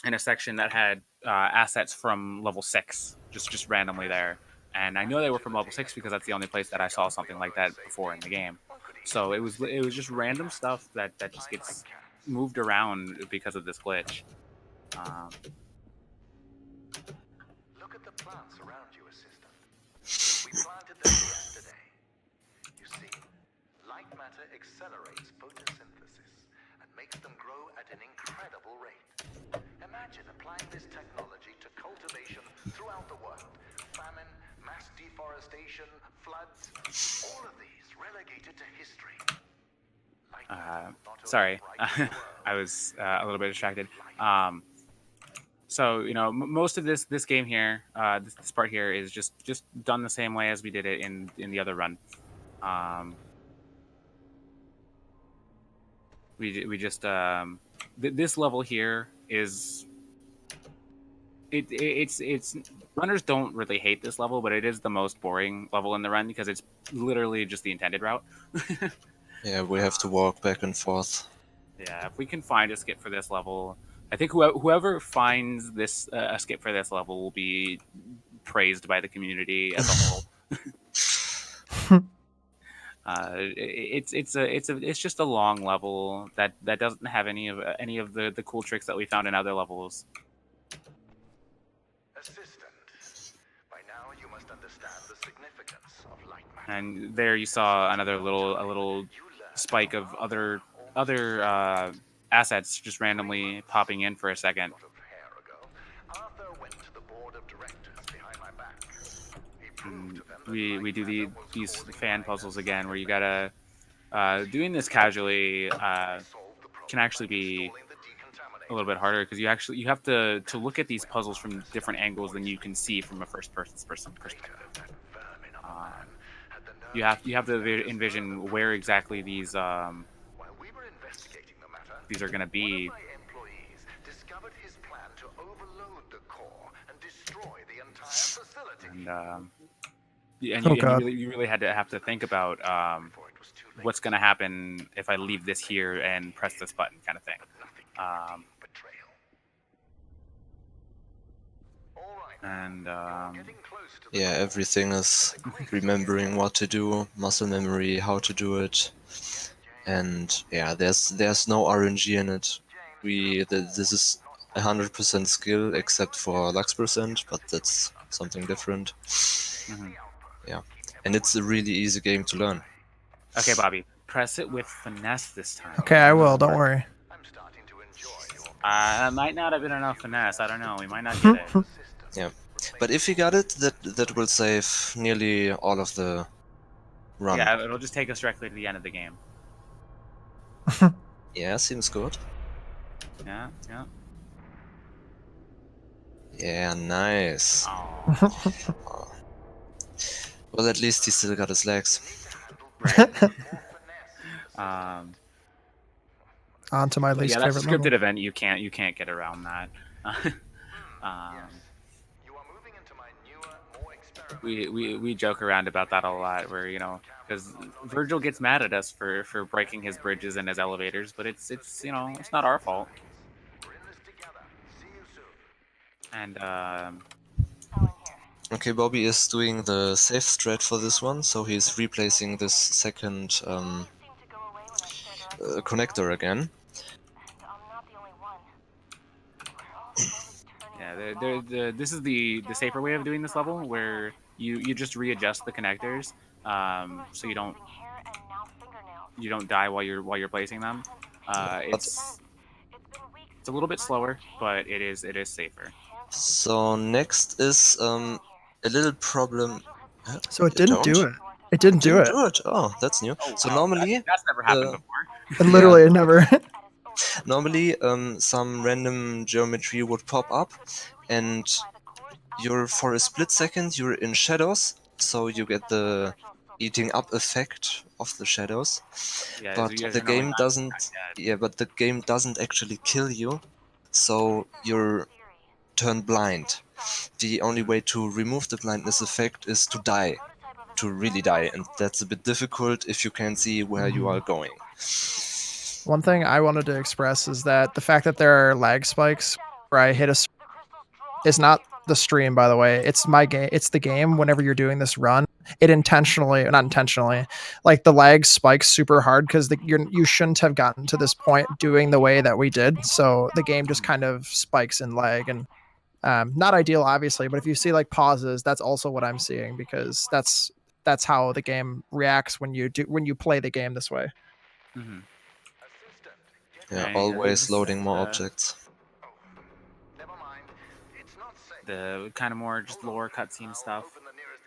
Speaker 3: in a section that had assets from level 6 just randomly there, and I know they were from level 6 because that's the only place that I saw something like that before in the game. So it was just random stuff that just gets moved around because of this glitch.
Speaker 8: Look at the plants around you, assistant. We planted them yesterday. You see, Lightmatter accelerates photosynthesis and makes them grow at an incredible rate. Imagine applying this technology to cultivation throughout the world. Famine, mass deforestation, floods, all of these relegated to history.
Speaker 3: Sorry, I was a little bit distracted. So most of this game here, this part here is just done the same way as we did it in the other run. We just this level here is it's runners don't really hate this level, but it is the most boring level in the run because it's literally just the intended route.
Speaker 2: Yeah, we have to walk back and forth.
Speaker 3: Yeah, if we can find a skip for this level, I think whoever finds this a skip for this level will be praised by the community as a whole. It's just a long level that doesn't have any of the cool tricks that we found in other levels.
Speaker 8: Assistant, by now you must understand the significance of Lightmatter.
Speaker 3: And there you saw a little spike of other assets just randomly popping in for a second.
Speaker 8: Arthur went to the board of directors behind my back.
Speaker 3: We do these fan puzzles again, where you gotta doing this casually can actually be a little bit harder because you have to look at these puzzles from different angles than you can see from a first person perspective. You have to envision where exactly these are going to be. And you really have to think about what's going to happen if I leave this here and press this button, kind of thing.
Speaker 2: Yeah, everything is remembering what to do, muscle memory, how to do it, and yeah, there's no RNG in it. This is 100% skill except for Lux percent, but that's something different. Yeah, and it's a really easy game to learn.
Speaker 3: Okay, Bobby, press it with finesse this time.
Speaker 4: Okay, I will. Don't worry.
Speaker 3: Might not have been enough finesse. I don't know. We might not get it.
Speaker 2: Yeah, but if you got it, that will save nearly all of the run.
Speaker 3: Yeah, it'll just take us directly to the end of the game.
Speaker 2: Yeah, seems good.
Speaker 3: Yeah.
Speaker 2: Yeah, nice.
Speaker 3: Oh.
Speaker 2: Well, at least he still got his legs.
Speaker 3: Right.
Speaker 4: On to my least
Speaker 3: favorite. Yeah, that's a scripted
Speaker 4: level.
Speaker 3: event. You can't get around that. We joke around about that a lot, where because Virgil gets mad at us for breaking his bridges and his elevators, but it's it's not our fault. And
Speaker 2: okay, Bobby is doing the safe strat for this one, so he's replacing this second connector again.
Speaker 3: Yeah, this is the safer way of doing this level, where you just readjust the connectors, so you don't die while you're placing them. It's a little bit slower, but it is safer.
Speaker 2: So next is a little problem.
Speaker 4: So it didn't do it. It didn't do it.
Speaker 2: Oh, that's new.
Speaker 3: Oh,
Speaker 2: so
Speaker 3: wow,
Speaker 2: normally
Speaker 3: that's never happened before.
Speaker 4: And literally, it never.
Speaker 2: Normally, some random geometry would pop up, and for a split second you're in shadows, so you get the eating up effect of the shadows.
Speaker 3: Yeah,
Speaker 2: but the game doesn't. Yeah, but the game doesn't actually kill you, so you're turned blind. The only way to remove the blindness effect is to die, to really die, and that's a bit difficult if you can't see where you are going.
Speaker 4: One thing I wanted to express is that the fact that there are lag spikes where I hit is not the stream, by the way. It's my game. It's the game. Whenever you're doing this run, it not intentionally, like the lag spikes super hard because you shouldn't have gotten to this point doing the way that we did. So the game just kind of spikes in lag, and not ideal, obviously. But if you see like pauses, that's also what I'm seeing, because that's how the game reacts when you play the game this way.
Speaker 3: Mm-hmm.
Speaker 2: Yeah, always loading more objects.
Speaker 3: The kind of more just lower cutscene stuff,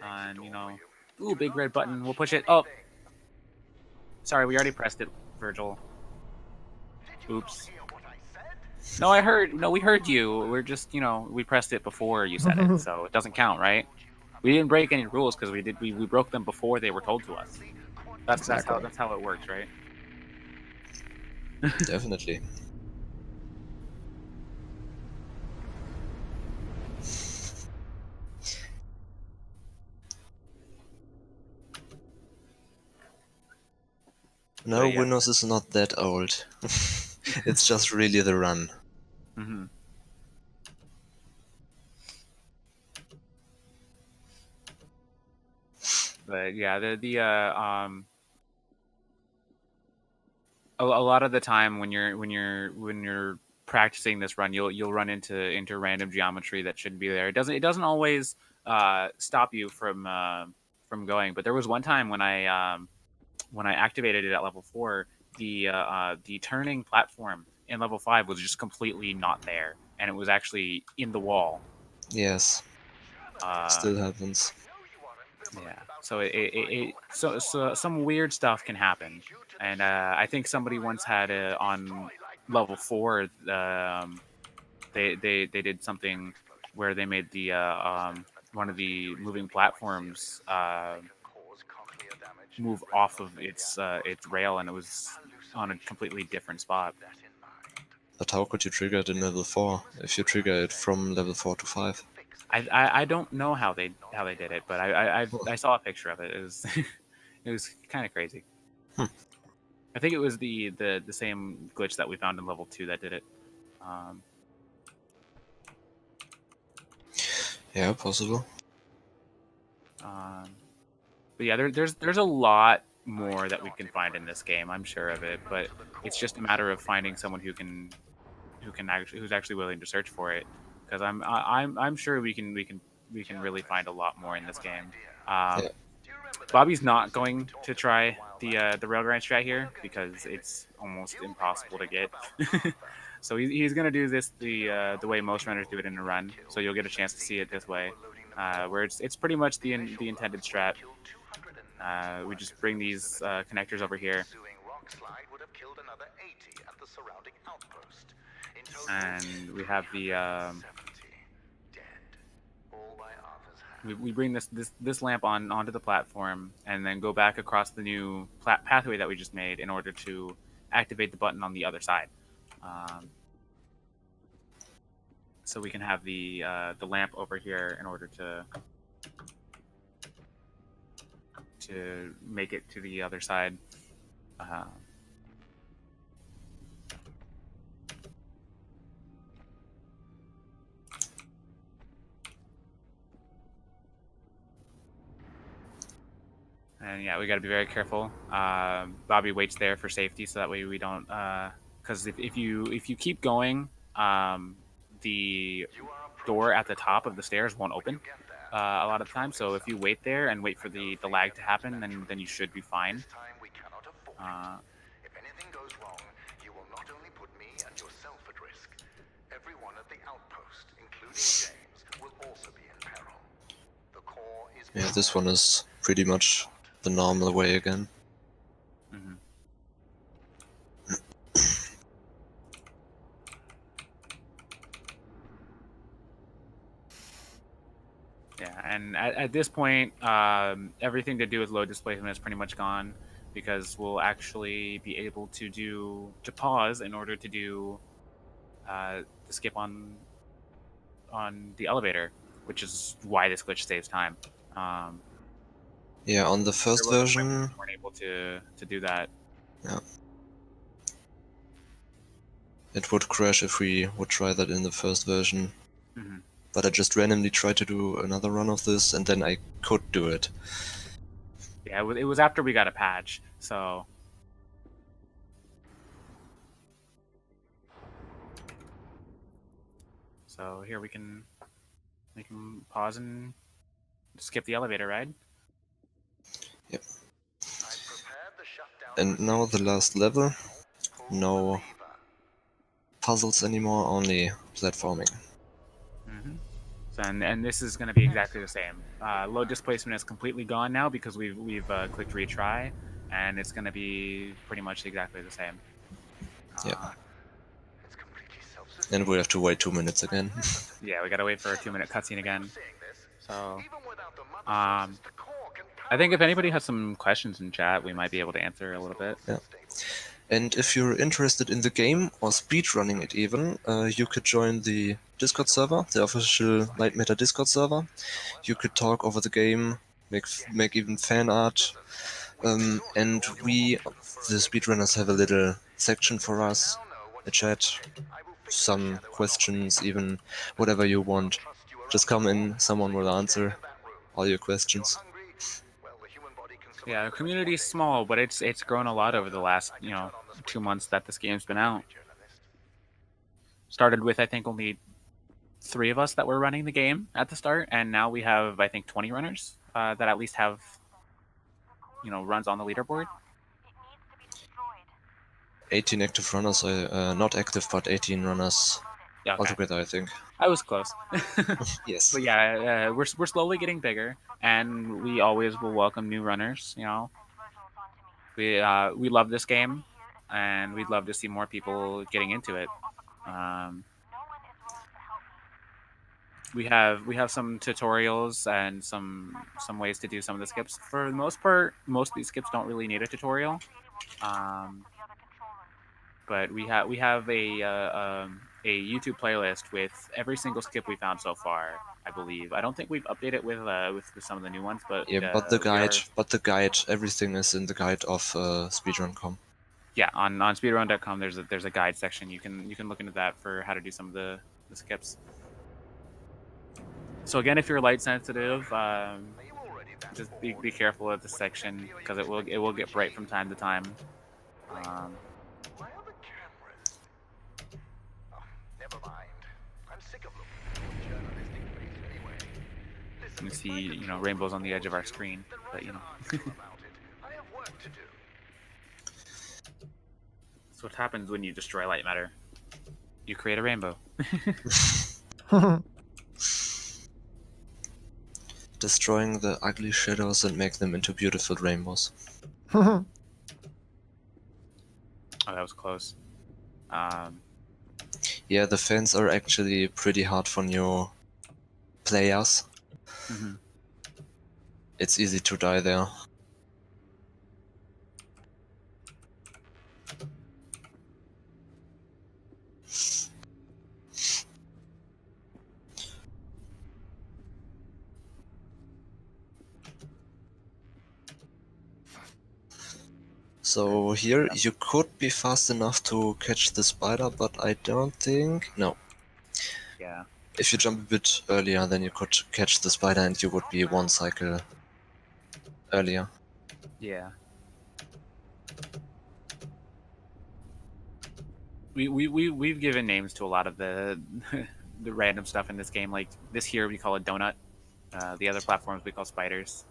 Speaker 3: and ooh, big red button. We'll push it. Oh, sorry, we already pressed it, Virgil. Oops. No, we heard you. We're just we pressed it before you said it, so it doesn't count, right? We didn't break any rules because we broke them before they were told to us. That's how it works, right?
Speaker 2: Definitely. No, yeah. Windows is not that old. It's just really the run.
Speaker 3: Mm-hmm. But yeah, a lot of the time when you're practicing this run, you'll run into random geometry that shouldn't be there. It doesn't always stop you from going. But there was one time when I activated it at level 4, the turning platform in level 5 was just completely not there, and it was actually in the wall.
Speaker 2: Yes. Still happens.
Speaker 3: Yeah. So some weird stuff can happen, and I think somebody once had on level 4. They did something where they made the one of the moving platforms move off of its rail, and it was on a completely different spot.
Speaker 2: But how could you trigger it in level 4 if you trigger it from level 4 to 5?
Speaker 3: I don't know how they did it, but I saw a picture of it. It was it was kind of crazy. I think it was the same glitch that we found in level 2 that did it.
Speaker 2: Yeah, possible.
Speaker 3: But yeah, there's a lot more that we can find in this game. I'm sure of it, but it's just a matter of finding someone who's actually willing to search for it. Because I'm sure we can really find a lot more in this game.
Speaker 2: Yeah.
Speaker 3: Bobby's not going to try the railgun strat here because it's almost impossible to get. So he's gonna do this the way most runners do it in a run. So you'll get a chance to see it this way, where it's pretty much the intended strat. We just bring these connectors over here, and we have the we bring this lamp onto the platform, and then go back across the new pathway that we just made in order to activate the button on the other side. So we can have the lamp over here in order to make it to the other side. And yeah, we got to be very careful. Bobby waits there for safety, so that way we don't. Because if you keep going, the door at the top of the stairs won't open a lot of the time. So if you wait there and wait for the lag to happen, then you should be fine.
Speaker 8: If anything goes wrong, you will not only put me and yourself at risk. Everyone at the outpost, including James, will also be in peril. The core is.
Speaker 2: Yeah, this one is pretty much the normal way again.
Speaker 3: Mm-hmm. Yeah, and at this point, everything to do with load displacement is pretty much gone, because we'll actually be able to pause in order to do the skip on the elevator, which is why this glitch saves time.
Speaker 2: Yeah, on the first version,
Speaker 3: we weren't able to do that.
Speaker 2: Yeah, it would crash if we would try that in the first version.
Speaker 3: Mm-hmm.
Speaker 2: But I just randomly tried to do another run of this, and then I could do it.
Speaker 3: Yeah, it was after we got a patch, so. So here we can pause and skip the elevator ride.
Speaker 2: Yep. And now the last level. No puzzles anymore, only platforming.
Speaker 3: Mm-hmm. So, and this is going to be exactly the same. Load displacement is completely gone now because we've clicked retry, and it's going to be pretty much exactly the same.
Speaker 2: Yeah. And we have to wait 2 minutes again.
Speaker 3: Yeah, we got to wait for a 2-minute cutscene again. So, I think if anybody has some questions in chat, we might be able to answer a little bit.
Speaker 2: Yeah. And if you're interested in the game, or speedrunning it even, you could join the Discord server, the official Lightmatter Discord server. You could talk over the game, make even fan art. And we, the speedrunners, have a little section for us, a chat, some questions, even whatever you want. Just come in, someone will answer all your questions.
Speaker 3: Yeah, the community is small, but it's grown a lot over the last 2 months that this game's been out. Started with I think only 3 of us that were running the game at the start, and now we have I think 20 runners that at least have runs on the leaderboard.
Speaker 2: 18 active runners, not active, but 18 runners altogether, I think.
Speaker 3: I was close.
Speaker 2: Yes.
Speaker 3: But yeah, we're slowly getting bigger, and we always will welcome new runners. You know, we love this game, and we'd love to see more people getting into it. We have some tutorials and some ways to do some of the skips. For the most part, most of these skips don't really need a tutorial. But we have a YouTube playlist with every single skip we found so far. I believe. I don't think we've updated with some of the new ones, but
Speaker 2: Yeah, but the guide, everything is in the guide of speedrun.com.
Speaker 3: Yeah, on speedrun.com there's a guide section. You can look into that for how to do some of the skips. So again, if you're light sensitive, just be careful at this section because it will get bright from time to time. You can see, rainbows on the edge of our screen, but That's what happens when you destroy Lightmatter. You create a rainbow.
Speaker 2: Destroying the ugly shadows and make them into beautiful rainbows.
Speaker 3: Oh, that was close.
Speaker 2: Yeah, the fans are actually pretty hard for new players.
Speaker 3: Mm-hmm.
Speaker 2: It's easy to die there. So here you could be fast enough to catch the spider, but I don't think... No.
Speaker 3: Yeah.
Speaker 2: If you jump a bit earlier, then you could catch the spider and you would be one cycle earlier.
Speaker 3: Yeah. We've given names to a lot of the the random stuff in this game. Like this here we call it donut. The other platforms we call spiders.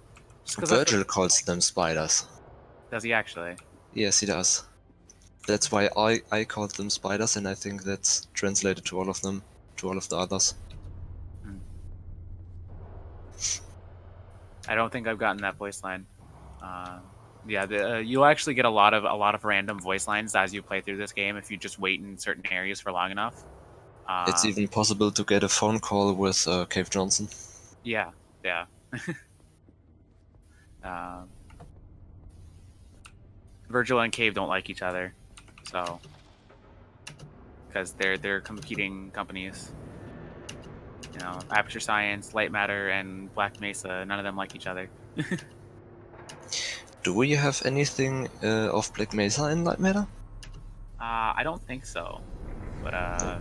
Speaker 2: Virgil calls them spiders.
Speaker 3: Does he actually?
Speaker 2: Yes, he does. That's why I called them spiders, and I think that's translated to all of them, to all of the others.
Speaker 3: I don't think I've gotten that voice line. Yeah, you'll actually get a lot of random voice lines as you play through this game if you just wait in certain areas for long enough.
Speaker 2: It's even possible to get a phone call with Cave Johnson.
Speaker 3: Yeah. Virgil and Cave don't like each other, so because they're competing companies. Aperture Science, Lightmatter, and Black Mesa. None of them like each other.
Speaker 2: Do we have anything of Black Mesa in Lightmatter?
Speaker 3: I don't think so, but I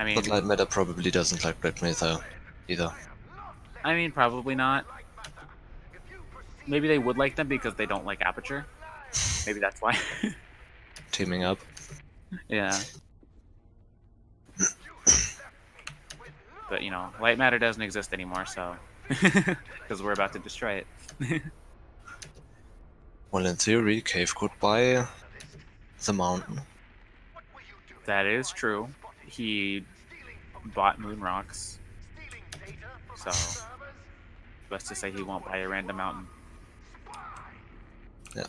Speaker 3: mean.
Speaker 2: But Lightmatter probably doesn't like Black Mesa either.
Speaker 3: I mean, probably not. Maybe they would like them because they don't like Aperture. Maybe that's why.
Speaker 2: Teaming up.
Speaker 3: Yeah. But Lightmatter doesn't exist anymore, so because we're about to destroy it.
Speaker 2: Well, in theory, Cave could buy the mountain.
Speaker 3: That is true. He bought Moon Rocks, so best to say he won't buy a random mountain.
Speaker 2: Yeah.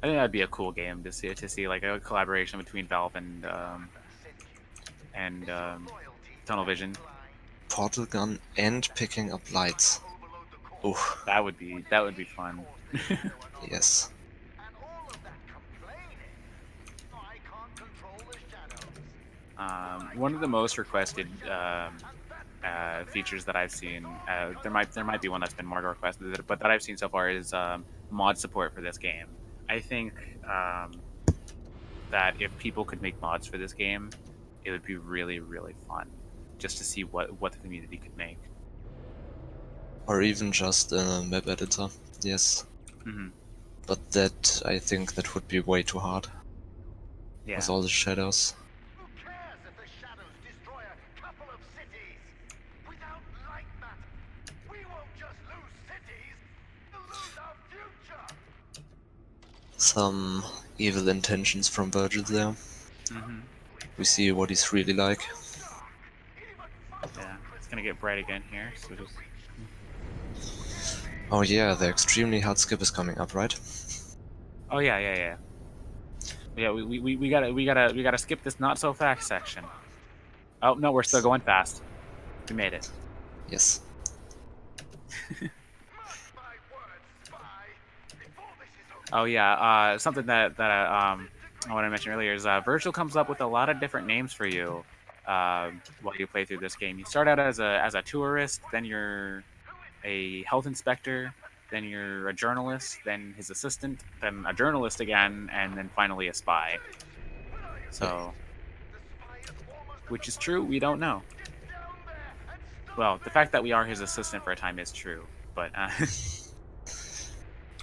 Speaker 3: I think that'd be a cool game to see like a collaboration between Valve and Tunnel Vision.
Speaker 2: Portal gun and picking up lights. Ooh.
Speaker 3: That would be fun.
Speaker 2: Yes.
Speaker 3: One of the most requested features that I've seen, there might be one that's been more requested, but that I've seen so far is mod support for this game. I think that if people could make mods for this game, it would be really, really fun just to see what the community could make.
Speaker 2: Or even just a map editor, yes.
Speaker 3: Mm-hmm.
Speaker 2: But that, I think that would be way too hard.
Speaker 3: Yeah.
Speaker 2: With all the shadows.
Speaker 8: Who cares if the shadows destroy a couple of cities? Without Lightmatter, we won't just lose cities, we'll lose our future!
Speaker 2: Some evil intentions from Virgil there.
Speaker 3: Mm-hmm.
Speaker 2: We see what he's really like.
Speaker 3: gonna get bright again here. So just...
Speaker 2: Oh yeah, the extremely hard skip is coming up, right?
Speaker 3: Oh yeah. We gotta skip this not so fast section. Oh no, we're still going fast. We made it.
Speaker 2: Yes.
Speaker 3: Oh yeah, something that I want to mention earlier is Virgil comes up with a lot of different names for you while you play through this game. You start out as a tourist, then you're a health inspector, then you're a journalist, then his assistant, then a journalist again, and then finally a spy. So, which is true? We don't know. Well, the fact that we are his assistant for a time is true, but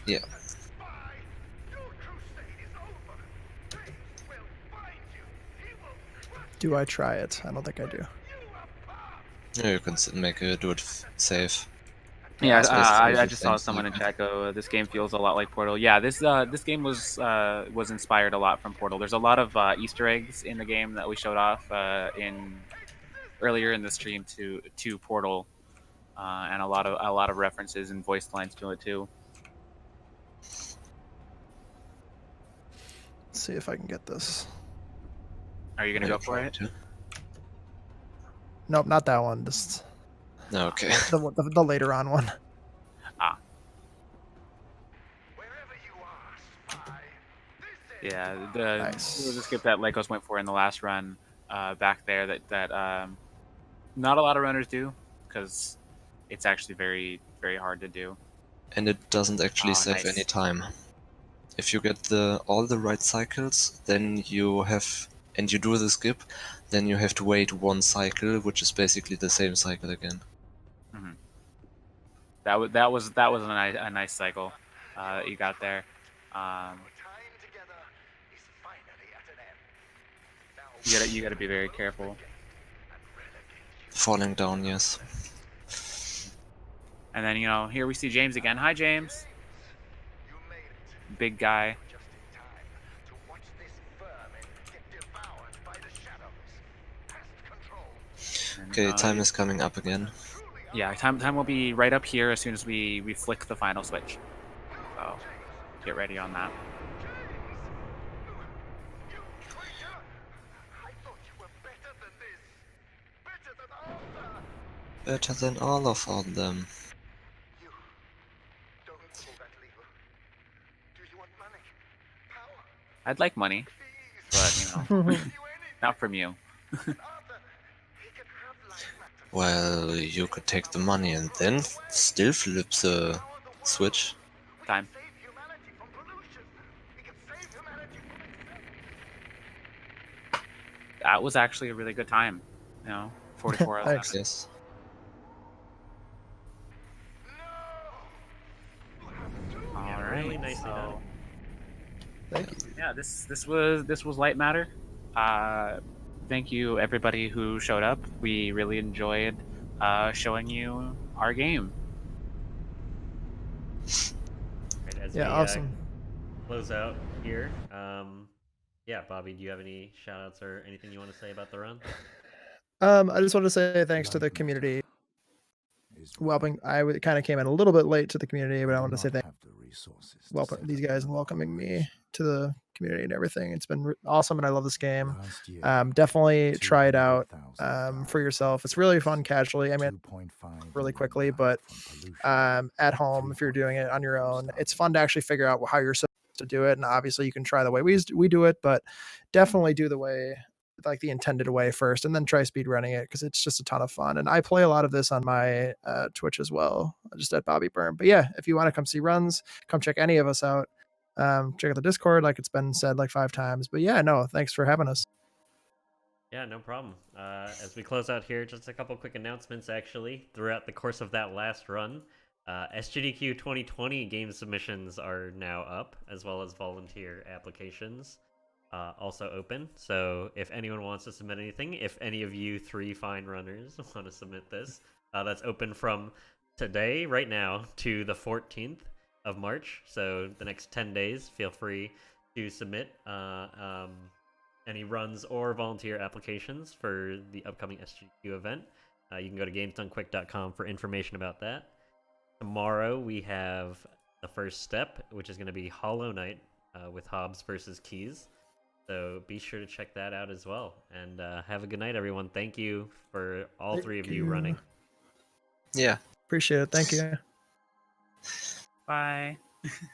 Speaker 2: yeah.
Speaker 4: Do I try it? I don't think I do.
Speaker 2: Yeah, you can do it safe.
Speaker 6: Yeah, I just saw someone in chat go, "This game feels a lot like Portal." Yeah, this game was inspired a lot from Portal. There's a lot of Easter eggs in the game that we showed off earlier in the stream to Portal, and a lot of references and voice lines to it too.
Speaker 4: Let's see if I can get this.
Speaker 3: Are you gonna go for it?
Speaker 4: Nope, not that one. Just
Speaker 2: okay.
Speaker 4: The later on one.
Speaker 3: Ah. Yeah,
Speaker 4: nice.
Speaker 3: We'll just skip that Legos went for in the last run back there that not a lot of runners do because it's actually very, very hard to do.
Speaker 2: And it doesn't actually save any time. If you get all the right cycles, then you have, and you do the skip, then you have to wait one cycle, which is basically the same cycle again.
Speaker 3: Mm-hmm. That was a nice cycle you got there. You gotta be very careful.
Speaker 2: Falling down, yes.
Speaker 3: And then here we see James again. Hi, James. Big guy.
Speaker 2: Okay, time is coming up again.
Speaker 3: Yeah, time will be right up here as soon as we flick the final switch. So get ready on that.
Speaker 2: Better than all of them.
Speaker 3: I'd like money, but not from you.
Speaker 2: Well, you could take the money and then still flip the switch.
Speaker 3: Time. That was actually a really good time. 44 hours.
Speaker 4: Thanks.
Speaker 2: Yes.
Speaker 3: All right.
Speaker 1: Really nicely done.
Speaker 4: Thank you.
Speaker 3: Yeah, this was Lightmatter. Thank you everybody who showed up. We really enjoyed showing you our game.
Speaker 1: Right, as
Speaker 4: Yeah,
Speaker 1: we,
Speaker 4: awesome.
Speaker 1: Close out here. Yeah, Bobby, do you have any shout-outs or anything you want to say about the run?
Speaker 4: I just want to say thanks to the community. I kind of came in a little bit late to the community, but I want to say thank these guys welcoming me to the community and everything. It's been awesome, and I love this game. Definitely try it out for yourself. It's really fun casually. I mean, really quickly, but at home, if you're doing it on your own, it's fun to actually figure out how you're supposed to do it. And obviously, you can try the way we do it, but definitely do the way, like the intended way first, and then try speedrunning it because it's just a ton of fun. And I play a lot of this on my Twitch as well, just at Bobby Burn. But yeah, if you want to come see runs, come check any of us out. Check out the Discord, like it's been said like 5 times. But yeah, no, thanks for having us.
Speaker 1: Yeah, no problem. As we close out here, just a couple quick announcements actually. Throughout the course of that last run, SGDQ 2020 game submissions are now up, as well as volunteer applications. Also open. So if anyone wants to submit anything, if any of you 3 fine runners want to submit this, that's open from today, right now, to the 14th of March. So the next 10 days, feel free to submit any runs or volunteer applications for the upcoming SGQ event. You can go to gamesdonequick.com for information about that. Tomorrow we have the first step, which is going to be Hollow Knight with Hobbs versus Keys. So be sure to check that out as well. And have a good night, everyone. Thank you for all three of you running.
Speaker 2: Yeah.
Speaker 4: Appreciate it. Thank you.
Speaker 3: Bye.